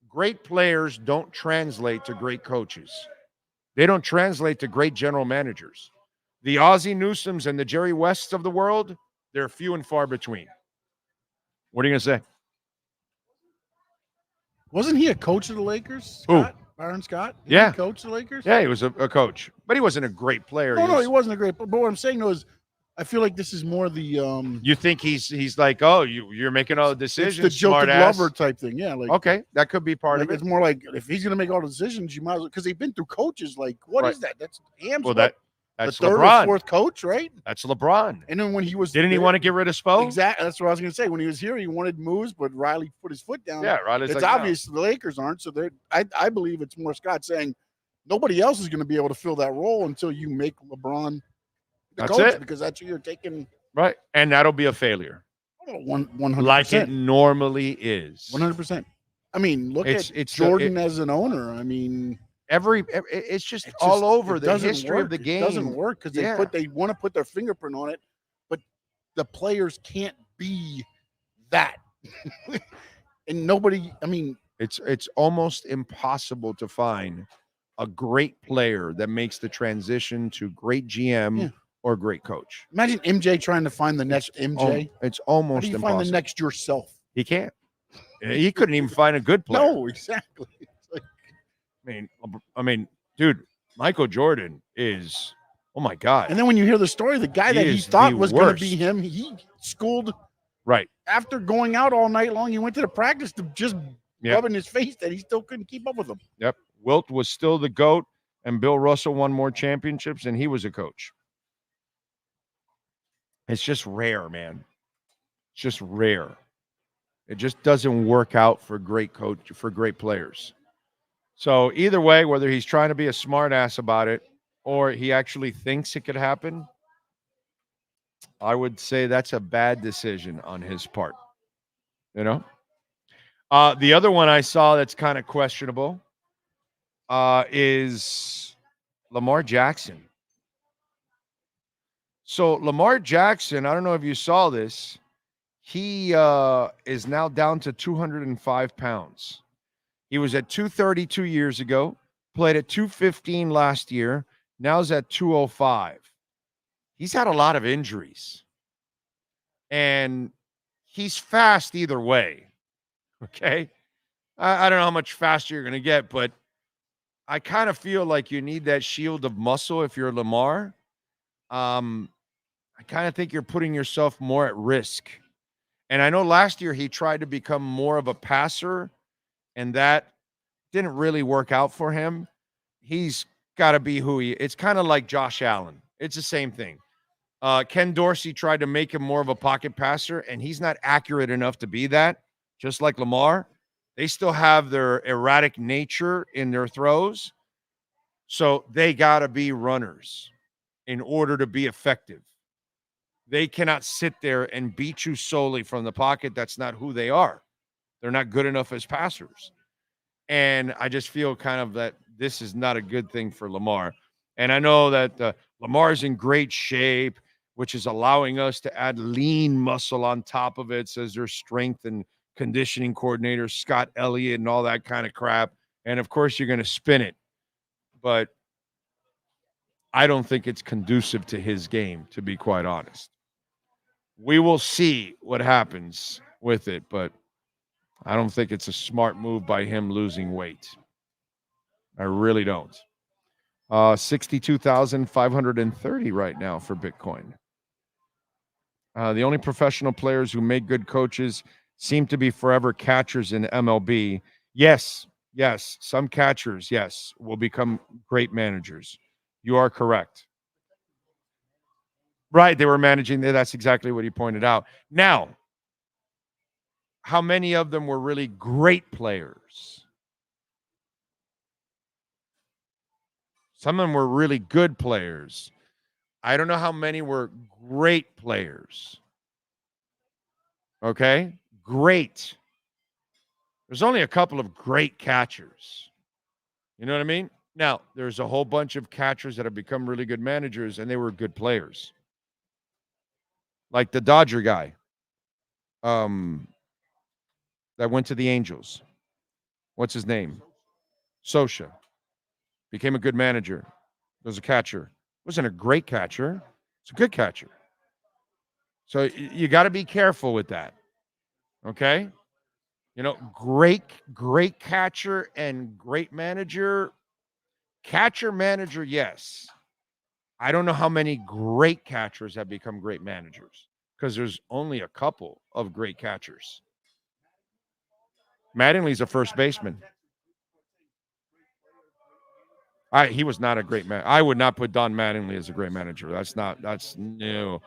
Great players don't translate to great coaches. They don't translate to great general managers. The Ozzie Newsomes and the Jerry Wests of the world, they're few and far between. What are you going to say? Wasn't he a coach of the Lakers? Who? Scott? Byron Scott? Yeah. He coach the Lakers? Yeah, he was a coach, but he wasn't a great player. No, he wasn't a great. But what I'm saying though is, I feel like this is more the. You think he's like, oh, you're making all the decisions. It's the Joker smart ass. Glover type thing, yeah. Like Okay, that could be part of it. It's more like if he's going to make all the decisions, you might as well, because they've been through coaches. Like, what is that? That's Ham's. Well, that's the third LeBron. or fourth coach, right? That's LeBron. And then when he was, Didn't he want to get rid of Spo? Exactly. That's what I was going to say. When he was here, he wanted moves, but Riley put his foot down. Yeah, Riley's it's like, obvious the Lakers aren't. So I believe it's more Scott saying nobody else is going to be able to fill that role until you make LeBron the coach, because that's who you're taking. Right, and that'll be a failure. 100%. Like it normally is. 100%. I mean, look at Jordan as an owner. I mean, it's just all over the history of the game. It doesn't work because they want to put their fingerprint on it, but the players can't be that. And nobody, I mean, it's almost impossible to find a great player that makes the transition to great GM or great coach. Imagine MJ trying to find the next MJ. It's almost How do you impossible. find the next yourself? He can't. He couldn't even find a good player. No, exactly. It's like, I mean, dude, Michael Jordan is, oh my God. and then when you hear the story, the guy that he is thought the was going to worst. be him, he schooled Right. after going out all night long. He went to the practice to just rub in his face that he still couldn't keep up with him. Yep. Wilt was still the GOAT, and Bill Russell won more championships, and he was a coach. It's just rare, man. It's just rare. It just doesn't work out for great players. So either way, whether he's trying to be a smart ass about it or he actually thinks it could happen, I would say that's a bad decision on his part. You know? The other one I saw that's kind of questionable is Lamar Jackson. So Lamar Jackson, I don't know if you saw this, he is now down to 205 pounds. He was at 230 2 years ago, played at 215 last year, now he's at 205. He's had a lot of injuries. And he's fast either way, okay? I don't know how much faster you're going to get, but I kind of feel like you need that shield of muscle if you're Lamar. I kind of think you're putting yourself more at risk. And I know last year he tried to become more of a passer, and that didn't really work out for him. He's got to be who he is. It's kind of like Josh Allen. It's the same thing. Ken Dorsey tried to make him more of a pocket passer, and he's not accurate enough to be that, just like Lamar. They still have their erratic nature in their throws, so they got to be runners in order to be effective. They cannot sit there and beat you solely from the pocket. That's not who they are. They're not good enough as passers. And I just feel kind of that this is not a good thing for Lamar. And I know that Lamar's in great shape, which is allowing us to add lean muscle on top of it, says their strength and conditioning coordinator, Scott Elliott, and all that kind of crap. And, of course, you're going to spin it. But I don't think it's conducive to his game, to be quite honest. We will see what happens with it, but I don't think it's a smart move by him losing weight. I really don't. 62,530 right now for Bitcoin. The only professional players who make good coaches seem to be forever catchers in MLB. Yes, some catchers, will become great managers. You are correct. Right, they were managing. That's exactly what he pointed out. Now, how many of them were really great players? Some of them were really good players. I don't know how many were great players. Okay? Great. There's only a couple of great catchers. You know what I mean? Now, there's a whole bunch of catchers that have become really good managers, and they were good players. Like the Dodger guy that went to the Angels. What's his name? Sosha. Became a good manager. Was a catcher. Wasn't a great catcher. It's a good catcher. So you got to be careful with that. Okay? You know, great catcher and great manager. Catcher, manager, yes. I don't know how many great catchers have become great managers because there's only a couple of great catchers. Mattingly's a first baseman. He was not a great man. I would not put Don Mattingly as a great manager. No.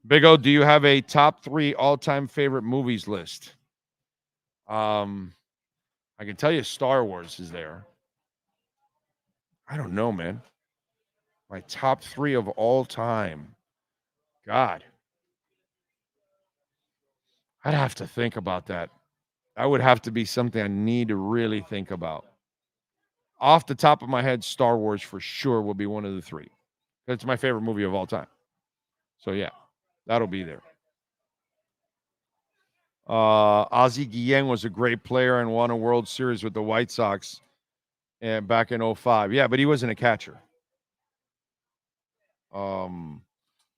Big O, do you have a top 3 all-time favorite movies list? I can tell you Star Wars is there. I don't know, man. My top 3 of all time. God. I'd have to think about that. That would have to be something I need to really think about. Off the top of my head, Star Wars for sure will be one of the 3. That's my favorite movie of all time. So, yeah, that'll be there. Ozzie Guillen was a great player and won a World Series with the White Sox back in 2005. Yeah, but he wasn't a catcher.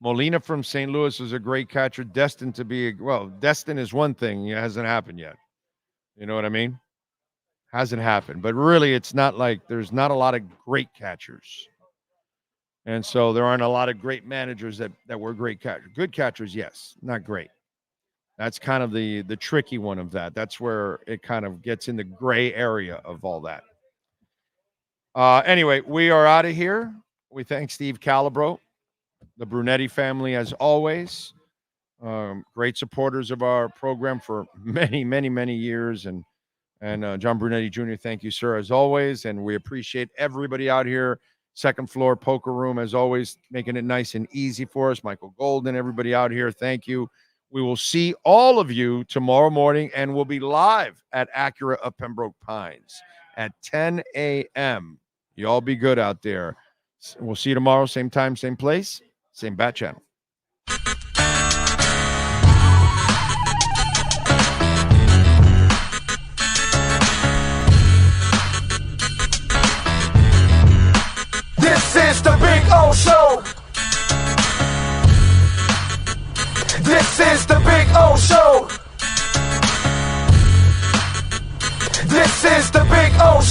Molina from St. Louis was a great catcher, destined to be destined is one thing. It hasn't happened yet. You know what I mean? Hasn't happened. But really, it's not like there's not a lot of great catchers. And so there aren't a lot of great managers that were great catchers. Good catchers, yes, not great. That's kind of the tricky one of that. That's where it kind of gets in the gray area of all that. Anyway, we are out of here. We thank Steve Calabro, the Brunetti family, as always. Great supporters of our program for many, many, many years. And John Brunetti Jr., thank you, sir, as always. And we appreciate everybody out here. Second floor poker room, as always, making it nice and easy for us. Michael Golden, everybody out here, thank you. We will see all of you tomorrow morning, and we'll be live at Acura of Pembroke Pines at 10 a.m. You all be good out there. We'll see you tomorrow, same time, same place, same bat channel. This is the Big O Show. This is the Big O Show. This is the Big O Show.